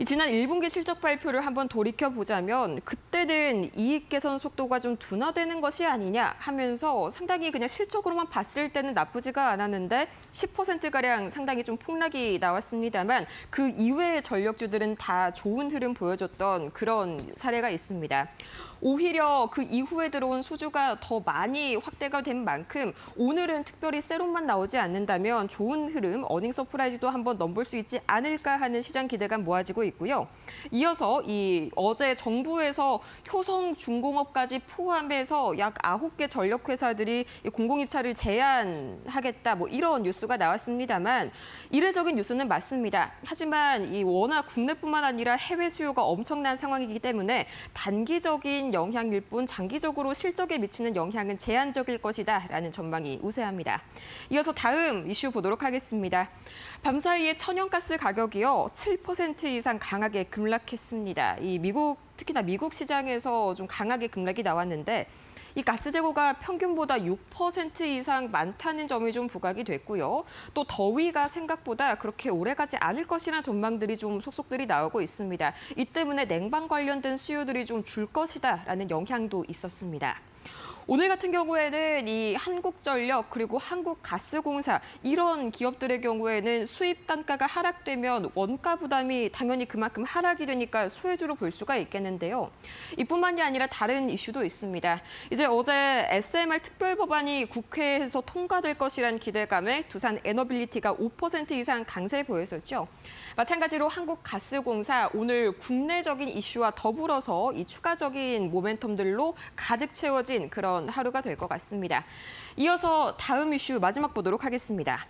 지난 1분기 실적 발표를 한번 돌이켜보자면 그때는 이익 개선 속도가 좀 둔화되는 것이 아니냐 하면서 상당히 그냥 실적으로만 봤을 때는 나쁘지가 않았는데 10%가량 상당히 좀 폭락이 나왔습니다만 그 이외의 전력주들은 다 좋은 흐름 보여줬던 그런 사례가 있습니다. 오히려 그 이후에 들어온 수주가 더 많이 확대가 된 만큼 오늘은 특별히 세론만 나오지 않는다면 좋은 흐름, 어닝 서프라이즈도 한번 넘볼 수 있지 않을까 하는 시장 기대감 모아지고 있고요. 이어서 어제 정부에서 효성중공업까지 포함해서 약 9개 전력회사들이 공공입찰을 제한하겠다, 이런 뉴스가 나왔습니다만 이례적인 뉴스는 맞습니다. 하지만 워낙 국내뿐만 아니라 해외 수요가 엄청난 상황이기 때문에 단기적인 영향일 뿐 장기적으로 실적에 미치는 영향은 제한적일 것이다라는 전망이 우세합니다. 이어서 다음 이슈 보도록 하겠습니다. 밤사이에 천연가스 가격이요 7% 이상 강하게 급락했습니다. 특히나 미국 시장에서 좀 강하게 급락이 나왔는데 이 가스 재고가 평균보다 6% 이상 많다는 점이 좀 부각이 됐고요. 또 더위가 생각보다 그렇게 오래가지 않을 것이라는 전망들이 좀 속속들이 나오고 있습니다. 이 때문에 냉방 관련된 수요들이 좀 줄 것이다라는 영향도 있었습니다. 오늘 같은 경우에는 이 한국전력 그리고 한국가스공사 이런 기업들의 경우에는 수입 단가가 하락되면 원가 부담이 당연히 그만큼 하락이 되니까 수혜주로 볼 수가 있겠는데요. 이뿐만이 아니라 다른 이슈도 있습니다. 어제 SMR 특별법안이 국회에서 통과될 것이란 기대감에 두산 에너빌리티가 5% 이상 강세 보였었죠. 마찬가지로 한국가스공사 오늘 국내적인 이슈와 더불어서 이 추가적인 모멘텀들로 가득 채워진 그런 하루가 될 것 같습니다. 이어서 다음 이슈 마지막 보도록 하겠습니다.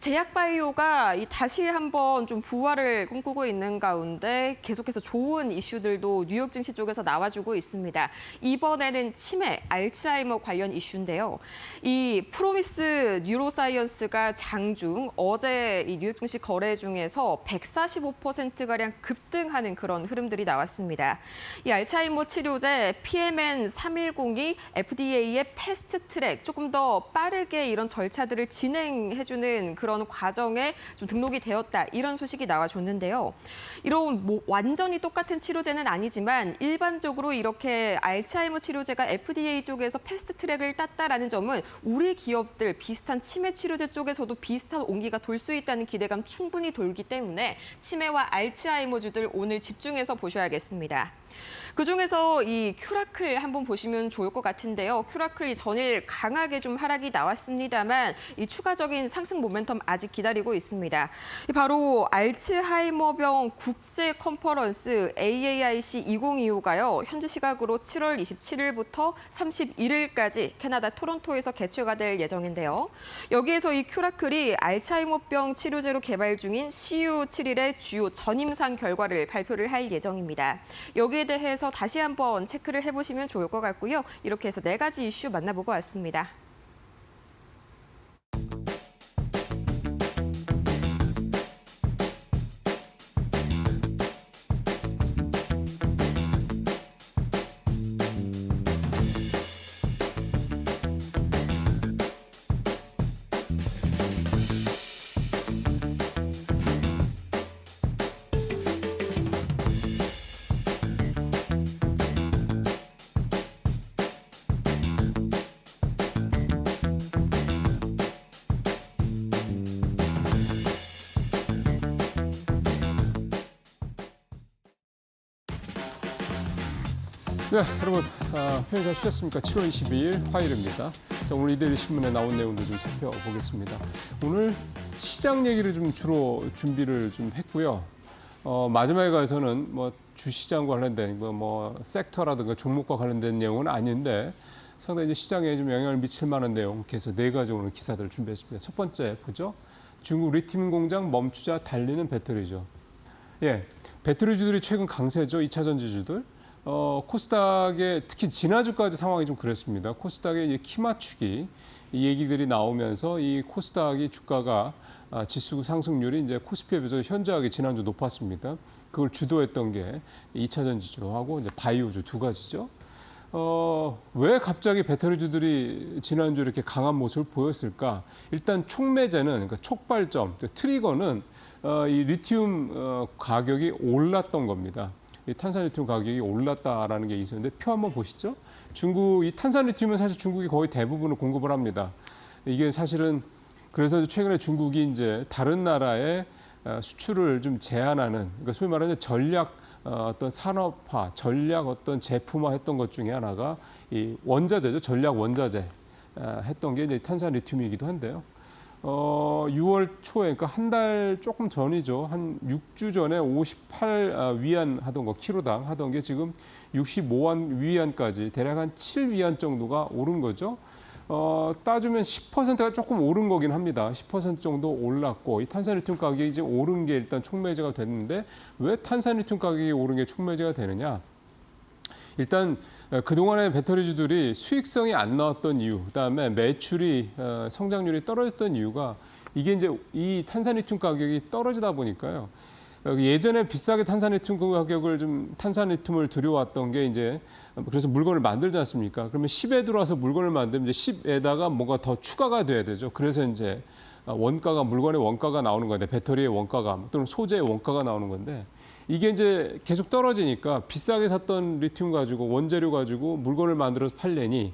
제약바이오가 다시 한번 좀 부활을 꿈꾸고 있는 가운데 계속해서 좋은 이슈들도 뉴욕 증시 쪽에서 나와주고 있습니다. 이번에는 치매, 알츠하이머 관련 이슈인데요. 이 프로미스 뉴로사이언스가 장중 어제 이 뉴욕 증시 거래 중에서 145%가량 급등하는 그런 흐름들이 나왔습니다. 이 알츠하이머 치료제 PMN 310이 FDA의 패스트 트랙, 조금 더 빠르게 이런 절차들을 진행해주는 그런 과정에 좀 등록이 되었다, 이런 소식이 나와줬는데요. 이런 완전히 똑같은 치료제는 아니지만 일반적으로 이렇게 알츠하이머 치료제가 FDA 쪽에서 패스트 트랙을 땄다라는 점은 우리 기업들 비슷한 치매 치료제 쪽에서도 비슷한 온기가 돌 수 있다는 기대감 충분히 돌기 때문에 치매와 알츠하이머주들 오늘 집중해서 보셔야겠습니다. 그중에서 이 큐라클 한번 보시면 좋을 것 같은데요. 큐라클이 전일 강하게 좀 하락이 나왔습니다만 이 추가적인 상승 모멘텀 아직 기다리고 있습니다. 바로 알츠하이머병 국제 컨퍼런스 AAIC 2025가요. 현지 시각으로 7월 27일부터 31일까지 캐나다 토론토에서 개최가 될 예정인데요. 여기에서 이 큐라클이 알츠하이머병 치료제로 개발 중인 CU7일의 주요 전임상 결과를 발표를 할 예정입니다. 여기에 대해서 다시 한번 체크를 해보시면 좋을 것 같고요. 이렇게 해서 4가지 이슈 만나보고 왔습니다. 네, 여러분 평일 잘 쉬셨습니까? 7월 22일 화요일입니다. 자, 오늘 이데일리 신문에 나온 내용들 좀 살펴보겠습니다. 오늘 시장 얘기를 좀 주로 준비를 좀 했고요. 마지막에 가서는 뭐 주시장과 관련된 뭐 섹터라든가 종목과 관련된 내용은 아닌데 상당히 이제 시장에 좀 영향을 미칠 만한 내용, 그래서 4가지 오늘 기사들을 준비했습니다. 첫 번째 보죠. 중국 리튬 공장 멈추자 달리는 배터리죠. 예, 배터리주들이 최근 강세죠. 2차 전지주들. 코스닥에 특히 지난주까지 상황이 좀 그랬습니다. 코스닥의 이제 키 맞추기 이 얘기들이 나오면서 이 코스닥이 주가가 지수 상승률이 이제 코스피에 비해서 현저하게 지난주 높았습니다. 그걸 주도했던 게 2차 전지주하고 이제 바이오주 2가지죠. 왜 갑자기 배터리주들이 지난주 이렇게 강한 모습을 보였을까? 일단 촉매제는, 그러니까 촉발점, 트리거는 이 리튬 가격이 올랐던 겁니다. 이 탄산리튬 가격이 올랐다라는 게 있었는데 표 한번 보시죠. 중국 이 탄산리튬은 사실 중국이 거의 대부분을 공급을 합니다. 이게 사실은 그래서 최근에 중국이 이제 다른 나라에 수출을 좀 제한하는, 그러니까 소위 말하는 전략 어떤 산업화, 전략 어떤 제품화 했던 것 중에 하나가 이 원자재죠. 전략 원자재 했던 게 이제 탄산리튬이기도 한데요. 6월 초에, 그러니까 한 달 조금 전이죠. 한 6주 전에 58위안 하던 거, 키로당 하던 게 지금 65위안까지 대략 한 7위안 정도가 오른 거죠. 따지면 10%가 조금 오른 거긴 합니다. 10% 정도 올랐고, 이 탄산리튬 가격이 이제 오른 게 일단 촉매제가 됐는데 왜 탄산리튬 가격이 오른 게 촉매제가 되느냐? 일단 그동안의 배터리주들이 수익성이 안 나왔던 이유, 그다음에 매출이 성장률이 떨어졌던 이유가 이게 이제 이 탄산리튬 가격이 떨어지다 보니까요. 예전에 비싸게 탄산리튬 가격을 좀 탄산리튬을 들여왔던 게 이제 그래서 물건을 만들지 않습니까? 그러면 10에 들어와서 물건을 만들면 이제 10에다가 뭔가 더 추가가 돼야 되죠. 그래서 이제 원가가 물건의 원가가 나오는 건데 배터리의 원가가 또는 소재의 원가가 나오는 건데 이게 이제 계속 떨어지니까 비싸게 샀던 리튬 가지고 원재료 가지고 물건을 만들어서 팔려니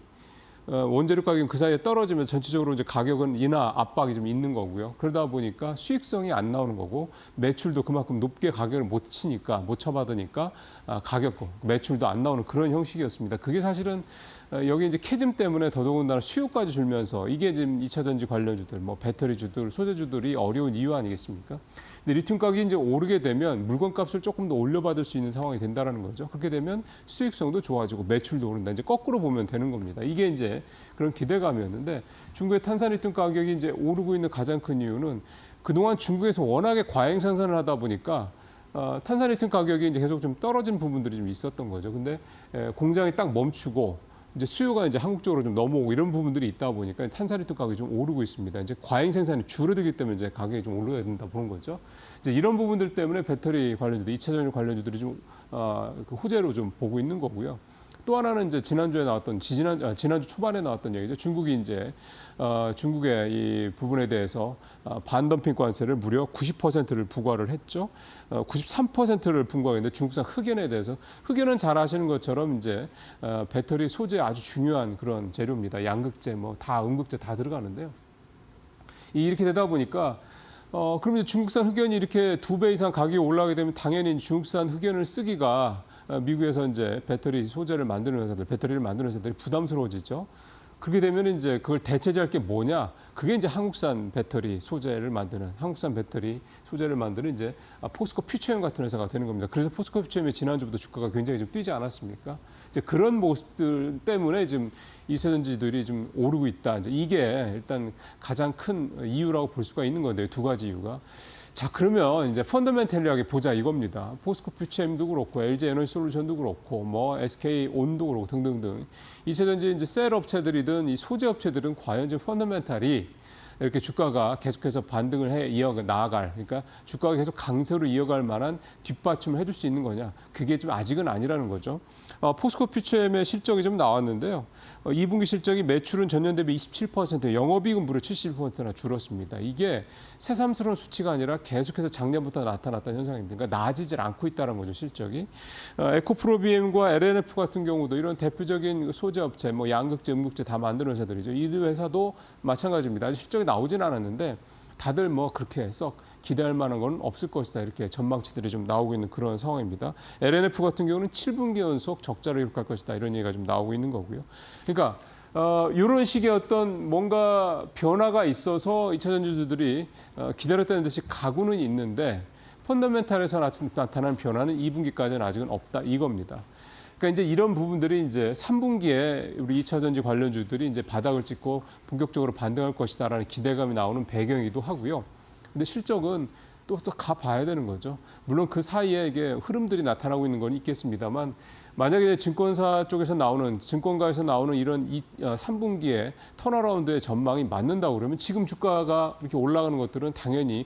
원재료 가격은 그 사이에 떨어지면서 전체적으로 이제 가격은 인하 압박이 좀 있는 거고요. 그러다 보니까 수익성이 안 나오는 거고 매출도 그만큼 높게 가격을 못 치니까 못 쳐받으니까 가격 매출도 안 나오는 그런 형식이었습니다. 그게 사실은 여기 이제 캐즘 때문에 더더군다나 수요까지 줄면서 이게 지금 2차 전지 관련주들, 뭐 배터리주들, 소재주들이 어려운 이유 아니겠습니까? 근데 리튬 가격이 이제 오르게 되면 물건값을 조금 더 올려받을 수 있는 상황이 된다라는 거죠. 그렇게 되면 수익성도 좋아지고 매출도 오른다. 이제 거꾸로 보면 되는 겁니다. 이게 이제 그런 기대감이었는데 중국의 탄산 리튬 가격이 이제 오르고 있는 가장 큰 이유는 그동안 중국에서 워낙에 과잉 생산을 하다 보니까 탄산 리튬 가격이 이제 계속 좀 떨어진 부분들이 좀 있었던 거죠. 근데 공장이 딱 멈추고 이제 수요가 이제 한국 쪽으로 좀 넘어오고 이런 부분들이 있다 보니까 탄산 리튬 가격이 좀 오르고 있습니다. 이제 과잉 생산이 줄어들기 때문에 이제 가격이 좀 올라야 된다 보는 거죠. 이제 이런 부분들 때문에 배터리 관련주들, 2차 전지 관련주들이 좀 그 호재로 좀 보고 있는 거고요. 또 하나는 이제 지난주 초반에 나왔던 얘기죠. 중국이 이제 중국의 이 부분에 대해서 반덤핑 관세를 무려 90%를 부과를 했죠. 93%를 부과했는데 중국산 흑연에 대해서 흑연은 잘 아시는 것처럼 이제 배터리 소재 아주 중요한 그런 재료입니다. 양극재 뭐 다 음극재 다 들어가는데요. 이렇게 되다 보니까 그러면 중국산 흑연이 이렇게 2배 이상 가격이 올라가게 되면 당연히 중국산 흑연을 쓰기가 미국에서 이제 배터리 소재를 만드는 회사들, 배터리를 만드는 회사들이 부담스러워지죠. 그렇게 되면 이제 그걸 대체제할 게 뭐냐? 그게 이제 한국산 배터리 소재를 만드는, 한국산 배터리 소재를 만드는 이제 포스코 퓨처엠 같은 회사가 되는 겁니다. 그래서 포스코 퓨처엠이 지난주부터 주가가 굉장히 좀 뛰지 않았습니까? 이제 그런 모습들 때문에 지금 이세전지들이 좀 오르고 있다. 이제 이게 일단 가장 큰 이유라고 볼 수가 있는 건데요. 두 가지 이유가. 자, 그러면 이제 펀더멘털리하게 보자 이겁니다. 포스코 퓨처엠도 그렇고 LG 에너지 솔루션도 그렇고 뭐 SK 온도 그렇고 등등등 이세전지 이제 셀 업체들이든 이 소재 업체들은 과연 지금 펀더멘털이 이렇게 주가가 계속해서 반등을 나아갈, 그러니까 주가가 계속 강세로 이어갈 만한 뒷받침을 해줄 수 있는 거냐? 그게 좀 아직은 아니라는 거죠. 포스코 퓨처엠의 실적이 좀 나왔는데요. 2분기 실적이 매출은 전년 대비 27%, 영업이익은 무려 70%나 줄었습니다. 이게 새삼스러운 수치가 아니라 계속해서 작년부터 나타났던 현상입니다. 그러니까 나아지질 않고 있다는 거죠, 실적이. 에코프로비엠과 LNF 같은 경우도 이런 대표적인 소재 업체, 뭐 양극재, 음극재 다 만드는 회사들이죠. 이 회사도 마찬가지입니다. 아직 실적이 나오진 않았는데 다들 뭐 그렇게 썩 기대할 만한 건 없을 것이다. 이렇게 전망치들이 좀 나오고 있는 그런 상황입니다. LNF 같은 경우는 7분기 연속 적자를 기록할 것이다. 이런 얘기가 좀 나오고 있는 거고요. 그러니까 이런 식의 어떤 뭔가 변화가 있어서 2차 전지주들이 기다렸다는 듯이 가고는 있는데 펀더멘탈에서 나타난 변화는 2분기까지는 아직은 없다. 이겁니다. 그러니까 이제 이런 부분들이 이제 3분기에 우리 2차 전지 관련주들이 이제 바닥을 찍고 본격적으로 반등할 것이다라는 기대감이 나오는 배경이기도 하고요. 근데 실적은 또 가봐야 되는 거죠. 물론 그 사이에 이게 흐름들이 나타나고 있는 건 있겠습니다만 만약에 증권사 쪽에서 나오는 증권가에서 나오는 이런 3분기에 턴어라운드의 전망이 맞는다고 그러면 지금 주가가 이렇게 올라가는 것들은 당연히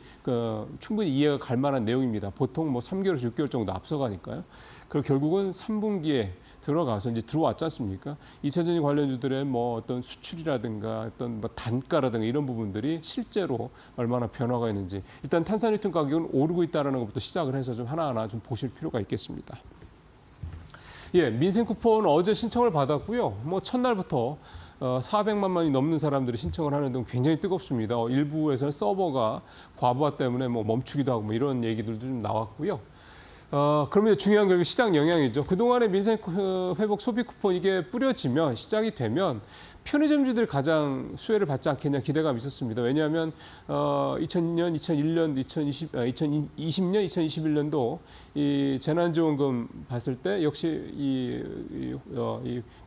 충분히 이해가 갈 만한 내용입니다. 보통 뭐 3개월에서 6개월 정도 앞서가니까요. 그리고 결국은 3분기에 들어가서 이제 들어왔지 않습니까? 2차 전지 관련주들의 뭐 어떤 수출이라든가 어떤 뭐 단가라든가 이런 부분들이 실제로 얼마나 변화가 있는지 일단 탄산리튬 가격은 오르고 있다는 것부터 시작을 해서 좀 하나하나 좀 보실 필요가 있겠습니다. 예, 민생 쿠폰 어제 신청을 받았고요. 뭐 첫날부터 400만 명이 넘는 사람들이 신청을 하는 등 굉장히 뜨겁습니다. 일부에서는 서버가 과부하 때문에 뭐 멈추기도 하고 뭐 이런 얘기들도 좀 나왔고요. 그러면 중요한 건 시장 영향이죠. 그동안의 민생 회복 소비 쿠폰 이게 뿌려지면 시작이 되면 편의점주들이 가장 수혜를 받지 않겠냐 기대감이 있었습니다. 왜냐하면 2000년, 2001년, 2020년, 2021년도 이 재난지원금 봤을 때 역시 이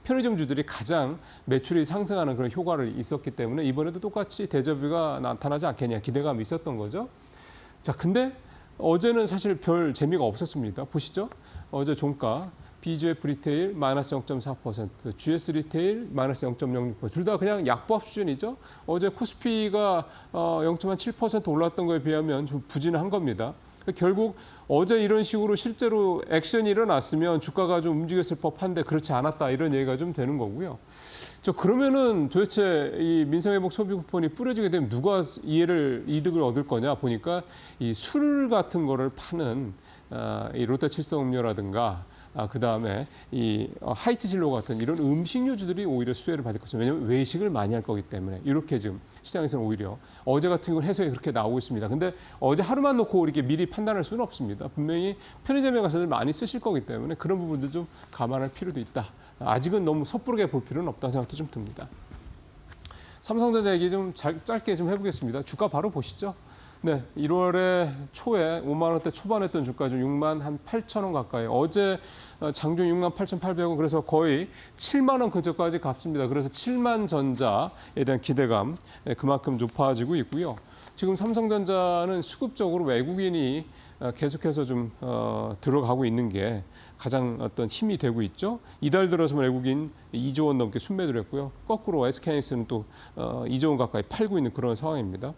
편의점주들이 가장 매출이 상승하는 그런 효과를 있었기 때문에 이번에도 똑같이 대저비가 나타나지 않겠냐 기대감이 있었던 거죠. 자, 근데 어제는 사실 별 재미가 없었습니다. 보시죠. 어제 종가 BGF 리테일 마이너스 0.4%, GS 리테일 마이너스 0.06%. 둘 다 그냥 약보합 수준이죠. 어제 코스피가 0.7% 올랐던 거에 비하면 좀 부진한 겁니다. 결국 어제 이런 식으로 실제로 액션이 일어났으면 주가가 좀 움직였을 법한데 그렇지 않았다 이런 얘기가 좀 되는 거고요. 그러면은 도대체 이 민생회복 소비 쿠폰이 뿌려지게 되면 누가 이득을 얻을 거냐 보니까 이 술 같은 거를 파는 이 롯데칠성 음료라든가 그다음에 이 하이트 진로 같은 이런 음식료주들이 오히려 수혜를 받을 것입니다. 왜냐하면 외식을 많이 할 거기 때문에 이렇게 지금 시장에서는 오히려 어제 같은 경우는 해석이 그렇게 나오고 있습니다. 근데 어제 하루만 놓고 이렇게 미리 판단할 수는 없습니다. 분명히 편의점에 가서들 많이 쓰실 거기 때문에 그런 부분도 좀 감안할 필요도 있다. 아직은 너무 섣부르게 볼 필요는 없다는 생각도 좀 듭니다. 삼성전자 얘기 좀 짧게 좀 해보겠습니다. 주가 바로 보시죠. 네, 1월에 초에 5만 원대 초반했던 주가 좀 6만 한 8천 원 가까이. 어제 장중 6만 8,800원 그래서 거의 7만 원 근처까지 갔습니다. 그래서 7만 전자에 대한 기대감 그만큼 높아지고 있고요. 지금 삼성전자는 수급적으로 외국인이 계속해서 좀 들어가고 있는 게 가장 어떤 힘이 되고 있죠. 이달 들어서만 외국인 2조 원 넘게 순매도를 했고요. 거꾸로 SK하이닉스는 또 2조 원 가까이 팔고 있는 그런 상황입니다.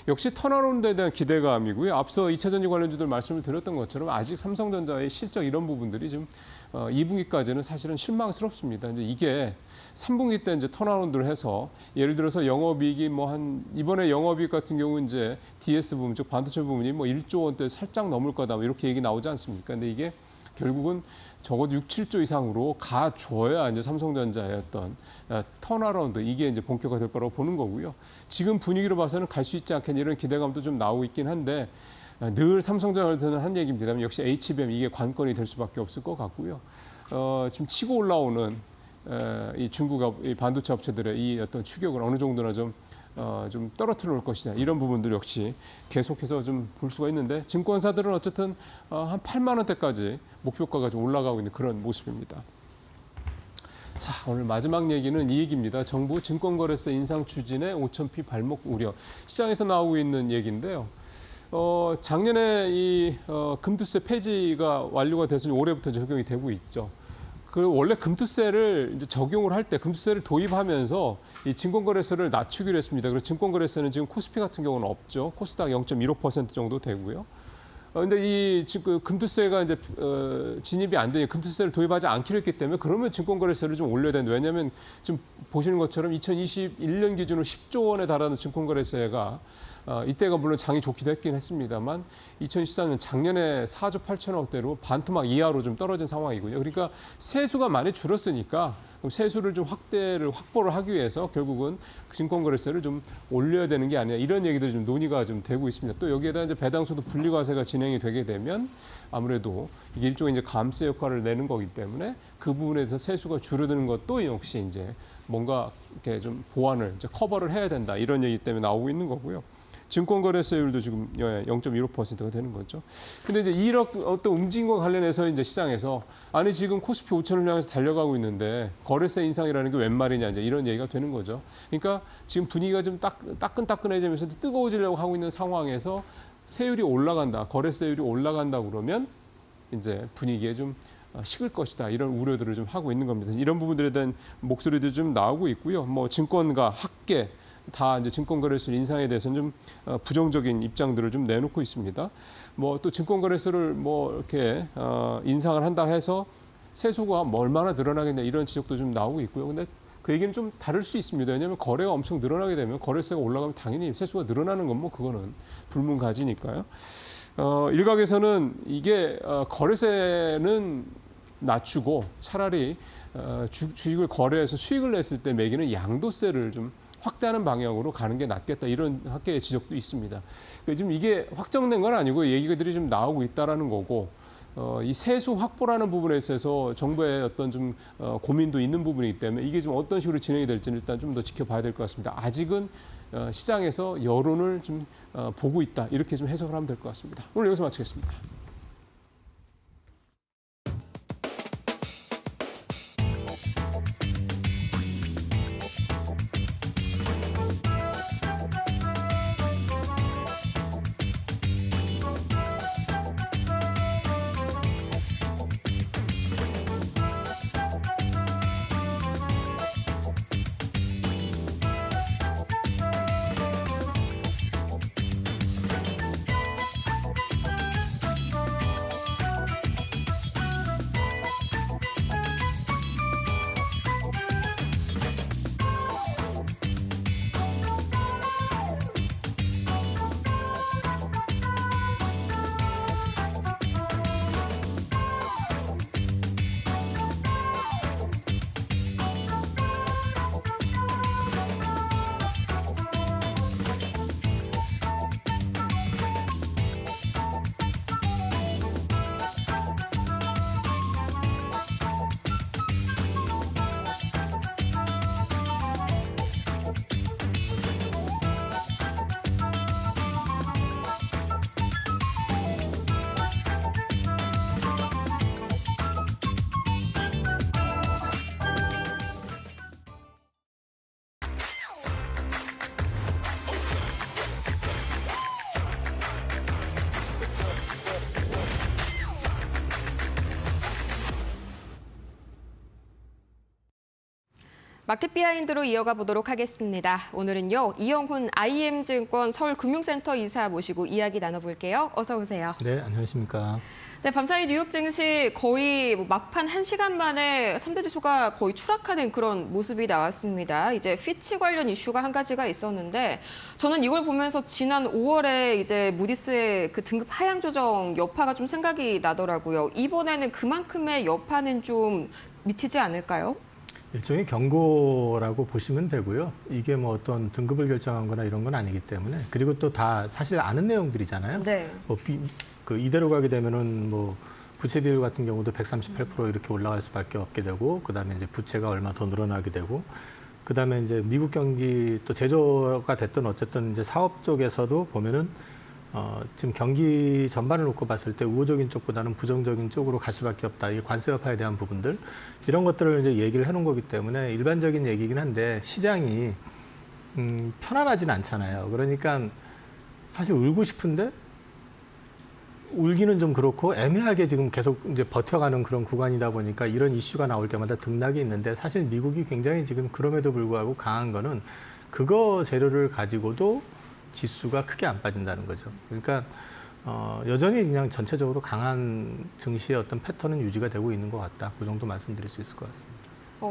역시 턴어라운드에 대한 기대감이고요. 앞서 2차 전지 관련주들 말씀을 드렸던 것처럼 아직 삼성전자의 실적 이런 부분들이 좀 2분기까지는 사실은 실망스럽습니다. 이제 이게 3분기 때 이제 턴어라운드를 해서 예를 들어서 영업이익이 뭐 한 이번에 영업이익 같은 경우 이제 DS 부분 즉 반도체 부분이 뭐 1조 원대 살짝 넘을 거다 뭐 이렇게 얘기 나오지 않습니까? 근데 이게 결국은 적어도 6, 7조 이상으로 가줘야 이제 삼성전자의 어떤 턴어라운드 이게 이제 본격화될 거라고 보는 거고요. 지금 분위기로 봐서는 갈 수 있지 않겠냐 이런 기대감도 좀 나오고 있긴 한데 늘 삼성전자한테는 한 얘기입니다만 역시 HBM 이게 관건이 될 수밖에 없을 것 같고요. 지금 치고 올라오는 이 중국 이 반도체 업체들의 이 어떤 추격을 어느 정도나 좀 떨어뜨려 놓을 것이냐 이런 부분들 역시 계속해서 좀 볼 수가 있는데 증권사들은 어쨌든 한 8만 원대까지 목표가가 좀 올라가고 있는 그런 모습입니다. 자, 오늘 마지막 얘기는 이 얘기입니다. 정부 증권거래세 인상 추진에 5,000피 발목 우려. 시장에서 나오고 있는 얘기인데요. 작년에 이 금투세 폐지가 완료가 돼서 올해부터 적용이 되고 있죠. 그 원래 금투세를 이제 적용을 할 때 금투세를 도입하면서 이 증권거래세를 낮추기로 했습니다. 그래서 증권거래세는 지금 코스피 같은 경우는 없죠. 코스닥 0.15% 정도 되고요. 근데 이 지금 금투세가 이제 진입이 안 되니 금투세를 도입하지 않기로 했기 때문에 그러면 증권거래세를 좀 올려야 되는데 왜냐하면 지금 보시는 것처럼 2021년 기준으로 10조 원에 달하는 증권거래세가 이때가 물론 장이 좋기도 했긴 했습니다만 2014년 작년에 4조 8천억대로 반토막 이하로 좀 떨어진 상황이고요. 그러니까 세수가 많이 줄었으니까 그럼 세수를 좀 확보를 하기 위해서 결국은 증권거래세를 좀 올려야 되는 게 아니냐 이런 얘기들이 좀 논의가 좀 되고 있습니다. 또 여기에다 이제 배당소득 분리과세가 진행이 되게 되면 아무래도 이게 일종의 이제 감세 역할을 내는 거기 때문에 그 부분에 대해서 세수가 줄어드는 것도 역시 이제 뭔가 이렇게 좀 보완을 이제 커버를 해야 된다 이런 얘기 때문에 나오고 있는 거고요. 증권거래세율도 지금 0.15%가 되는 거죠. 근데 이제 이런 어떤 움직임과 관련해서 이제 시장에서 아니 지금 코스피 5천을 향해서 달려가고 있는데 거래세 인상이라는 게 웬 말이냐 이제 이런 얘기가 되는 거죠. 그러니까 지금 분위기가 좀 따끈따끈해지면서 뜨거워지려고 하고 있는 상황에서 세율이 올라간다, 거래세율이 올라간다 그러면 이제 분위기에 좀 식을 것이다 이런 우려들을 좀 하고 있는 겁니다. 이런 부분들에 대한 목소리도 좀 나오고 있고요. 뭐 증권가, 학계 다 이제 증권거래세 인상에 대해서는 좀 부정적인 입장들을 좀 내놓고 있습니다. 뭐 또 증권거래세를 뭐 이렇게 인상을 한다 해서 세수가 뭐 얼마나 늘어나겠냐 이런 지적도 좀 나오고 있고요. 근데 그 얘기는 좀 다를 수 있습니다. 왜냐하면 거래가 엄청 늘어나게 되면 거래세가 올라가면 당연히 세수가 늘어나는 건 뭐 그거는 불문가지니까요. 일각에서는 이게 거래세는 낮추고 차라리 주식을 거래해서 수익을 냈을 때 매기는 양도세를 좀 확대하는 방향으로 가는 게 낫겠다 이런 학계의 지적도 있습니다. 지금 이게 확정된 건 아니고 얘기들이 좀 나오고 있다라는 거고 이 세수 확보라는 부분에 있어서 정부의 어떤 좀 고민도 있는 부분이기 때문에 이게 좀 어떤 식으로 진행이 될지는 일단 좀 더 지켜봐야 될 것 같습니다. 아직은 시장에서 여론을 좀 보고 있다 이렇게 좀 해석을 하면 될 것 같습니다. 오늘 여기서 마치겠습니다. 마켓 비하인드로 이어가 보도록 하겠습니다. 오늘은요, 이영훈 IM증권 서울금융센터 이사 모시고 이야기 나눠볼게요. 어서 오세요. 네, 안녕하십니까. 네, 밤사이 뉴욕 증시 거의 막판 1시간 만에 3대 지수가 거의 추락하는 그런 모습이 나왔습니다. 이제 피치 관련 이슈가 한 가지가 있었는데 저는 이걸 보면서 지난 5월에 이제 무디스의 그 등급 하향 조정 여파가 좀 생각이 나더라고요. 이번에는 그만큼의 여파는 좀 미치지 않을까요? 일종의 경고라고 보시면 되고요. 이게 뭐 어떤 등급을 결정한 거나 이런 건 아니기 때문에. 그리고 또 다 사실 아는 내용들이잖아요. 네. 그 이대로 가게 되면은 뭐 부채 비율 같은 경우도 138% 이렇게 올라갈 수밖에 없게 되고, 그다음에 이제 부채가 얼마 더 늘어나게 되고, 그다음에 이제 미국 경기 또 제조가 됐든 어쨌든 이제 사업 쪽에서도 보면은 지금 경기 전반을 놓고 봤을 때 우호적인 쪽보다는 부정적인 쪽으로 갈 수밖에 없다. 이게 관세 여파에 대한 부분들 이런 것들을 이제 얘기를 해놓은 거기 때문에 일반적인 얘기긴 한데 시장이 편안하진 않잖아요. 그러니까 사실 울고 싶은데 울기는 좀 그렇고 애매하게 지금 계속 이제 버텨가는 그런 구간이다 보니까 이런 이슈가 나올 때마다 등락이 있는데 사실 미국이 굉장히 지금 그럼에도 불구하고 강한 거는 그거 재료를 가지고도 지수가 크게 안 빠진다는 거죠. 그러니까 여전히 그냥 전체적으로 강한 증시의 어떤 패턴은 유지가 되고 있는 것 같다. 그 정도 말씀드릴 수 있을 것 같습니다.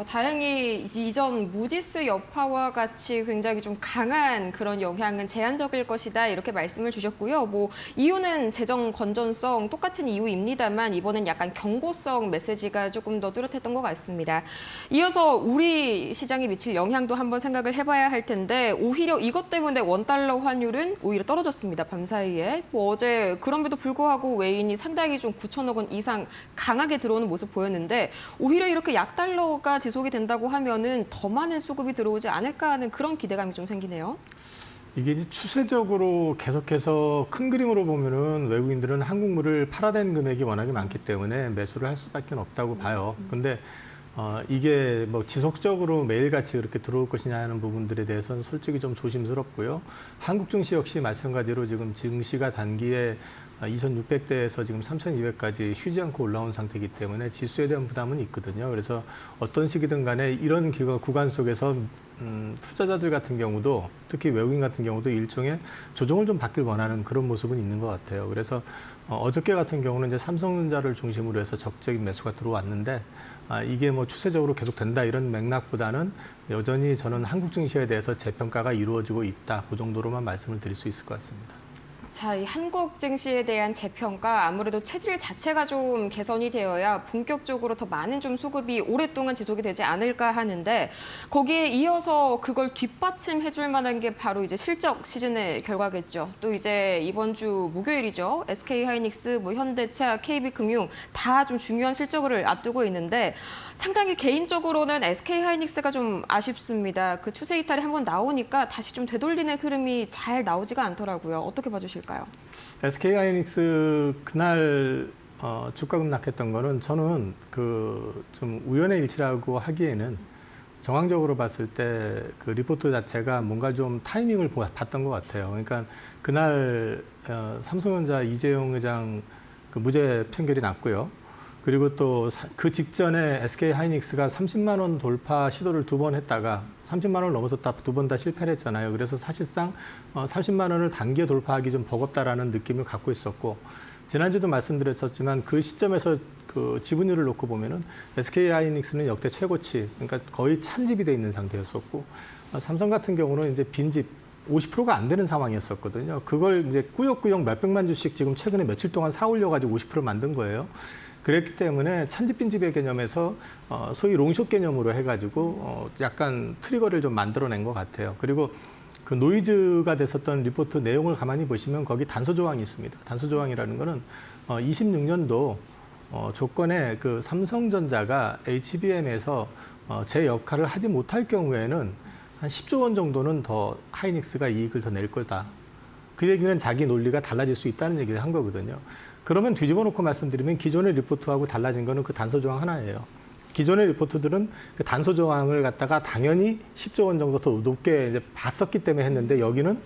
다행히 이전 무디스 여파와 같이 굉장히 좀 강한 그런 영향은 제한적일 것이다 이렇게 말씀을 주셨고요. 뭐 이유는 재정 건전성 똑같은 이유입니다만 이번엔 약간 경고성 메시지가 조금 더 뚜렷했던 것 같습니다. 이어서 우리 시장에 미칠 영향도 한번 생각을 해봐야 할 텐데 오히려 이것 때문에 원달러 환율은 오히려 떨어졌습니다. 밤사이에. 뭐 어제 그럼에도 불구하고 외인이 상당히 좀 9천억 원 이상 강하게 들어오는 모습 보였는데 오히려 이렇게 약달러가 지속이 된다고 하면은 더 많은 수급이 들어오지 않을까 하는 그런 기대감이 좀 생기네요. 이게 이제 추세적으로 계속해서 큰 그림으로 보면은 외국인들은 한국물을 팔아댄 금액이 워낙에 많기 때문에 매수를 할 수밖에 없다고 봐요. 근데 이게 뭐 지속적으로 매일같이 그렇게 들어올 것이냐 하는 부분들에 대해서는 솔직히 좀 조심스럽고요. 한국 증시 역시 마찬가지로 지금 증시가 단기에 2,600대에서 지금 3,200까지 쉬지 않고 올라온 상태이기 때문에 지수에 대한 부담은 있거든요. 그래서 어떤 시기든 간에 이런 구간 속에서 투자자들 같은 경우도 특히 외국인 같은 경우도 일종의 조정을 좀 받길 원하는 그런 모습은 있는 것 같아요. 그래서 어저께 같은 경우는 이제 삼성전자를 중심으로 해서 적극적인 매수가 들어왔는데 이게 뭐 추세적으로 계속 된다 이런 맥락보다는 여전히 저는 한국 증시에 대해서 재평가가 이루어지고 있다. 그 정도로만 말씀을 드릴 수 있을 것 같습니다. 자, 이 한국 증시에 대한 재평가 아무래도 체질 자체가 좀 개선이 되어야 본격적으로 더 많은 좀 수급이 오랫동안 지속이 되지 않을까 하는데 거기에 이어서 그걸 뒷받침해 줄 만한 게 바로 이제 실적 시즌의 결과겠죠. 또 이제 이번 주 목요일이죠. SK하이닉스, 뭐 현대차, KB금융 다 좀 중요한 실적을 앞두고 있는데 상당히 개인적으로는 SK하이닉스가 좀 아쉽습니다. 그 추세 이탈이 한번 나오니까 다시 좀 되돌리는 흐름이 잘 나오지가 않더라고요. 어떻게 봐주실까요? SK하이닉스 그날 주가 급락했던 거는 저는 그 좀 우연의 일치라고 하기에는 정황적으로 봤을 때 그 리포트 자체가 뭔가 좀 타이밍을 봤던 것 같아요. 그러니까 그날 삼성전자 이재용 회장 그 무죄 판결이 났고요. 그리고 또 그 직전에 SK하이닉스가 30만 원 돌파 시도를 2번 했다가 30만 원을 넘어서 2번 다 실패를 했잖아요. 그래서 사실상 30만 원을 단기에 돌파하기 좀 버겁다라는 느낌을 갖고 있었고 지난주도 말씀드렸었지만 그 시점에서 그 지분율을 놓고 보면은 SK하이닉스는 역대 최고치, 그러니까 거의 찬집이 돼 있는 상태였었고 삼성 같은 경우는 이제 빈집 50%가 안 되는 상황이었었거든요. 그걸 이제 꾸역꾸역 몇백만 주씩 지금 최근에 며칠 동안 사 올려가지고 50% 만든 거예요. 그랬기 때문에 찬집빈집의 개념에서 소위 롱숏 개념으로 해가지고 약간 트리거를 좀 만들어낸 것 같아요. 그리고 그 노이즈가 됐었던 리포트 내용을 가만히 보시면 거기 단서 조항이 있습니다. 단서 조항이라는 거는 26년도 조건에 그 삼성전자가 HBM에서 제 역할을 하지 못할 경우에는 한 10조 원 정도는 더 하이닉스가 이익을 더 낼 거다. 그 얘기는 자기 논리가 달라질 수 있다는 얘기를 한 거거든요. 그러면 뒤집어 놓고 말씀드리면 기존의 리포트하고 달라진 거는 그 단서 조항 하나예요. 기존의 리포트들은 그 단서 조항을 갖다가 당연히 10조 원 정도 더 높게 이제 봤었기 때문에 했는데 여기는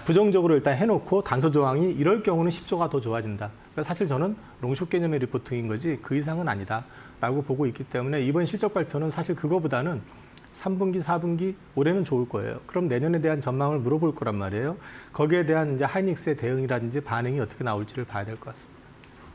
부정적으로 일단 해놓고 단서 조항이 이럴 경우는 10조가 더 좋아진다. 그러니까 사실 저는 롱숏 개념의 리포트인 거지 그 이상은 아니다라고 보고 있기 때문에 이번 실적 발표는 사실 그거보다는 3분기, 4분기 올해는 좋을 거예요. 그럼 내년에 대한 전망을 물어볼 거란 말이에요. 거기에 대한 이제 하이닉스의 대응이라든지 반응이 어떻게 나올지를 봐야 될 것 같습니다.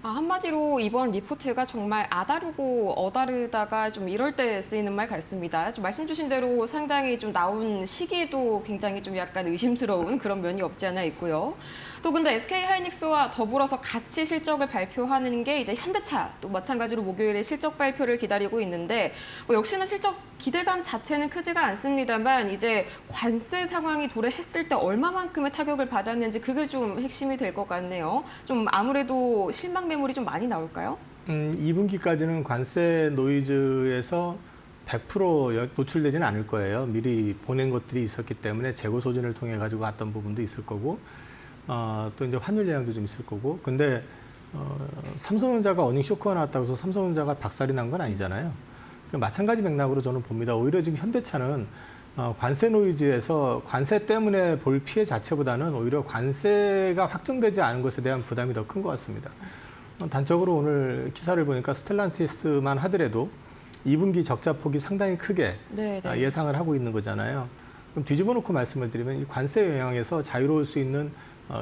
한마디로 이번 리포트가 정말 아다르고 어다르다가 좀 이럴 때 쓰이는 말 같습니다. 좀 말씀 주신 대로 상당히 좀 나온 시기도 굉장히 좀 약간 의심스러운 그런 면이 없지 않아 있고요. 또 근데 SK 하이닉스와 더불어서 같이 실적을 발표하는 게 이제 현대차 또 마찬가지로 목요일에 실적 발표를 기다리고 있는데 뭐 역시나 실적 기대감 자체는 크지가 않습니다만 이제 관세 상황이 도래했을 때 얼마만큼의 타격을 받았는지 그게 좀 핵심이 될 것 같네요. 좀 아무래도 실망 매물이 좀 많이 나올까요? 2분기까지는 관세 노이즈에서 100% 노출되지는 않을 거예요. 미리 보낸 것들이 있었기 때문에 재고 소진을 통해 가지고 왔던 부분도 있을 거고, 또 이제 환율 영향도 좀 있을 거고. 근데 삼성전자가 어닝 쇼크가 나왔다고 해서 삼성전자가 박살이 난 건 아니잖아요. 마찬가지 맥락으로 저는 봅니다. 오히려 지금 현대차는 관세 노이즈에서 관세 때문에 볼 피해 자체보다는 오히려 관세가 확정되지 않은 것에 대한 부담이 더 큰 것 같습니다. 단적으로 오늘 기사를 보니까 스텔란티스만 하더라도 2분기 적자 폭이 상당히 크게 예상을 하고 있는 거잖아요. 그럼 뒤집어 놓고 말씀을 드리면 이 관세 영향에서 자유로울 수 있는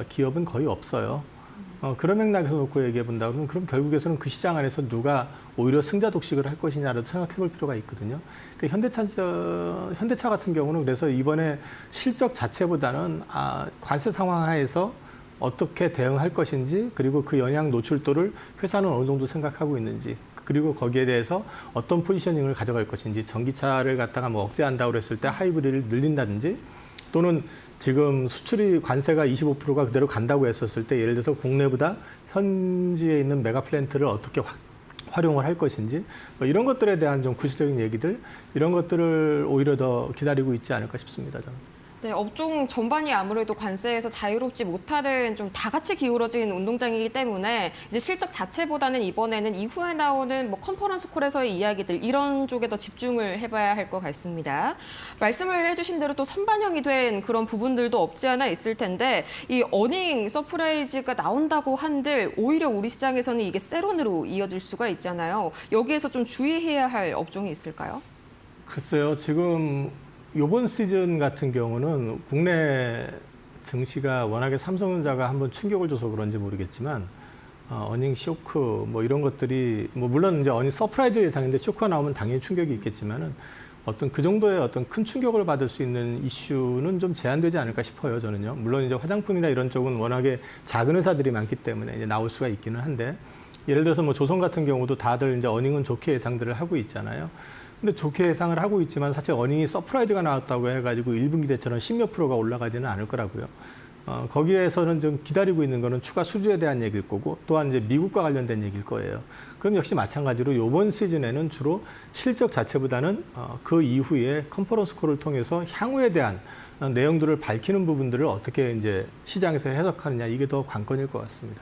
기업은 거의 없어요. 그런 맥락에서 놓고 얘기해 본다 그러면 그럼 결국에서는 그 시장 안에서 누가 오히려 승자 독식을 할 것이냐라도 생각해 볼 필요가 있거든요. 그러니까 현대차 같은 경우는 그래서 이번에 실적 자체보다는 관세 상황 하에서 어떻게 대응할 것인지 그리고 그 영향 노출도를 회사는 어느 정도 생각하고 있는지 그리고 거기에 대해서 어떤 포지셔닝을 가져갈 것인지 전기차를 갖다가 뭐 억제한다고 그랬을 때 하이브리드를 늘린다든지 또는 지금 수출이 관세가 25%가 그대로 간다고 했었을 때 예를 들어서 국내보다 현지에 있는 메가 플랜트를 어떻게 활용을 할 것인지 뭐 이런 것들에 대한 좀 구체적인 얘기들 이런 것들을 오히려 더 기다리고 있지 않을까 싶습니다. 저는. 네, 업종 전반이 아무래도 관세에서 자유롭지 못하는 좀 다 같이 기울어진 운동장이기 때문에 이제 실적 자체보다는 이번에는 이후에 나오는 뭐 컨퍼런스 콜에서의 이야기들 이런 쪽에 더 집중을 해봐야 할 것 같습니다. 말씀을 해주신 대로 또 선반영이 된 그런 부분들도 없지 않아 있을 텐데 이 어닝 서프라이즈가 나온다고 한들 오히려 우리 시장에서는 이게 세론으로 이어질 수가 있잖아요. 여기에서 좀 주의해야 할 업종이 있을까요? 글쎄요, 지금 이번 시즌 같은 경우는 국내 증시가 워낙에 삼성전자가 한번 충격을 줘서 그런지 모르겠지만 어닝 쇼크 뭐 이런 것들이 뭐 물론 이제 어닝 서프라이즈 예상인데 쇼크가 나오면 당연히 충격이 있겠지만은 어떤 그 정도의 어떤 큰 충격을 받을 수 있는 이슈는 좀 제한되지 않을까 싶어요, 저는요. 물론 이제 화장품이나 이런 쪽은 워낙에 작은 회사들이 많기 때문에 이제 나올 수가 있기는 한데 예를 들어서 뭐 조선 같은 경우도 다들 이제 어닝은 좋게 예상들을 하고 있잖아요. 근데 좋게 예상을 하고 있지만 사실 어닝이 서프라이즈가 나왔다고 해가지고 1분기 대처럼 10몇 %가 올라가지는 않을 거라고요. 거기에서는 좀 기다리고 있는 거는 추가 수주에 대한 얘기일 거고 또한 이제 미국과 관련된 얘기일 거예요. 그럼 역시 마찬가지로 이번 시즌에는 주로 실적 자체보다는 그 이후에 컨퍼런스 콜을 통해서 향후에 대한 내용들을 밝히는 부분들을 어떻게 이제 시장에서 해석하느냐 이게 더 관건일 것 같습니다.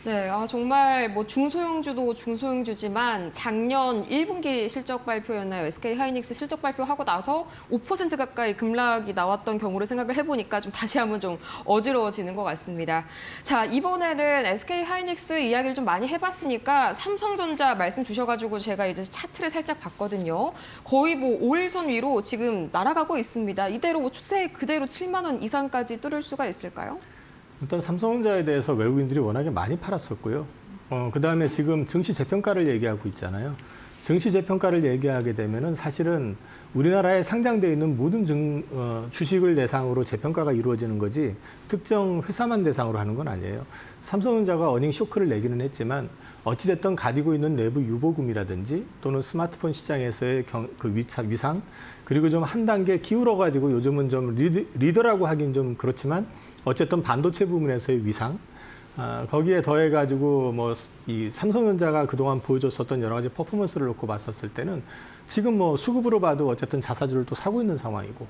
네, 정말 뭐 중소형주도 중소형주지만 작년 1분기 실적 발표였나요? SK 하이닉스 실적 발표하고 나서 5% 가까이 급락이 나왔던 경우를 생각을 해보니까 좀 다시 한번 좀 어지러워지는 것 같습니다. 자, 이번에는 SK 하이닉스 이야기를 좀 많이 해봤으니까 삼성전자 말씀 주셔가지고 제가 이제 차트를 살짝 봤거든요. 거의 뭐 5일선 위로 지금 날아가고 있습니다. 이대로 뭐 추세 그대로 7만 원 이상까지 뚫을 수가 있을까요? 일단 삼성전자에 대해서 외국인들이 워낙에 많이 팔았었고요. 그다음에 지금 증시 재평가를 얘기하고 있잖아요. 증시 재평가를 얘기하게 되면은 사실은 우리나라에 상장되어 있는 모든 주식을 대상으로 재평가가 이루어지는 거지 특정 회사만 대상으로 하는 건 아니에요. 삼성전자가 어닝 쇼크를 내기는 했지만 어찌됐든 가지고 있는 내부 유보금이라든지 또는 스마트폰 시장에서의 그 위상 그리고 좀 한 단계 기울어가지고 요즘은 좀 리더라고 하긴 좀 그렇지만 어쨌든 반도체 부분에서의 위상, 거기에 더해가지고 뭐 이 삼성전자가 그동안 보여줬었던 여러 가지 퍼포먼스를 놓고 봤었을 때는 지금 뭐 수급으로 봐도 어쨌든 자사주를 또 사고 있는 상황이고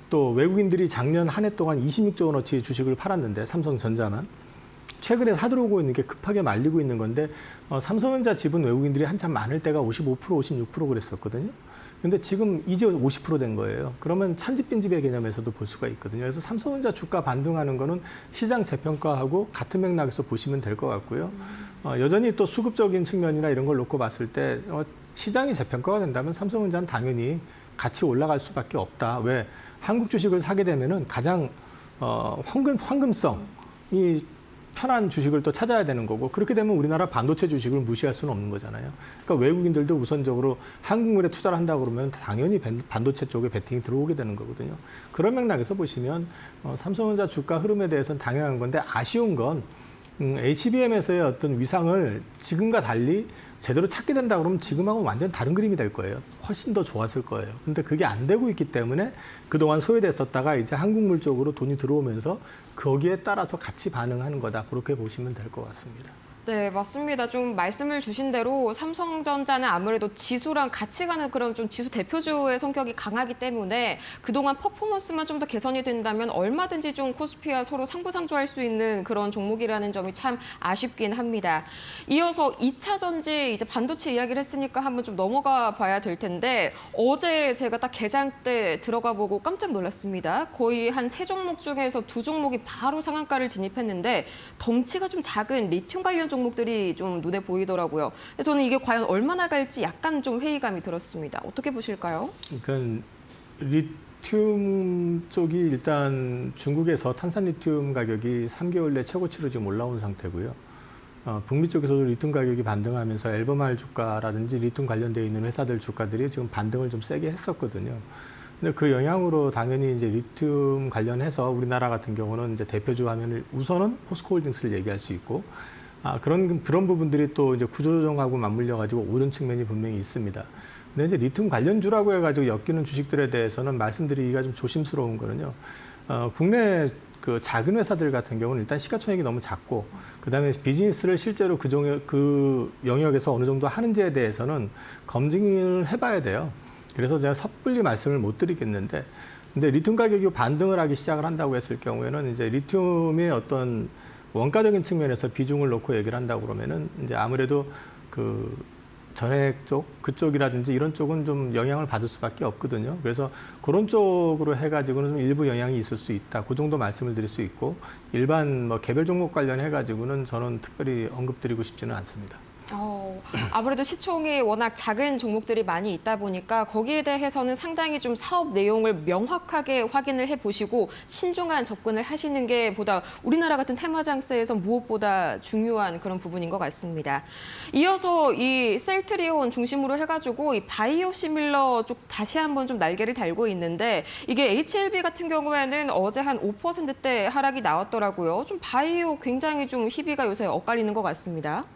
또 외국인들이 작년 한 해 동안 26조 원어치의 주식을 팔았는데 삼성전자만 최근에 사들어오고 있는 게 급하게 말리고 있는 건데 삼성전자 지분 외국인들이 한참 많을 때가 55%, 56% 그랬었거든요. 근데 지금 이제 50% 된 거예요. 그러면 찬집빈집의 개념에서도 볼 수가 있거든요. 그래서 삼성전자 주가 반등하는 거는 시장 재평가하고 같은 맥락에서 보시면 될 것 같고요. 여전히 또 수급적인 측면이나 이런 걸 놓고 봤을 때 시장이 재평가가 된다면 삼성전자는 당연히 같이 올라갈 수밖에 없다. 왜? 한국 주식을 사게 되면은 가장 황금성이 편한 주식을 또 찾아야 되는 거고, 그렇게 되면 우리나라 반도체 주식을 무시할 수는 없는 거잖아요. 그러니까 외국인들도 우선적으로 한국물에 투자를 한다고 그러면 당연히 반도체 쪽에 베팅이 들어오게 되는 거거든요. 그런 맥락에서 보시면 삼성전자 주가 흐름에 대해서는 당연한 건데, 아쉬운 건 HBM에서의 어떤 위상을 지금과 달리 제대로 찾게 된다 그러면 지금하고는 완전 다른 그림이 될 거예요. 훨씬 더 좋았을 거예요. 근데 그게 안 되고 있기 때문에 그동안 소외됐었다가 이제 한국물 쪽으로 돈이 들어오면서 거기에 따라서 같이 반응하는 거다. 그렇게 보시면 될 것 같습니다. 네, 맞습니다. 좀 말씀을 주신 대로 삼성전자는 아무래도 지수랑 같이 가는 그런 좀 지수 대표주의 성격이 강하기 때문에 그동안 퍼포먼스만 좀 더 개선이 된다면 얼마든지 좀 코스피와 서로 상부상조할 수 있는 그런 종목이라는 점이 참 아쉽긴 합니다. 이어서 2차 전지 이제 반도체 이야기를 했으니까 한번 좀 넘어가 봐야 될 텐데, 어제 제가 딱 개장 때 들어가 보고 깜짝 놀랐습니다. 거의 한 3종목 중에서 2종목이 바로 상한가를 진입했는데 덩치가 좀 작은 리튬 관련 종목들이 좀 눈에 보이더라고요. 그래서 저는 이게 과연 얼마나 갈지 약간 좀 회의감이 들었습니다. 어떻게 보실까요? 그러니까 리튬 쪽이 일단 중국에서 탄산 리튬 가격이 3개월 내 최고치로 지금 올라온 상태고요. 북미 쪽에서도 리튬 가격이 반등하면서 앨범알 주가라든지 리튬 관련되어 있는 회사들 주가들이 지금 반등을 좀 세게 했었거든요. 근데 그 영향으로 당연히 이제 리튬 관련해서 우리나라 같은 경우는 이제 대표주 하면 우선은 포스코홀딩스를 얘기할 수 있고, 그런 부분들이 또 이제 구조조정하고 맞물려 가지고 오른 측면이 분명히 있습니다. 근데 이제 리튬 관련주라고 해가지고 엮이는 주식들에 대해서는 말씀드리기가 좀 조심스러운 거는요. 국내 그 작은 회사들 같은 경우는 일단 시가총액이 너무 작고, 그다음에 비즈니스를 실제로 그 영역에서 어느 정도 하는지에 대해서는 검증을 해봐야 돼요. 그래서 제가 섣불리 말씀을 못 드리겠는데, 근데 리튬 가격이 반등을 하기 시작을 한다고 했을 경우에는 이제 리튬의 어떤 원가적인 측면에서 비중을 놓고 얘기를 한다고 그러면은 이제 아무래도 그 전액 쪽 그쪽이라든지 이런 쪽은 좀 영향을 받을 수밖에 없거든요. 그래서 그런 쪽으로 해가지고는 좀 일부 영향이 있을 수 있다. 그 정도 말씀을 드릴 수 있고, 일반 뭐 개별 종목 관련해가지고는 저는 특별히 언급드리고 싶지는 않습니다. 아무래도 시총이 워낙 작은 종목들이 많이 있다 보니까 거기에 대해서는 상당히 좀 사업 내용을 명확하게 확인을 해보시고 신중한 접근을 하시는 게 보다 우리나라 같은 테마장세에서 무엇보다 중요한 그런 부분인 것 같습니다. 이어서 이 셀트리온 중심으로 해가지고 이 바이오 시밀러 쪽 다시 한번 좀 날개를 달고 있는데, 이게 HLB 같은 경우에는 어제 한 5%대 하락이 나왔더라고요. 좀 바이오 굉장히 좀 희비가 요새 엇갈리는 것 같습니다.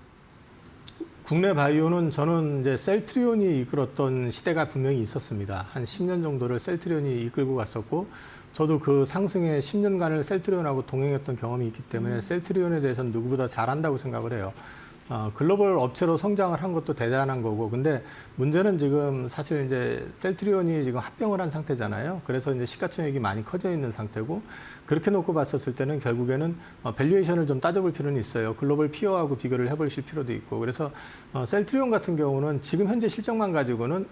국내 바이오는 저는 이제 셀트리온이 이끌었던 시대가 분명히 있었습니다. 한 10년 정도를 셀트리온이 이끌고 갔었고, 저도 그 상승의 10년간을 셀트리온하고 동행했던 경험이 있기 때문에 셀트리온에 대해서는 누구보다 잘한다고 생각을 해요. 글로벌 업체로 성장을 한 것도 대단한 거고, 근데 문제는 지금 사실 이제 셀트리온이 지금 합병을 한 상태잖아요. 그래서 이제 시가총액이 많이 커져 있는 상태고, 그렇게 놓고 봤었을 때는 결국에는 밸류에이션을 좀 따져볼 필요는 있어요. 글로벌 피어하고 비교를 해보실 필요도 있고, 그래서 셀트리온 같은 경우는 지금 현재 실적만 가지고는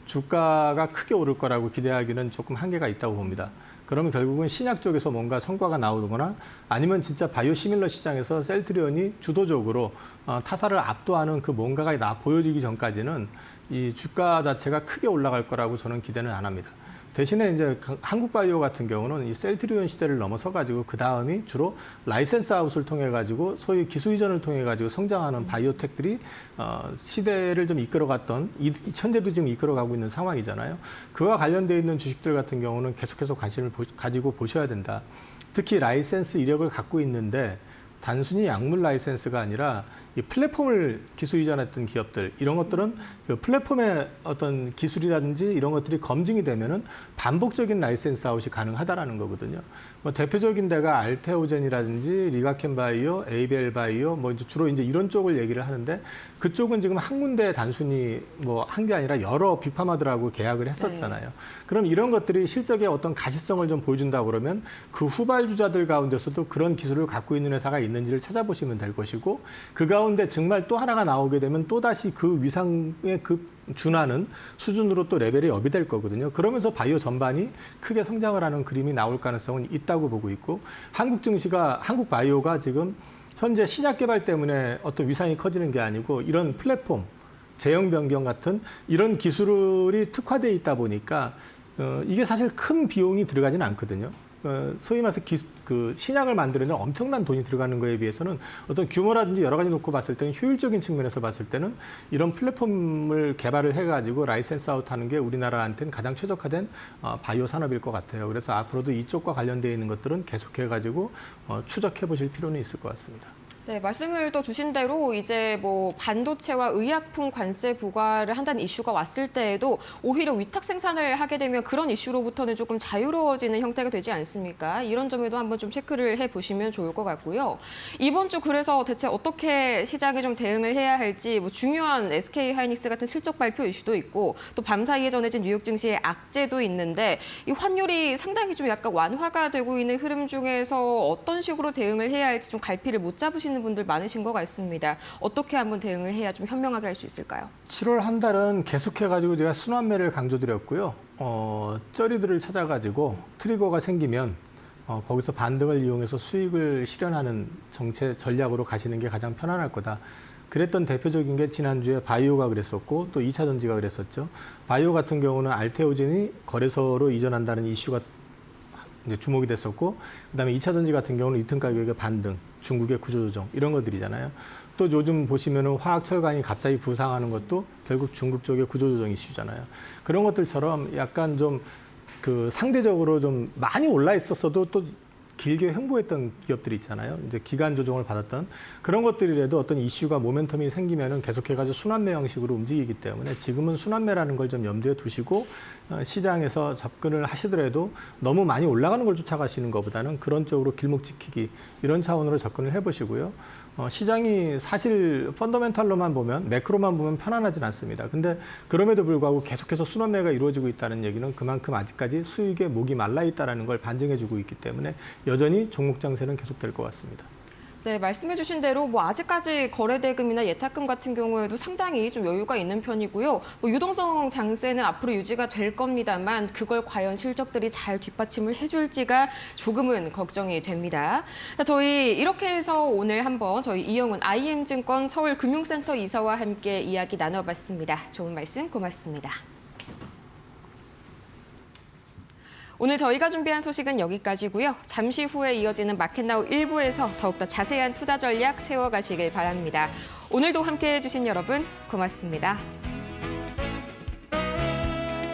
주가가 크게 오를 거라고 기대하기는 조금 한계가 있다고 봅니다. 그러면 결국은 신약 쪽에서 뭔가 성과가 나오거나 아니면 진짜 바이오 시밀러 시장에서 셀트리온이 주도적으로 타사를 압도하는 그 뭔가가 보여지기 전까지는 이 주가 자체가 크게 올라갈 거라고 저는 기대는 안 합니다. 대신에 이제 한국 바이오 같은 경우는 이 셀트리온 시대를 넘어서 가지고 그 다음이 주로 라이센스 아웃을 통해 가지고 소위 기술 이전을 통해 가지고 성장하는 바이오텍들이 시대를 좀 이끌어갔던, 현재도 지금 이끌어가고 있는 상황이잖아요. 그와 관련되어 있는 주식들 같은 경우는 계속해서 관심을 가지고 보셔야 된다. 특히 라이센스 이력을 갖고 있는데 단순히 약물 라이센스가 아니라 이 플랫폼을 기술 이전했던 기업들, 이런 것들은 그 플랫폼의 어떤 기술이라든지 이런 것들이 검증이 되면은 반복적인 라이센스 아웃이 가능하다라는 거거든요. 뭐 대표적인 데가 알테오젠이라든지 리가켄바이오, 에이벨바이오, 뭐 이제 주로 이제 이런 쪽을 얘기를 하는데, 그쪽은 지금 한 군데 단순히 뭐 한 게 아니라 여러 빅파마들하고 계약을 했었잖아요. 네. 그럼 이런 것들이 실적의 어떤 가시성을 좀 보여준다 그러면 그 후발주자들 가운데서도 그런 기술을 갖고 있는 회사가 있는지를 찾아보시면 될 것이고, 그 가운데 정말 또 하나가 나오게 되면 또다시 그 위상에 준하는 수준으로 또 레벨이 업이 될 거거든요. 그러면서 바이오 전반이 크게 성장을 하는 그림이 나올 가능성은 있다고 보고 있고, 한국 바이오가 지금 현재 신약 개발 때문에 어떤 위상이 커지는 게 아니고 이런 플랫폼, 제형 변경 같은 이런 기술이 특화되어 있다 보니까 이게 사실 큰 비용이 들어가지는 않거든요. 소위 말해서 그 신약을 만드는데 엄청난 돈이 들어가는 거에 비해서는 어떤 규모라든지 여러 가지 놓고 봤을 때는 효율적인 측면에서 봤을 때는 이런 플랫폼을 개발을 해가지고 라이센스 아웃하는 게 우리나라한테는 가장 최적화된 바이오 산업일 것 같아요. 그래서 앞으로도 이쪽과 관련되어 있는 것들은 계속해가지고 추적해 보실 필요는 있을 것 같습니다. 네, 말씀을 또 주신 대로 이제 뭐 반도체와 의약품 관세 부과를 한다는 이슈가 왔을 때에도 오히려 위탁 생산을 하게 되면 그런 이슈로부터는 조금 자유로워지는 형태가 되지 않습니까? 이런 점에도 한번 좀 체크를 해보시면 좋을 것 같고요. 이번 주 그래서 대체 어떻게 시장에 좀 대응을 해야 할지 뭐 중요한 SK 하이닉스 같은 실적 발표 이슈도 있고 또 밤사이에 전해진 뉴욕 증시의 악재도 있는데 이 환율이 상당히 좀 약간 완화가 되고 있는 흐름 중에서 어떤 식으로 대응을 해야 할지 좀 갈피를 못 잡으시는 분들 많으신 것 같습니다. 어떻게 한번 대응을 해야 좀 현명하게 할 수 있을까요? 7월 한 달은 계속해가지고 제가 순환매를 강조드렸고요. 쩌리들을 찾아가지고 트리거가 생기면 거기서 반등을 이용해서 수익을 실현하는 정책 전략으로 가시는 게 가장 편안할 거다. 그랬던 대표적인 게 지난주에 바이오가 그랬었고 또 2차 전지가 그랬었죠. 바이오 같은 경우는 알테오젠이 거래소로 이전한다는 이슈가 이제 주목이 됐었고, 그다음에 2차 전지 같은 경우는 리튬 가격의 반등, 중국의 구조조정 이런 것들이잖아요. 또 요즘 보시면은 화학 철강이 갑자기 부상하는 것도 결국 중국 쪽의 구조조정 이슈잖아요. 그런 것들처럼 약간 좀 그 상대적으로 좀 많이 올라 있었어도 또 길게 횡보했던 기업들이 있잖아요. 이제 기간 조정을 받았던 그런 것들이라도 어떤 이슈가 모멘텀이 생기면은 계속해가지고 순환매 형식으로 움직이기 때문에 지금은 순환매라는 걸 좀 염두에 두시고 시장에서 접근을 하시더라도 너무 많이 올라가는 걸 쫓아가시는 것보다는 그런 쪽으로 길목 지키기 이런 차원으로 접근을 해보시고요. 시장이 사실 펀더멘탈로만 보면 매크로만 보면 편안하진 않습니다. 근데 그럼에도 불구하고 계속해서 순환매가 이루어지고 있다는 얘기는 그만큼 아직까지 수익에 목이 말라 있다는 걸 반증해주고 있기 때문에 여전히 종목 장세는 계속될 것 같습니다. 네, 말씀해 주신 대로 뭐 아직까지 거래대금이나 예탁금 같은 경우에도 상당히 좀 여유가 있는 편이고요. 뭐 유동성 장세는 앞으로 유지가 될 겁니다만 그걸 과연 실적들이 잘 뒷받침을 해줄지가 조금은 걱정이 됩니다. 자, 저희 이렇게 해서 오늘 한번 저희 이영훈 IM증권 서울금융센터 이사와 함께 이야기 나눠봤습니다. 좋은 말씀 고맙습니다. 오늘 저희가 준비한 소식은 여기까지고요. 잠시 후에 이어지는 마켓나우 1부에서 더욱더 자세한 투자 전략 세워가시길 바랍니다. 오늘도 함께해 주신 여러분 고맙습니다.